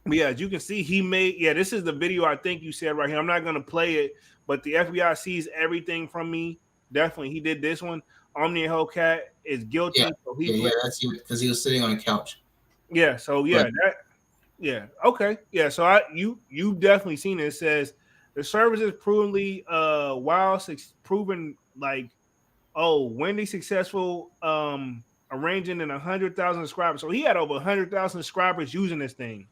D: yeah, as you can see, he made this is the video I think you said right here. I'm not gonna play it, but the FBI sees everything from me. Definitely, he did this one. Omni Hellcat is
E: Yeah,
D: guilty, so he
E: yeah,
D: pled.
E: that's it because he was sitting on a couch.
D: Yeah, so
E: But
D: okay, yeah. So you definitely seen it. It says the service is provenly while proven like Wendy successful arranging in 100,000 subscribers. So he had over 100,000 subscribers using this thing.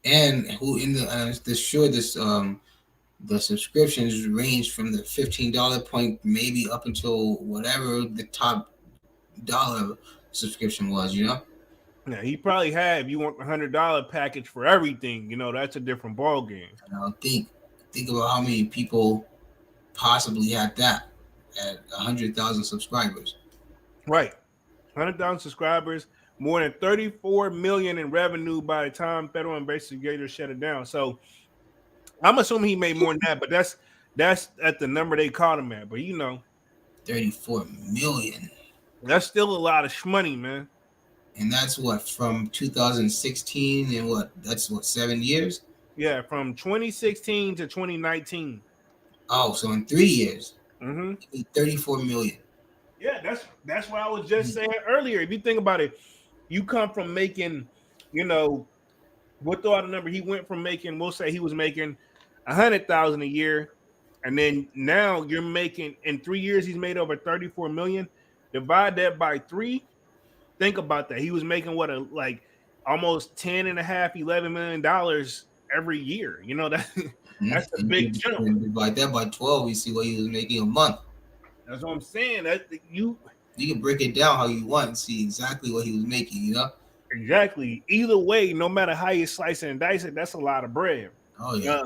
E: and who in the subscriptions range from the $15 point maybe up until whatever the top dollar subscription was, you know.
D: Yeah, he probably had. If you want the $100 package for everything, that's a different ball game.
E: And I think about how many people possibly had that at 100,000 subscribers.
D: Right, 100,000 subscribers, more than 34 million in revenue by the time federal investigators shut it down. So I'm assuming he made more than that, but that's at the number they caught him at. But
E: 34 million.
D: that's still a lot of money, man.
E: And that's what from 2016 and that's 7 years.
D: Yeah, from 2016 to 2019.
E: Oh, so in 3 years,
D: Mm-hmm.
E: 34 million.
D: Yeah, that's what I was just saying earlier. If you think about it, you come from making, we'll throw out a number. He went from making, we'll say he was making 100,000 a year, and then now you're making in 3 years he's made over 34 million. Divide that by 3. Think about that. He was making almost 10 and a half, $11 million every year. That's a big jump.
E: And divide that by 12, we see what he was making a month.
D: That's what I'm saying. That you
E: can break it down how you want and see exactly what he was making,
D: Exactly. Either way, no matter how you slice it and dice it, that's a lot of bread.
E: Oh yeah.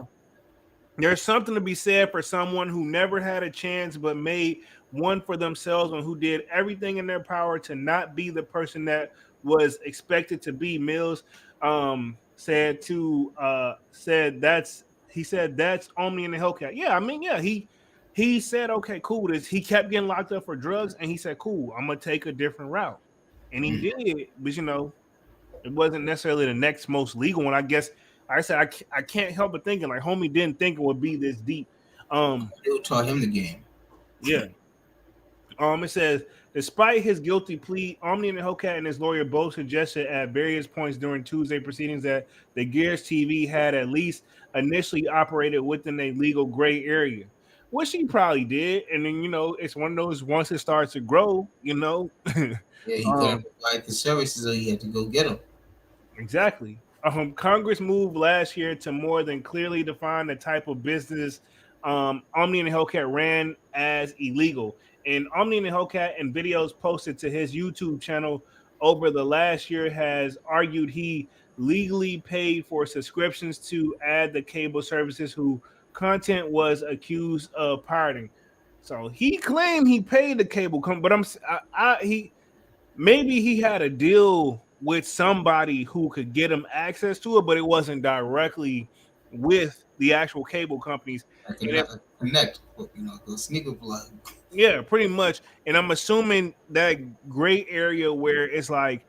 D: There's something to be said for someone who never had a chance but made one for themselves and who did everything in their power to not be the person that was expected to be. Mills said that's Omni in the Hellcat. Yeah, I mean, yeah, he said, okay, cool. He kept getting locked up for drugs, and he said, cool, I'm gonna take a different route. And he did, but it wasn't necessarily the next most legal one. I guess I said I can't help but thinking like homie didn't think it would be this deep.
E: It taught him the game.
D: Yeah. It says, despite his guilty plea, Omni and the Hellcat and his lawyer both suggested at various points during Tuesday proceedings that the Gears TV had at least initially operated within a legal gray area, which he probably did. And then, it's one of those once it starts to grow,
E: Yeah, he couldn't provide the services, so he had to go get them.
D: Exactly. Congress moved last year to more than clearly define the type of business Omni and the Hellcat ran as illegal. And Omni and the Hellcat and videos posted to his YouTube channel over the last year has argued he legally paid for subscriptions to add the cable services who content was accused of pirating. So he claimed he paid the cable company, but maybe he had a deal with somebody who could get him access to it, but it wasn't directly with the actual cable companies.
E: Connect, the sneaker plug.
D: Yeah, pretty much. And I'm assuming that gray area where it's like,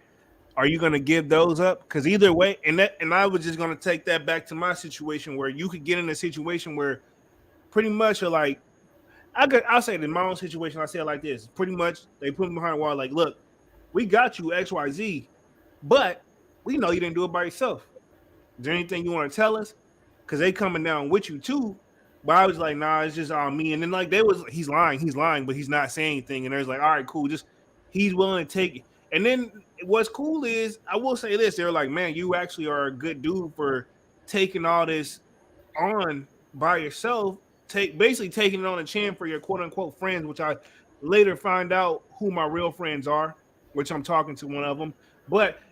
D: are you going to give those up? Because either way, and I was just going to take that back to my situation where you could get in a situation where pretty much you're like, I'll say in my own situation, I say it like this. Pretty much they put me behind the wall like, look, we got you XYZ, but we know you didn't do it by yourself. Is there anything you want to tell us? Because they coming down with you too. But I was like, nah, it's just all me. And then he's lying, but he's not saying anything. And there's like, all right, cool. Just he's willing to take it. And then what's cool is, I will say this, they're like, man, you actually are a good dude for taking all this on by yourself, basically taking it on a chin for your quote unquote friends, which I later find out who my real friends are, which I'm talking to one of them.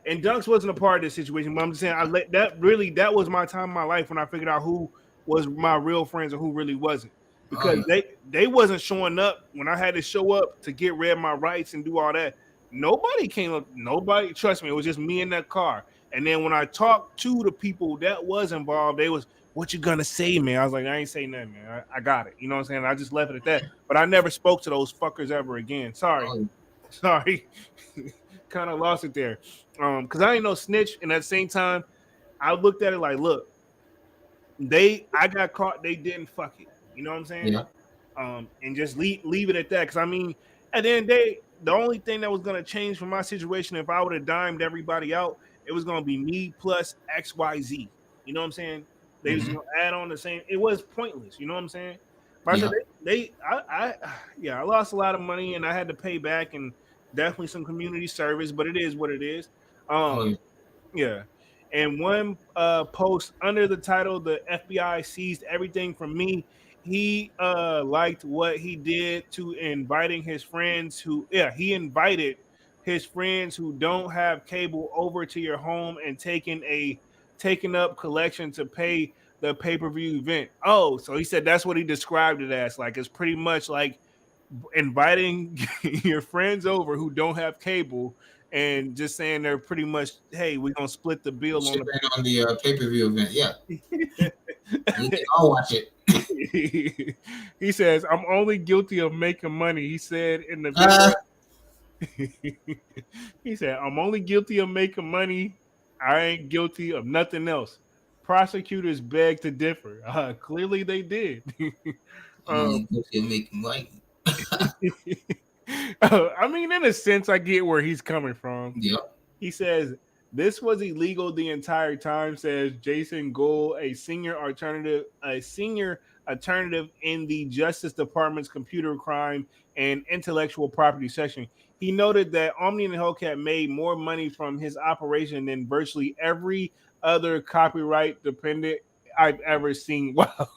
D: And Dunks wasn't a part of this situation, but I'm just saying that was my time in my life when I figured out who was my real friends and who really wasn't. Because they wasn't showing up when I had to show up to get rid of my rights and do all that. Nobody came up, nobody, trust me, it was just me in that car. And then when I talked to the people that was involved, they was, what you gonna say, man? I was like, I ain't saying nothing, man. I got it. You know what I'm saying? I just left it at that. But I never spoke to those fuckers ever again. Sorry. kind of lost it there. Because I ain't no snitch, and at the same time, I looked at it like, look, I got caught, they didn't fuck it. You know what I'm saying?
E: Yeah.
D: And just leave it at that. Because I mean, at the end of the day, the only thing that was gonna change from my situation if I would have dimed everybody out, it was gonna be me plus XYZ. You know what I'm saying? They was
E: Mm-hmm.
D: gonna add on the same. It was pointless. You know what I'm saying? But I said
E: Yeah.
D: I lost a lot of money and I had to pay back and definitely some community service, but it is what it is.
E: Oh, yeah.
D: Yeah. And one post under the title, "The FBI seized everything from me." He liked what he did to inviting his friends he invited his friends who don't have cable over to your home and taking up collection to pay the pay-per-view event. Oh, so he said that's what he described it as. Like it's pretty much like inviting your friends over who don't have cable and just saying they're pretty much, hey, we're gonna split the bill on
E: Chip in on the pay-per-view event. Yeah.
D: the.
E: We can all watch it.
D: He says, "I'm only guilty of making money." He said in the
E: Uh,
D: video. He said, "I'm only guilty of making money. I ain't guilty of nothing else." Prosecutors beg to differ. Clearly, they did.
E: I'm only guilty of making money.
D: I mean, in a sense, I get where he's coming from.
E: Yep.
D: He says, "This was illegal the entire time," says Jason Gould, a senior alternative in the Justice Department's computer crime and intellectual property section. He noted that Omni and Hellcat made more money from his operation than virtually every other copyright dependent I've ever seen. Wow.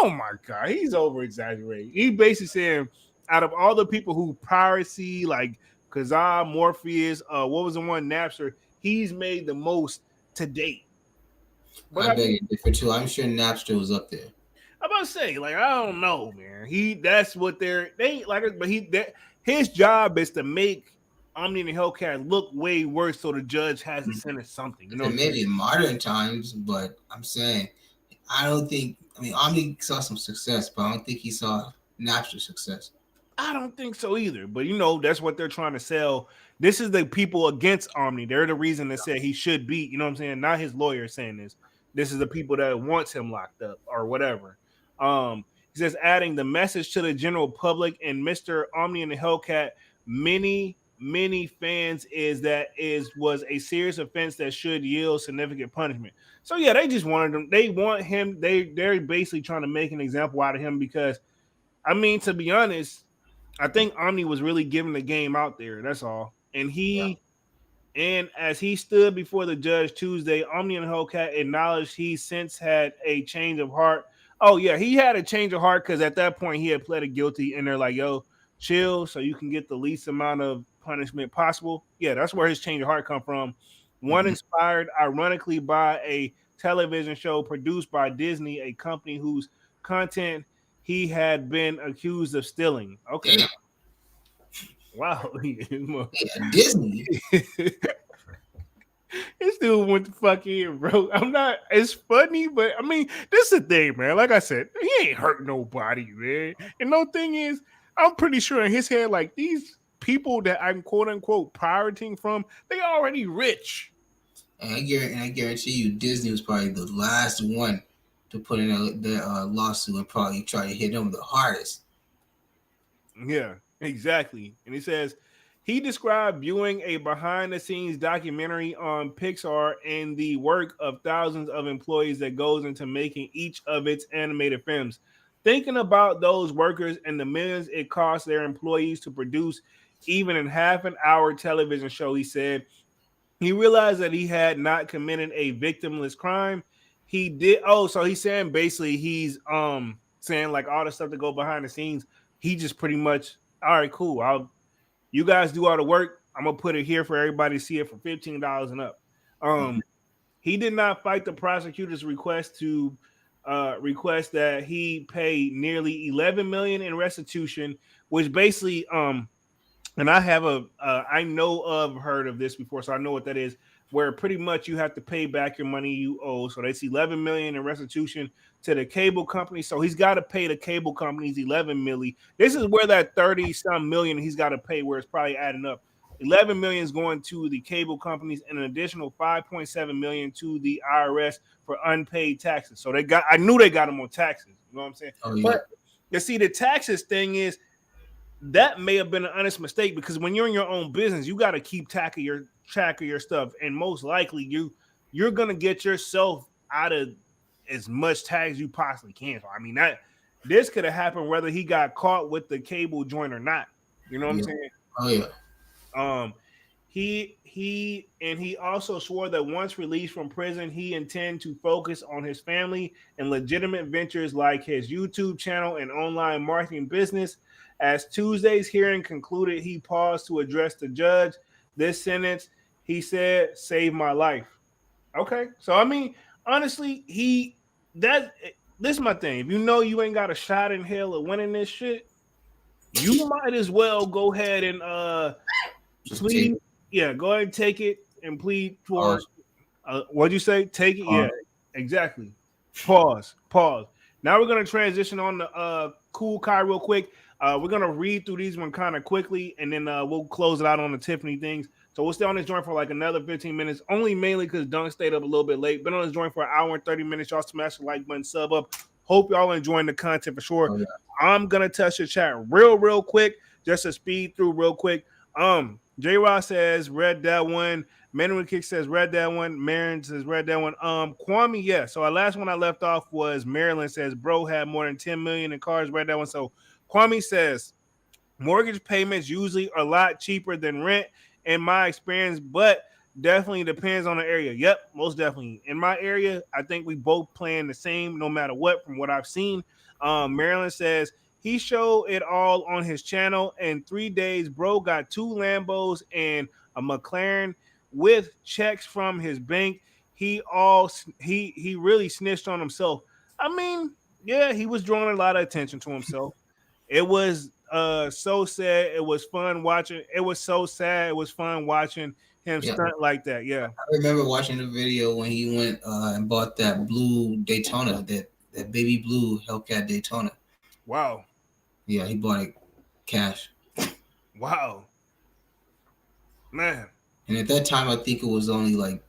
D: Oh my God. He's over exaggerating. He basically saying, out of all the people who piracy, like Kazaa, Morpheus, what was the one, Napster, he's made the most to date. But
E: I beg it differ too. I'm sure Napster was up there.
D: I'm about to say, like, I don't know, man. That's what they like, but his job is to make Omni and Hellcat look way worse, so the judge has to sentence something. You know,
E: Maybe in modern times, but I'm saying I don't think. I mean, Omni saw some success, but I don't think he saw Napster success.
D: I don't think so either. But you know, that's what they're trying to sell. This is the people against Omni. They're the reason that said he should be. You know what I'm saying? Not his lawyer saying this. This is the people that wants him locked up or whatever. He says, adding the message to the general public and Mr. Omni and the Hellcat, many fans was a serious offense that should yield significant punishment. So yeah, they just wanted him. They want him. They're basically trying to make an example out of him because, I mean, to be honest, I think Omni was really giving the game out there. That's all. And as he stood before the judge Tuesday, Omni and Hellcat acknowledged he since had a change of heart. Oh yeah, he had a change of heart because at that point he had pleaded guilty, and they're like, "Yo, chill, so you can get the least amount of punishment possible." Yeah, that's where his change of heart come from. One inspired, ironically, by a television show produced by Disney, a company whose content he had been accused of stealing. Okay.
E: Damn.
D: Wow.
E: Yeah, Disney.
D: This dude went the fuck in, bro. I'm not. It's funny, but I mean, this is the thing, man. Like I said, he ain't hurt nobody, man. And no thing is, I'm pretty sure in his head, like these people that I'm quote unquote pirating from, they already rich.
E: And I guarantee you, Disney was probably the last one to put in their lawsuit and probably try to hit them the hardest.
D: Yeah, exactly. And he says he described viewing a behind-the-scenes documentary on Pixar and the work of thousands of employees that goes into making each of its animated films. Thinking about those workers and the millions it costs their employees to produce even in half an hour television show, he said, he realized that he had not committed a victimless crime. He did. Oh, so he's saying basically he's saying like all the stuff that go behind the scenes. He just pretty much, all right, cool. You guys do all the work. I'm gonna put it here for everybody to see it for $15 and up. He did not fight the prosecutor's request that he pay nearly $11 million in restitution, which basically and I have I know of heard of this before, so I know what that is, where pretty much you have to pay back your money you owe. So that's $11 million in restitution to the cable company. So he's got to pay the cable companies $11 million. This is where that 30 some million he's got to pay, where it's probably adding up. 11 million is going to the cable companies, and an additional 5.7 million to the IRS for unpaid taxes. So I knew they got them on taxes. You know what I'm saying?
E: Oh, yeah.
D: But you see, the taxes thing is that may have been an honest mistake, because when you're in your own business, you got to keep track of your stuff, and most likely you're gonna get yourself out of as much tax as you possibly can. So I mean, that this could have happened whether he got caught with the cable joint or not. You know what I'm saying?
E: Oh yeah.
D: He also swore that once released from prison, he intends to focus on his family and legitimate ventures like his YouTube channel and online marketing business. As Tuesday's hearing concluded, he paused to address the judge. This sentence, he said, saved my life. Okay. So I mean, honestly, this is my thing. If you know you ain't got a shot in hell of winning this shit, you might as well go ahead and plead. Yeah, go ahead and take it and plead for what'd you say? Take it? Yeah, exactly. Pause. Now we're gonna transition on to Kool Kiy real quick. We're gonna read through these one kind of quickly, and then we'll close it out on the Tiffany things. So we'll stay on this joint for like another 15 minutes, only mainly because Dunk stayed up a little bit late. Been on this joint for an hour and 30 minutes. Y'all smash the like button, sub up. Hope y'all enjoying the content for sure.
E: Oh, yeah.
D: I'm gonna touch the chat real quick, just to speed through real quick. J Ross says read that one. Manuel Kick says read that one. Marin says read that one. Kwame, yeah. So our last one I left off was Maryland says bro had more than 10 million in cars. Read that one. So Kwame says mortgage payments usually are a lot cheaper than rent in my experience, but definitely depends on the area. Yep, most definitely. In my area, I think we both playing the same no matter what from what I've seen. Maryland says he showed it all on his channel. In 3 days, bro got 2 Lambos and a McLaren with checks from his bank. He really snitched on himself. I mean, yeah, he was drawing a lot of attention to himself. It was so sad. It was fun watching. It was so sad. It was fun watching him stunt like that. Yeah,
E: I remember watching the video when he went and bought that blue Daytona, that baby blue Hellcat Daytona.
D: Wow.
E: Yeah, he bought it cash.
D: Wow. Man.
E: And at that time, I think it was only like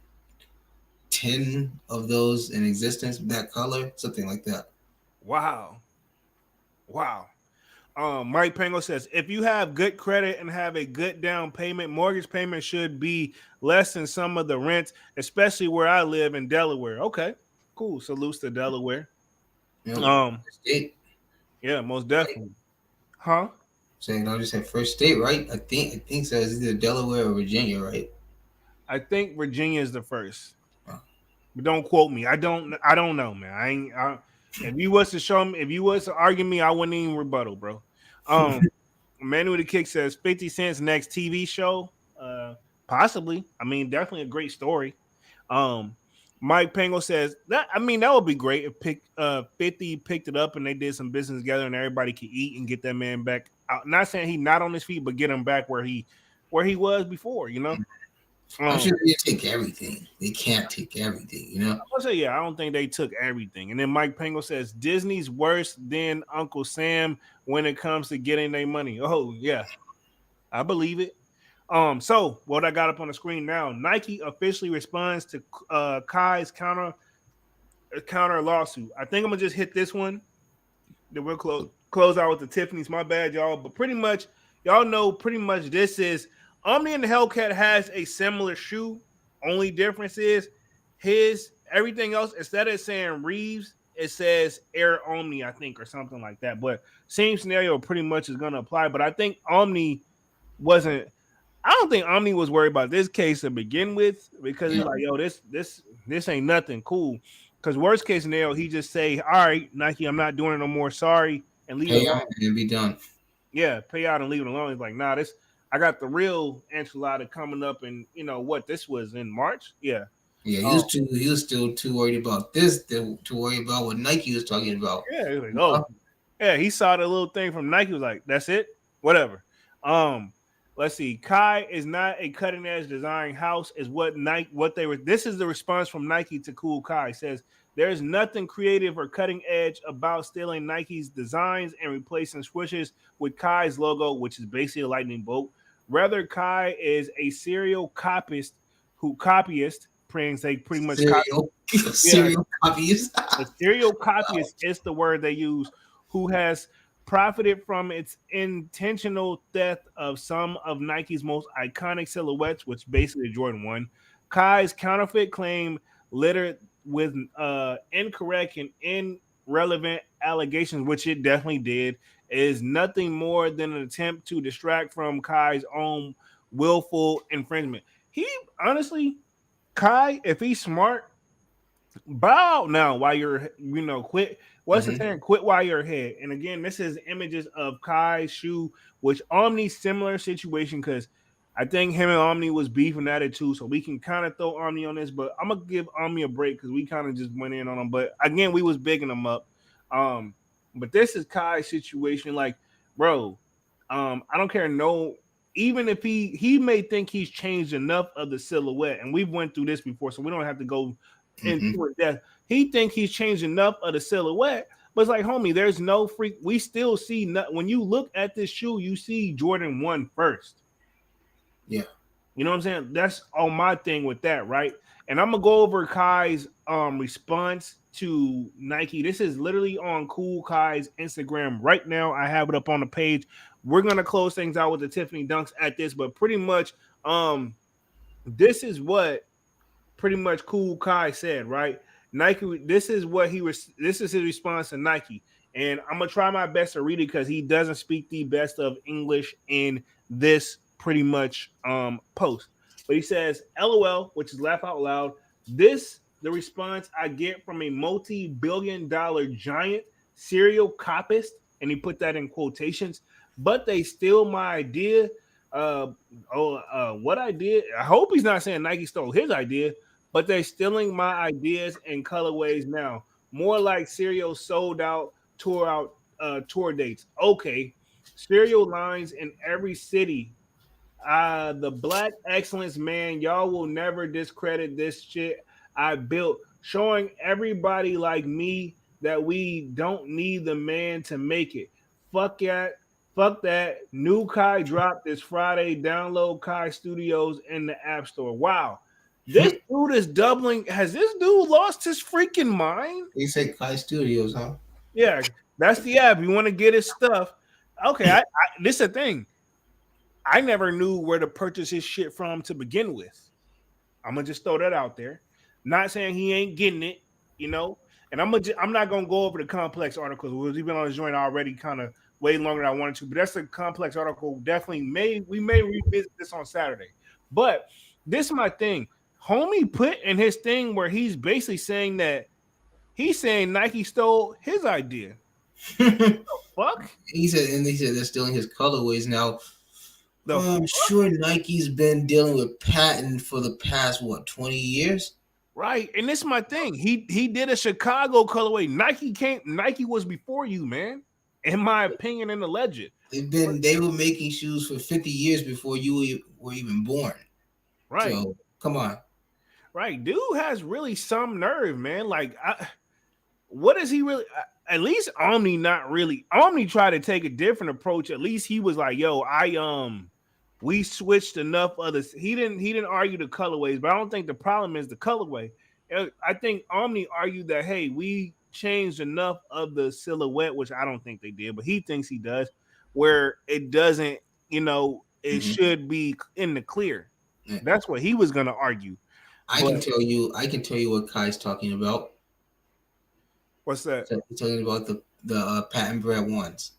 E: 10 of those in existence, that color, something like that.
D: Wow. Mike Pango says, if you have good credit and have a good down payment, mortgage payment should be less than some of the rents, especially where I live in Delaware. Okay, cool. Salutes to Delaware.
E: State.
D: Yeah, most definitely. Huh?
E: Saying I just said first state, right? I think so. It's either Delaware or Virginia, right?
D: I think Virginia is the first. But don't quote me. I don't know, man. If you was to show me, if you was to argue me, I wouldn't even rebuttal, bro. Manuel the Kick says 50 Cent's next TV show. Possibly. I mean, definitely a great story. Mike Pango says that would be great if 50 picked it up and they did some business together and everybody could eat and get that man back out. Not saying he's not on his feet, but get him back where he was before, you know.
E: I'm sure they take everything. They can't take everything, you know.
D: I say, yeah, I don't think they took everything. And then Mike Pango says Disney's worse than Uncle Sam when it comes to getting their money. Oh yeah, I believe it. So what I got up on the screen now, Nike officially responds to Kai's counter lawsuit. I think I'm gonna just hit this one. Then we'll close out with the Tiffany's. My bad, y'all. But pretty much, y'all know pretty much this is Omni and the Hellcat has a similar shoe. Only difference is everything else, instead of saying Reeves, it says Air Omni, I think, or something like that. But same scenario pretty much is gonna apply. But I think Omni wasn't. I don't think Omni was worried about this case to begin with, because he's like, yo, this ain't nothing cool. Because worst case scenario, he just say, all right, Nike, I'm not doing it no more. Sorry, and leave it alone.
E: And be done.
D: Yeah, pay out and leave it alone. He's like, nah, I got the real enchilada coming up, and you know what? This was in March. Yeah.
E: Yeah, he was still too worried about this to worry about what Nike was talking about.
D: Yeah, he was like, yeah, he saw the little thing from Nike, was like, that's it, whatever. Let's see. Kai is not a cutting edge design house, is what they were. This is the response from Nike to Kool Kiy. Says there's nothing creative or cutting edge about stealing Nike's designs and replacing swooshes with Kai's logo, which is basically a lightning bolt. Rather, Kai is a serial copyist who copyist, they pretty much copy.
E: Serial,
D: Yeah,
E: serial copies.
D: a serial copyist is the word they use, who has profited from its intentional theft of some of Nike's most iconic silhouettes, which basically Jordan 1. Kai's counterfeit claim littered with incorrect and irrelevant allegations, which it definitely did, is nothing more than an attempt to distract from Kai's own willful infringement. He honestly, Kai, if he's smart, bow out now while you're, quit. What's the saying? Quit while you're ahead. And again, this is images of Kai's shoe, which Omni similar situation because I think him and Omni was beefing at it too. So we can kind of throw Omni on this, but I'm gonna give Omni a break because we kind of just went in on him. But again, we was bigging him up. But this is Kai's situation. Like, bro, I don't care. No, even if he may think he's changed enough of the silhouette, and we've went through this before, so we don't have to go into it. That he think he's changed enough of the silhouette, but it's like, homie, there's no freak. We still see when you look at this shoe, you see Jordan 1 first.
E: Yeah,
D: you know what I'm saying. That's all my thing with that, right? And I'm gonna go over Kai's response to Nike. This is literally on Kool Kiy's Instagram right now. I have it up on the page. We're gonna close things out with the Tiffany dunks at this, but pretty much, this is what pretty much Kool Kiy said, right? Nike, this is his response to Nike. And I'm gonna try my best to read it because he doesn't speak the best of English in this pretty much post. But he says, LOL, which is laugh out loud. This the response I get from a multi-billion-dollar giant serial copyist, and he put that in quotations, but they steal my idea. What I did, I hope he's not saying Nike stole his idea, but they're stealing my ideas and colorways now. More like Serial sold out tour dates. Okay. Serial lines in every city. The Black Excellence, man, y'all will never discredit this shit I built, showing everybody like me that we don't need the man to make it. Fuck that. New Kai dropped this Friday. Download Kai Studios in the App Store. Wow. This dude is doubling. Has this dude lost his freaking mind?
E: He said Kai Studios, huh?
D: Yeah, that's the app. You want to get his stuff. Okay, this is the thing. I never knew where to purchase his shit from to begin with. I'm gonna just throw that out there. Not saying he ain't getting it, And I'm not gonna go over the complex articles. We've been on this joint already, kind of way longer than I wanted to. But that's a complex article. Definitely, we may revisit this on Saturday. But this is my thing. Homie put in his thing where he's basically saying that he's saying Nike stole his idea. What the fuck?
E: He said they're stealing his colorways now. I'm sure Nike's been dealing with patent for the past 20 years.
D: Right, and this is my thing. He did a Chicago colorway. Nike was before you, man. In my opinion, and alleged.
E: They were making shoes for 50 years before you were even born.
D: Right.
E: So come on.
D: Right, dude has really some nerve, man. Like, what is he really? At least Omni not really. Omni tried to take a different approach. At least he was like, "Yo, we switched enough others." He didn't argue the colorways, but I don't think the problem is the colorway. I think Omni argued that, hey, we changed enough of the silhouette, which I don't think they did, but he thinks he does, where it doesn't, it should be in the clear. Yeah. That's what he was gonna argue.
E: I can tell you what Kai's talking about.
D: What's that?
E: So he's talking about the patent bred ones.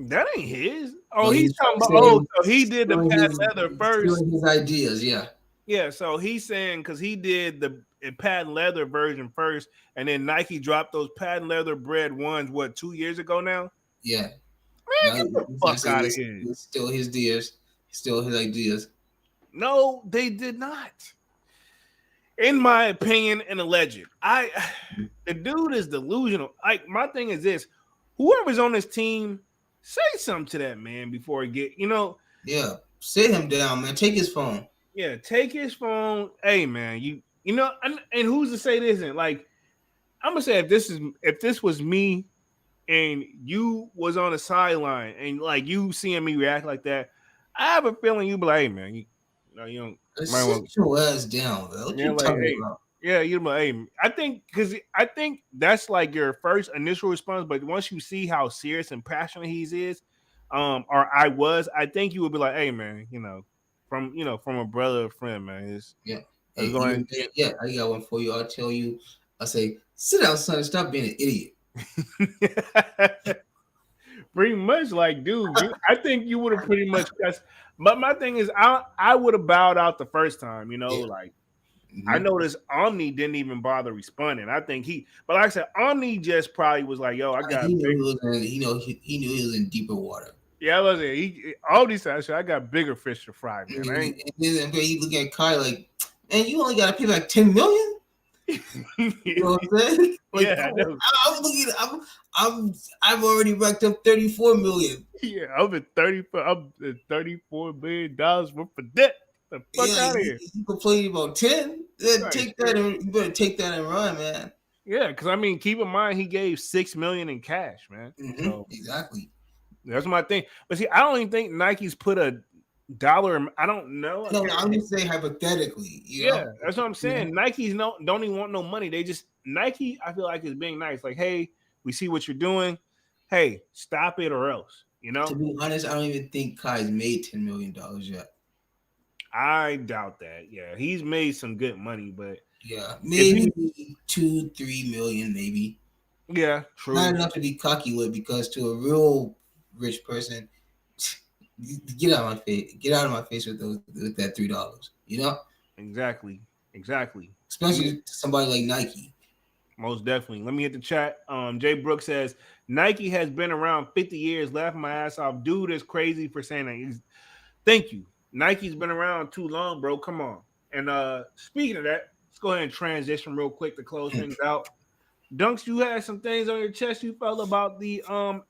D: That ain't his. Oh, he's talking about. So he did the patent leather first.
E: His ideas, yeah.
D: Yeah, so he's saying because he did the patent leather version first, and then Nike dropped those patent leather bred ones. 2 years ago now?
E: Yeah.
D: Man, get the fuck out of here.
E: It's still his ideas. Still his ideas.
D: No, they did not. In my opinion, and alleged. The dude is delusional. Like, my thing is this: whoever's on this team, say something to that man before he get.
E: Yeah, sit him down, man. Take his phone.
D: Yeah, take his phone. Hey, man, and who's to say this isn't? Like, I'm gonna say if this was me, and you was on the sideline and like you seeing me react like that, I have a feeling you be like, hey man, you don't might
E: Sit
D: want,
E: your ass down, man. What
D: yeah,
E: you
D: like
E: talking
D: hey,
E: about?
D: yeah, you be like, hey, I think because I think that's like your first initial response, but once you see how serious and passionate he is, or I think you would be like, hey man, from a brother or friend, man,
E: Yeah. Hey,
D: it's
E: even
D: going.
E: better yet, I got one for you. I'll tell you. I say, sit down, son, and stop being an idiot.
D: Pretty much like, dude, I think you would have pretty much cussed. But my thing is, I would have bowed out the first time,
E: Yeah.
D: like I
E: Mm-hmm.
D: noticed Omni didn't even bother responding. I think but like I said, Omni just probably was like, yo, I got
E: He knew
D: big.
E: he was in, he knew he was in deeper water.
D: Yeah, I was it. All these times, I got bigger fish to fry, man. I ain't.
E: And then he look at Kai like, man, you only got to pay like 10 million. You know what I'm saying? Like,
D: Yeah, I
E: come on.
D: know.
E: I'm looking. I've already racked up 34 million.
D: Yeah, I'm at $34 million worth of debt. The fuck
E: Yeah,
D: out of here.
E: you complaining about 10? Then
D: Right,
E: take that and you better take that and run, man.
D: yeah, because I mean, keep in mind he gave $6 million in cash, man.
E: Mm-hmm.
D: So
E: Exactly.
D: that's my thing. But see, I don't even think Nike's put a dollar. I don't know. I
E: No,
D: can't.
E: I'm just saying hypothetically, you
D: Yeah,
E: know.
D: that's what I'm
E: You know?
D: saying. Nike's don't even want no money. They just Nike. I feel like is being nice. Like, hey, we see what you're doing. Hey, stop it or else.
E: To be honest, I don't even think Kai's made $10 million yet.
D: I doubt that. Yeah, he's made some good money, but
E: Yeah,
D: if he,
E: maybe 2-3 million, maybe
D: yeah,
E: not
D: true.
E: enough to be cocky with. Because to a real rich person, get out of my face, get out of my face with that $3. You know,
D: Exactly, exactly. Let me
E: especially to somebody like Nike.
D: most definitely. Let me hit the chat. Jay Brooks says Nike has been around 50 years. Laughing my ass off. Dude is crazy for saying that. Thank you. Nike's been around too long, bro. Come on. And speaking of that, let's go ahead and transition real quick to close things out. Dunks, you had some things on your chest you felt about the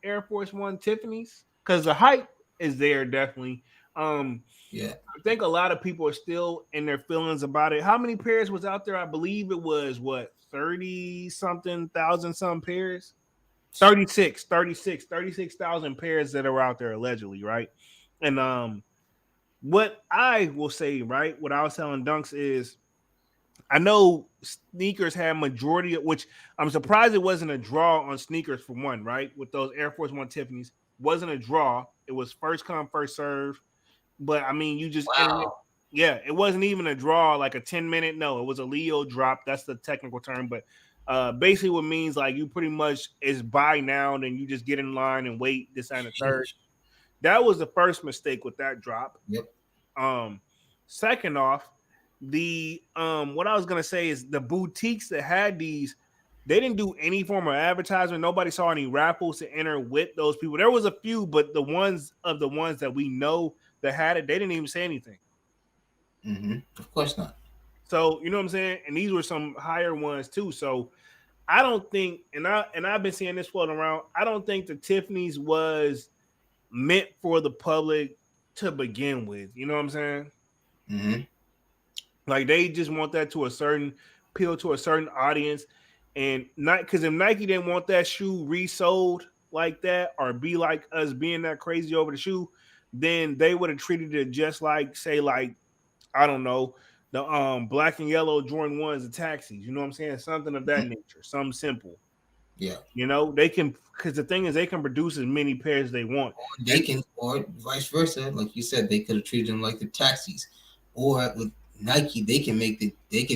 D: Air Force One Tiffany's? Because the hype is there definitely.
E: Yeah,
D: I think a lot of people are still in their feelings about it. How many pairs was out there? I believe it was what 30 something thousand some pairs. 36,000 pairs that are out there allegedly, right? And what I will say, right, what I was telling Dunks is I know sneakers had majority of which I'm surprised it wasn't a draw on sneakers for one, right? With those Air Force One Tiffany's. Wasn't a draw. It was first come, first serve. But I mean, you just internet.
E: wow.
D: Yeah, it wasn't even a draw, like a 10-minute. No, it was a Leo drop. That's the technical term. But basically what means like you pretty much is buy now, then you just get in line and wait this and the third.
E: Sheesh.
D: That was the first mistake with that drop.
E: Yep.
D: Um, Second off, the what I was gonna say is the boutiques that had these, they didn't do any form of advertisement. Nobody saw any raffles to enter with those people. There was a few, but the ones that we know that had it, they didn't even say anything.
E: Mm-hmm. Of course not.
D: So you know what I'm saying? And these were some higher ones too. So I don't think, I've been seeing this floating around. I don't think the Tiffany's was meant for the public to begin with. You know what I'm saying?
E: Mm-hmm.
D: Like they just want that to a certain appeal to a certain audience, and not because if Nike didn't want that shoe resold like that or be like us being that crazy over the shoe, then they would have treated it just like say like I don't know the black and yellow Jordan ones, the taxis. You know what I'm saying? Something of that nature, something simple.
E: Yeah.
D: You know they can because the thing is they can produce as many pairs as they want.
E: They can, or vice versa. Like you said, they could have treated them like the taxis, or with Nike, they can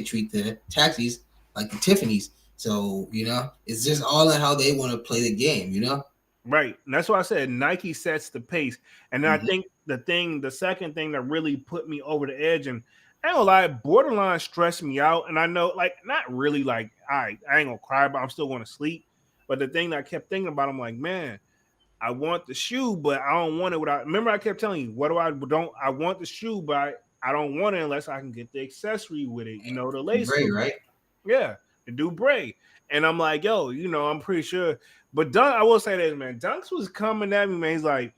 E: treat the taxis like the Tiffany's. So it's just all in how they want to play the game.
D: Right. And that's why I said Nike sets the pace. And then I
E: Mm-hmm.
D: think the second thing that really put me over the edge and I ain't gonna lie, borderline stressed me out. And I know, like, not really like, I ain't gonna cry, but I'm still gonna sleep. But the thing that I kept thinking about, I'm like, man, I want the shoe, but I don't want it without. Remember, I kept telling you, what do I don't? I want the shoe, but I don't want it unless I can get the accessory with it, the lace.
E: Great, right?
D: Yeah, the Dubray. And I'm like, yo, I'm pretty sure. But Dunk, I will say this, man. Dunks was coming at me, man. He's like,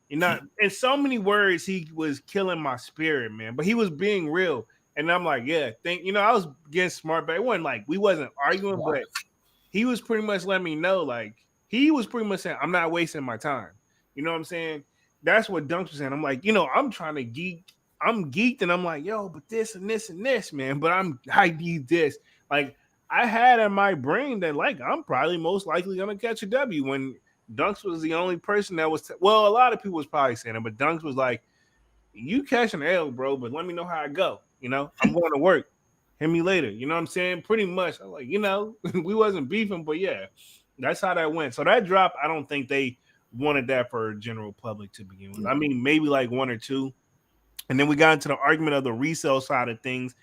D: in so many words, he was killing my spirit, man. But he was being real. And I'm like, yeah, I was getting smart, but it wasn't like we wasn't arguing, but he was pretty much letting me know, like, he was pretty much saying, I'm not wasting my time. You know what I'm saying? That's what Dunks was saying. I'm like, I'm trying to geek. I'm geeked and I'm like, yo, but this and this and this, man. But I need this. Like, I had in my brain that, like, I'm probably most likely going to catch a W when Dunks was the only person that was, well, a lot of people was probably saying it, but Dunks was like, you catch an L, bro, but let me know how I go. I'm going to work. Hit me later. You know what I'm saying? Pretty much. I'm like, we wasn't beefing, but yeah, that's how that went. So that drop, I don't think they wanted that for general public to begin with. I mean, maybe like one or two. And then we got into the argument of the resale side of things.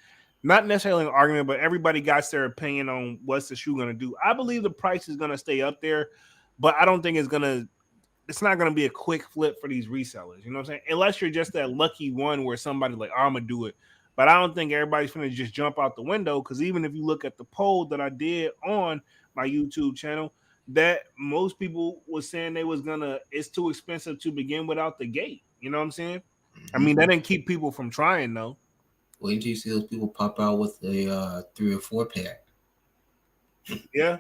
D: Not necessarily an argument, but everybody got their opinion on what's the shoe going to do. I believe the price is going to stay up there, but I don't think it's not going to be a quick flip for these resellers. You know what I'm saying? Unless you're just that lucky one where somebody like, I'm going to do it. But I don't think everybody's going to just jump out the window, because even if you look at the poll that I did on my YouTube channel, that most people was saying it's too expensive to begin without the gate. You know what I'm saying? I mean, that didn't keep people from trying, though.
E: Wait until you see those people pop out with a 3 or 4 pair.
D: Yeah.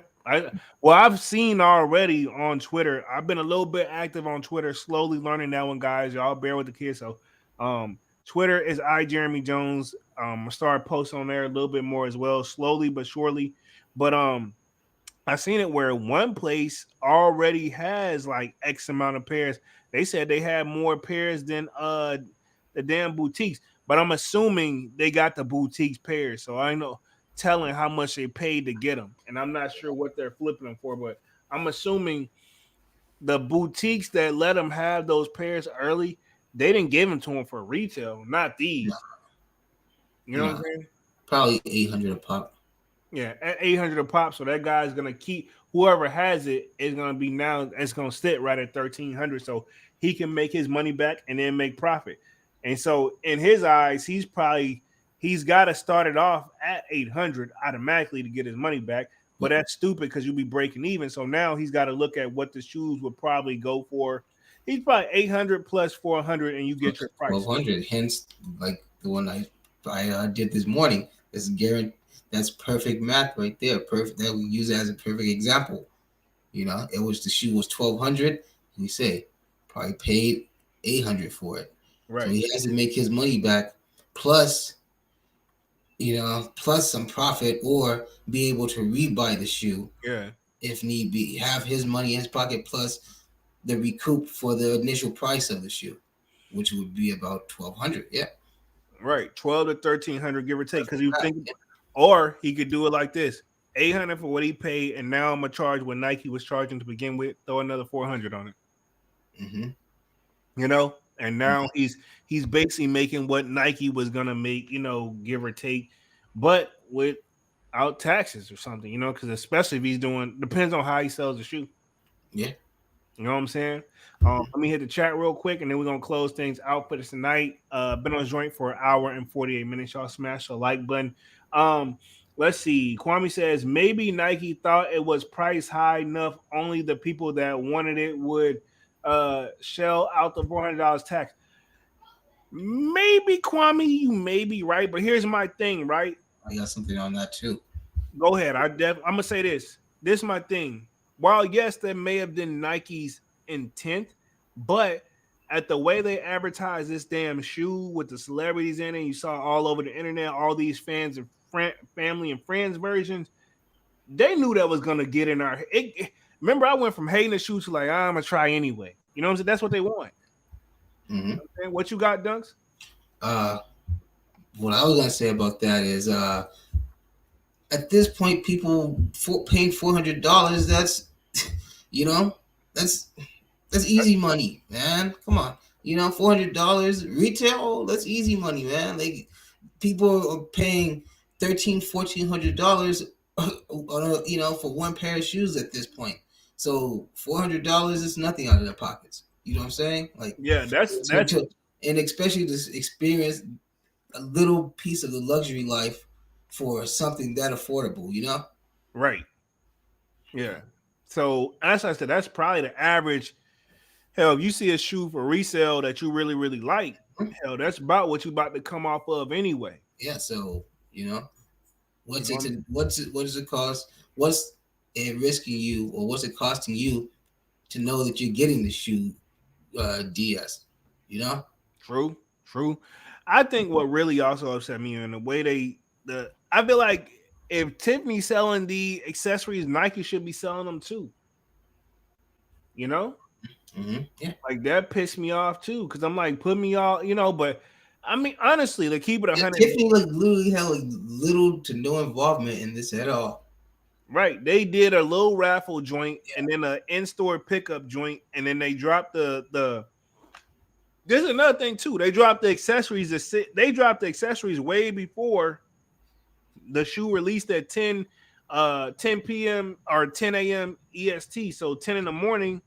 D: I've seen already on Twitter. I've been a little bit active on Twitter, slowly learning that one, guys. Y'all bear with the kids. So Twitter is Jeremy Jones. I started posting on there a little bit more as well, slowly but surely. But I seen it where one place already has like X amount of pairs. They said they had more pairs than the damn boutiques. But I'm assuming they got the boutiques pairs. So I know telling how much they paid to get them, and I'm not sure what they're flipping them for, but I'm assuming the boutiques that let them have those pairs early, they didn't give them to them for retail, not these. You know what I'm saying?
E: Probably 800 a pop.
D: Yeah, at 800 a pop. So that guy's gonna keep, whoever has it is gonna be, now it's gonna sit right at 1300, so he can make his money back and then make profit. And so in his eyes, he's got to start it off at 800 automatically to get his money back. But that's stupid, because you'll be breaking even. So now he's got to look at what the shoes would probably go for. He's probably 800 plus 400, and you get your price.
E: 1200. Hence, like the one I did this morning. This guarantee. That's perfect math right there. Perfect. That we use it as a perfect example. The shoe was 1200. We say probably paid 800 for it. Right. So he has to make his money back, plus some profit, or be able to rebuy the shoe.
D: Yeah.
E: If need be, have his money in his pocket, plus the recoup for the initial price of the shoe, which would be about 1200. Yeah.
D: Right. 12 to 1300, give or take. Because you think, or he could do it like this: 800 for what he paid, and now I'm gonna charge what Nike was charging to begin with. Throw another 400 on it.
E: Mm-hmm.
D: And now he's basically making what Nike was gonna make, give or take, but without taxes or something, because especially if he's depends on how he sells the shoe.
E: Yeah.
D: You know what I'm saying? Let me hit the chat real quick, and then we're gonna close things out for this tonight. Been on the joint for an hour and 48 minutes. Y'all smash the like button. Let's see. Kwame says maybe Nike thought it was priced high enough. Only the people that wanted it would shell out the $400 tax. Maybe, Kwame, you may be right, but here's my thing, right?
E: I got something on that too.
D: Go ahead. I'm gonna say this. This is my thing. While yes, that may have been Nike's intent, but at the way they advertise this damn shoe with the celebrities in it, you saw all over the internet, all these fans and family and friends versions, they knew that was gonna get in our. Remember, I went from hating the shoe to like, I'm gonna try anyway. You know what I'm saying? That's what they want.
E: Mm-hmm.
D: You know what you got, Dunks?
E: What I was gonna say about that is, at this point, people paying $400. That's, that's easy money, man. Come on, $400 retail. That's easy money, man. Like, people are paying $1,300-$1,400 for one pair of shoes at this point. So $400 is nothing out of their pockets. You know what I'm saying? Like,
D: yeah, that's
E: and especially to experience a little piece of the luxury life for something that affordable.
D: Right. Yeah. So as I said, that's probably the average. Hell, if you see a shoe for resale that you really, really like, hell, that's about what you about to come off of anyway.
E: Yeah. So what does it cost? What's it risking you, or what's it costing you to know that you're getting the shoe DS. You know?
D: True. I think what really also upset me in the way I feel like if Tiffany's selling the accessories, Nike should be selling them too. You know,
E: Yeah.
D: like that pissed me off too because I'm like, put me all, but I mean, honestly, to keep it
E: Yeah,
D: 100,
E: Tiffany like literally had like little to no involvement in this at all.
D: right? They did a little raffle joint and then an in-store pickup joint, and then they dropped the. There's another thing too. They dropped the accessories. They dropped the accessories way before the shoe released at 10 p.m. or 10 a.m. EST, so 10 in the morning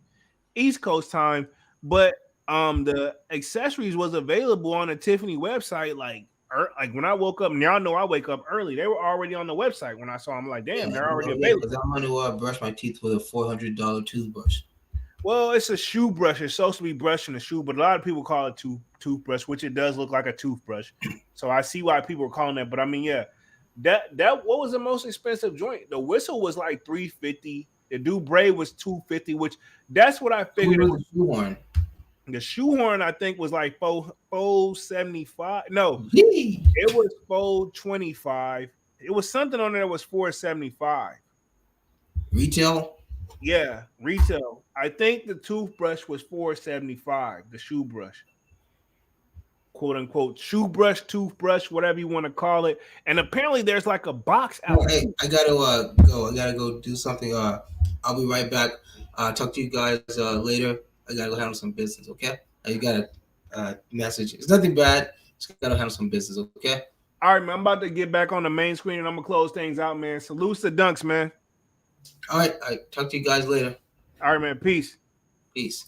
D: East Coast time. But the accessories was available on the Tiffany website like when I woke up. And y'all know I wake up early. They were already on the website when I saw them. Like, damn, they're already available.
E: Because I'm gonna brush my teeth with a $400 toothbrush.
D: Well, it's a shoe brush. It's supposed to be brushing the shoe, but a lot of people call it toothbrush, which it does look like a toothbrush. So I see why people are calling that. But I mean, yeah, that what was the most expensive joint? The whistle was like $350. The Dubre was $250, which that's what I figured.
E: Who was the shoehorn?
D: The shoehorn I think was like $475. No,
E: Gee.
D: it was $425. It was something on there that was $475.
E: Retail.
D: Yeah, retail. I think the toothbrush was $475. The shoe brush, quote unquote, shoe brush, toothbrush, whatever you want to call it. And apparently, there's like a box out.
E: Oh, hey, I gotta go. I gotta go do something. I'll be right back. Talk to you guys later. I gotta go handle some business. Okay. You got a message. It's nothing bad. Just gotta handle some business. Okay.
D: All right, man. I'm about to get back on the main screen and I'm gonna close things out, man. Salute to Dunks, man.
E: All right. Talk to you guys later.
D: All right, man. Peace.
E: Peace.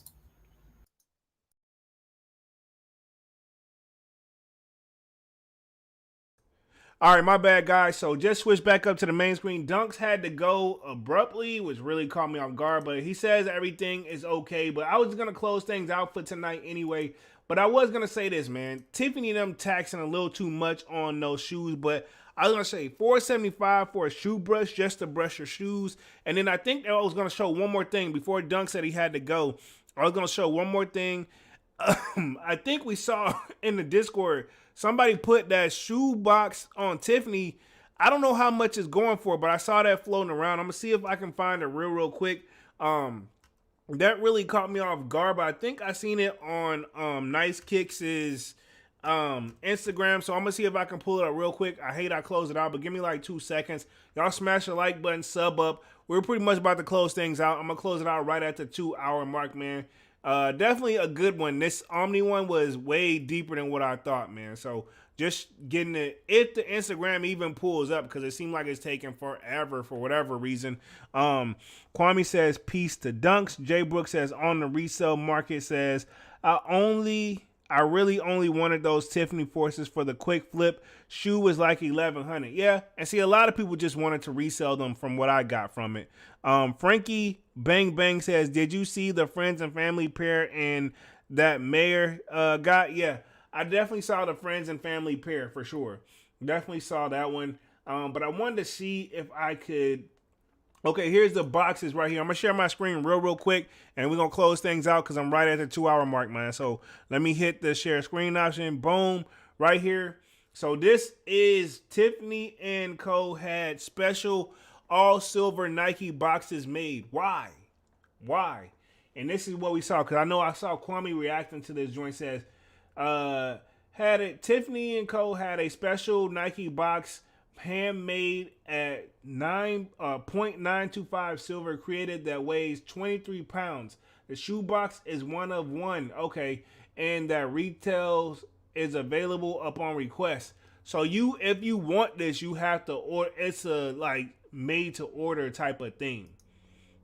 D: All right, my bad, guys. So just switch back up to the main screen. Dunks had to go abruptly, which really caught me off guard. But he says everything is okay. But I was going to close things out for tonight anyway. But I was going to say this, man. Tiffany and them taxing a little too much on those shoes. But I was going to say $475 for a shoe brush just to brush your shoes. And then I think I was going to show one more thing before Dunk said he had to go. I was going to show one more thing. I think we saw in the Discord somebody put that shoe box on Tiffany. I don't know how much it's going for, but I saw that floating around. I'm gonna see if I can find it real quick. That really caught me off guard, but I think I seen it on Nice Kicks' Instagram. So I'm gonna see if I can pull it up real quick. I hate I close it out, but give me like 2 seconds. Y'all smash the like button, sub up. We're pretty much about to close things out. I'm gonna close it out right at the 2-hour mark, man. Definitely a good one. This Omni one was way deeper than what I thought, man. So just getting it, if the Instagram even pulls up, because it seemed like it's taking forever for whatever reason. Kwame says peace to Dunks. Jay Brooks says on the resale market says I really only wanted those Tiffany forces for the quick flip. Shoe was like $1,100. Yeah, and see, a lot of people just wanted to resell them from what I got from it. Frankie Bang Bang says, did you see the friends and family pair and that mayor got? Yeah, I definitely saw the friends and family pair for sure. Definitely saw that one. But I wanted to see if I could. Okay, here's the boxes right here. I'm going to share my screen real quick, and we're going to close things out because I'm right at the 2-hour mark, man. So let me hit the share screen option. Boom, right here. So this is Tiffany & Co. had special all-silver Nike boxes made. Why? And this is what we saw, because I know I saw Kwame reacting to this joint. Says, Tiffany & Co. had a special Nike box handmade at 0.925 silver created that weighs 23 pounds. The shoebox is one of one. Okay. And that retails is available upon request. So if you want this, you have to order. It's a like made to order type of thing.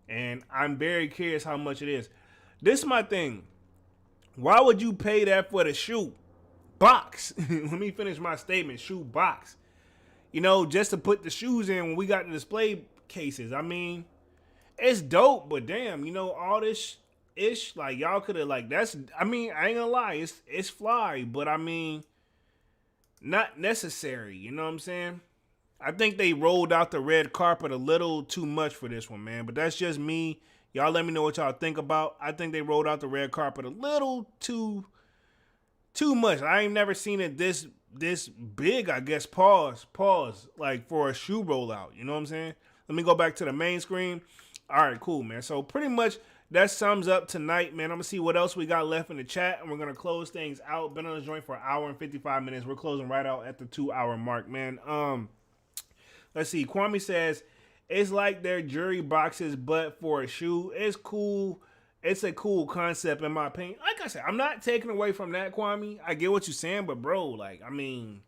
D: And I'm very curious how much it is. This is my thing. Why would you pay that for the shoe box? Let me finish my statement. Shoe box. You know, just to put the shoes in when we got the display cases. I mean, it's dope, but damn, you know, all this ish, like y'all could have like that's. I mean, I ain't gonna lie, it's fly, but I mean, not necessary. You know what I'm saying? I think they rolled out the red carpet a little too much for this one, man. But that's just me Y'all let me know what y'all think about. I think they rolled out the red carpet a little too much. I ain't never seen it this big, I guess. Pause. Like for a shoe rollout. You know what I'm saying? Let me go back to the main screen. All right, cool, man. So pretty much that sums up tonight, man. I'm gonna see what else we got left in the chat, and we're gonna close things out. Been on this joint for an hour and 55 minutes. We're closing right out at the 2-hour mark, man. Let's see. Kwame says it's like their jury boxes, but for a shoe. It's cool. It's a cool concept in my opinion. Like I said, I'm not taking away from that, Kwame. I get what you're saying, but bro, like, I mean,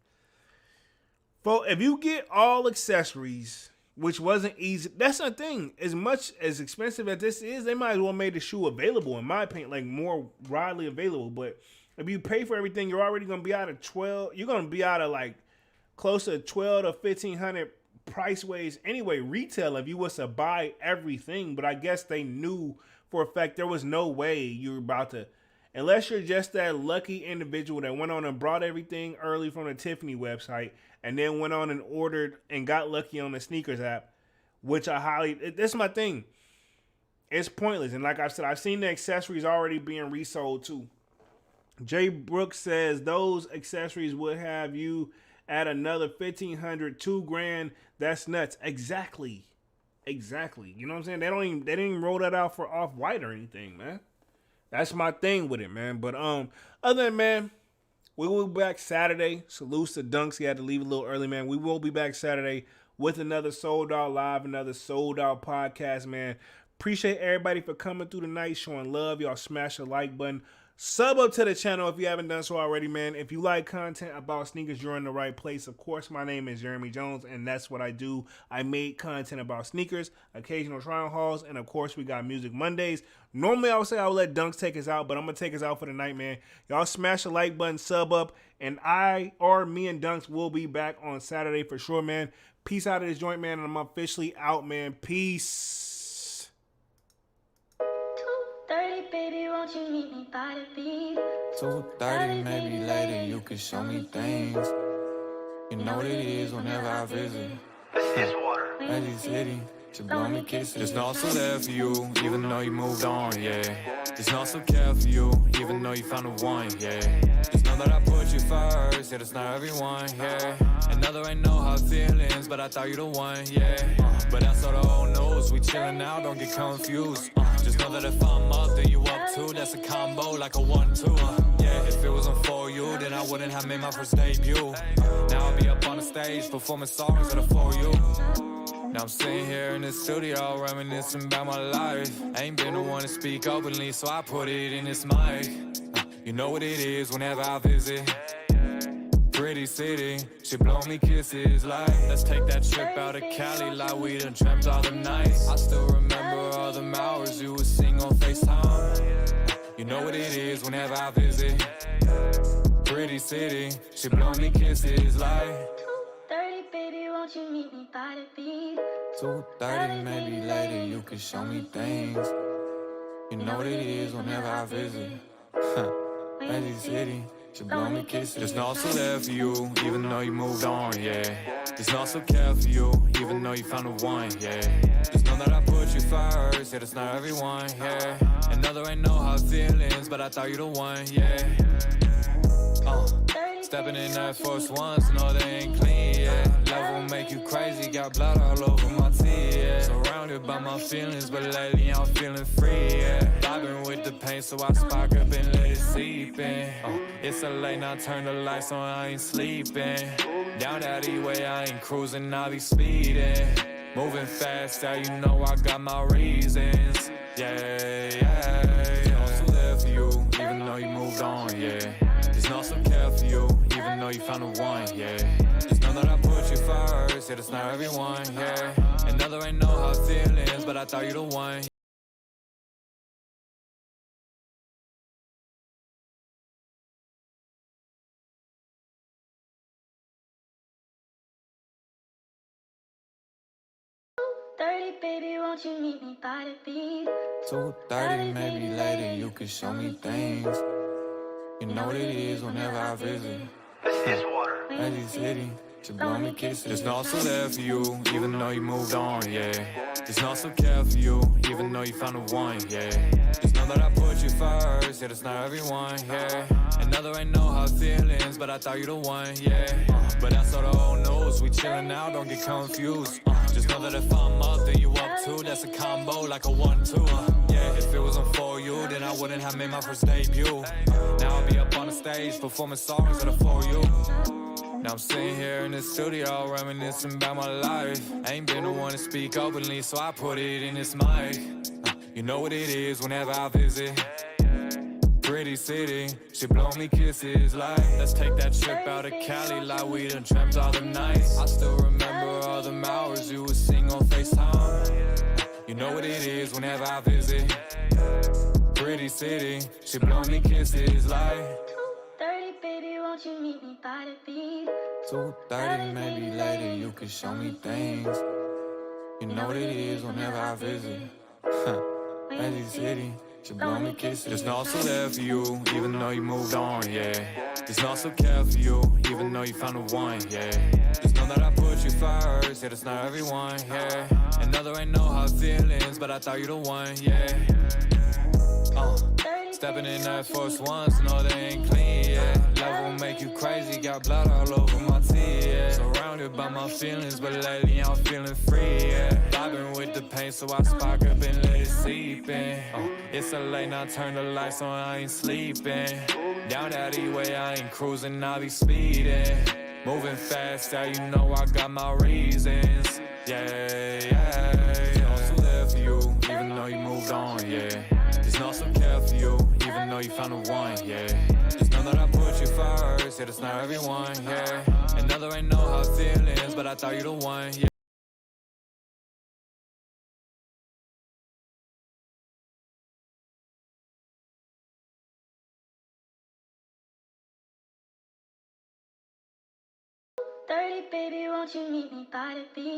D: if you get all accessories, which wasn't easy, that's the thing. As much as expensive as this is, they might as well made the shoe available, in my opinion, like more widely available. But if you pay for everything, you're already gonna be out of 12. You're gonna be out of like close to 12 to 1,500 price ways anyway, retail, if you was to buy everything. But I guess they knew for a fact there was no way you were about to, unless you're just that lucky individual that went on and brought everything early from the Tiffany website and then went on and ordered and got lucky on the sneakers app, which I highly, that's my thing. It's pointless. And like I said, I've seen the accessories already being resold too. Jay Brooks says those accessories would have you at another 1,500, $2,000. That's nuts. Exactly. You know what I'm saying? They didn't even roll that out for Off-White or anything, man. That's my thing with it, man. But other than, man, we will be back Saturday. Salutes to Dunks. He had to leave a little early, man. We will be back Saturday with another Sold Out Live, another Sold Out podcast, man. Appreciate everybody for coming through tonight, showing love. Y'all smash the like button. Sub up to the channel if you haven't done so already, man. If you like content about sneakers, you're in the right place. Of course, my name is Jeremy Jones, and that's what I do. I make content about sneakers, occasional try-on hauls, and of course, we got Music Mondays. Normally, I would say I would let Dunks take us out, but I'm going to take us out for the night, man. Y'all smash the like button, sub up, and me and Dunks will be back on Saturday for sure, man. Peace out of this joint, man, and I'm officially out, man. Peace.
B: 2:30, baby, won't you meet me by the beat?
A: 2:30, maybe later, you can show me things. You know what it is whenever I visit.
C: This is water.
A: Magic City, she blow me kisses. There's no so there for you, even though you moved on, yeah. There's no so care for you, even though you found a one, yeah. Just know that I put you first, yeah, that's not everyone, yeah. Another ain't no hard feelings, but I thought you the one, yeah. But that's all the old news, we chillin' now, don't get confused. Just know that if I'm up, then you up too. That's a combo like a 1-2. Yeah, if it wasn't for you, then I wouldn't have made my first debut. Now I'll be up on the stage, performing songs that are for you. Now I'm sitting here in the studio, reminiscing about my life. I ain't been the one to speak openly, so I put it in this mic. You know what it is whenever I visit. Pretty city, she blow me kisses like, let's take that trip out of Cali like we done dreamt all the nights. I still remember all them hours you would sing on FaceTime. You know what it is whenever I visit. Pretty city, she blow me kisses like
B: 2:30, baby, won't you meet me by the beat?
A: 2:30, maybe later, you can show me things. You know what it is whenever I visit. Magic City, she blow me kisses. There's no so there for you, even though you moved on, yeah. There's no so care for you, even though you found a one, yeah. Just know that I put you first, yeah, that's not everyone, yeah. Another ain't no hard feelings, but I thought you the one, yeah. Stepping in that first once, no they ain't clean, yeah. Love will make you crazy, got blood all over my teeth, yeah. Surrounded by my feelings, but lately I'm feeling free, yeah. Vibing with the pain, so I spark up and let it seep in. It's a late night, turn the lights on, I ain't sleeping. Down that E-way, I ain't cruising, I be speeding. Moving fast, yeah, you know I got my reasons, yeah. Also there for you, even though you moved on, yeah. There's no some care for you, even though you found a one, yeah. Just know that I put you first, yeah, that's not everyone, yeah. Another ain't no hard feelings, but I thought you the one.
B: Baby, won't you meet me by the beat?
A: 2:30, maybe later, you can show me things. You know what it is whenever I visit.
C: This is water.
A: Magic City, She blow me kisses. There's no also there for you, even though you moved on, yeah. There's no also care for you, even though you found a one, yeah. Just know that I put you first, yeah, that's not everyone, yeah. Another ain't no hard feelings, but I thought you the one, yeah. But that's all the old news, we chillin' now, don't get confused. Just know that if I'm up, then you up too, that's a combo like a 1-2. Yeah, if it wasn't for you, then I wouldn't have made my first debut. Now I'll be up on the stage, performing songs that are for you. Now I'm sitting here in the studio, reminiscing about my life. I ain't been the one to speak openly, so I put it in this mic. You know what it is whenever I visit. Pretty city, she blow me kisses like, let's take that trip out of Cali like we done dreamt all the nights. I still remember all them hours you would sing on FaceTime. You know what it is whenever I visit. Pretty city, she blow me kisses like
B: 2:30, baby, won't you meet me by the beach?
A: 2:30, maybe later you can show me things. You know what it is whenever I visit. Crazy city, she blow me kisses. There's no also there for you, even though you moved on, yeah. There's no also care for you, even though you found a one, yeah. Just know that I put you first, yeah, that's not everyone, yeah. Another ain't no hard feelings, but I thought you the one, yeah. Stepping in that first once, no they ain't clean, yeah. Love will make you crazy, got blood all over my teeth, yeah. Surrounded by my feelings, but lately I'm feeling free, yeah. Vibing with the pain, so I spark up and let it seep in. It's a late night, turn the lights on, I ain't sleeping. Down that E-way, I ain't cruising, I be speeding. Moving fast, yeah, you know I got my reasons, yeah, yeah. Also there for you, even though you moved on, yeah. There's no some care for you, even though you found a one, yeah. Just know that I put you first, yeah, that's not everyone, yeah. Another ain't no hard feelings, but I thought you the one, yeah.
B: Baby, won't you meet me by the beach?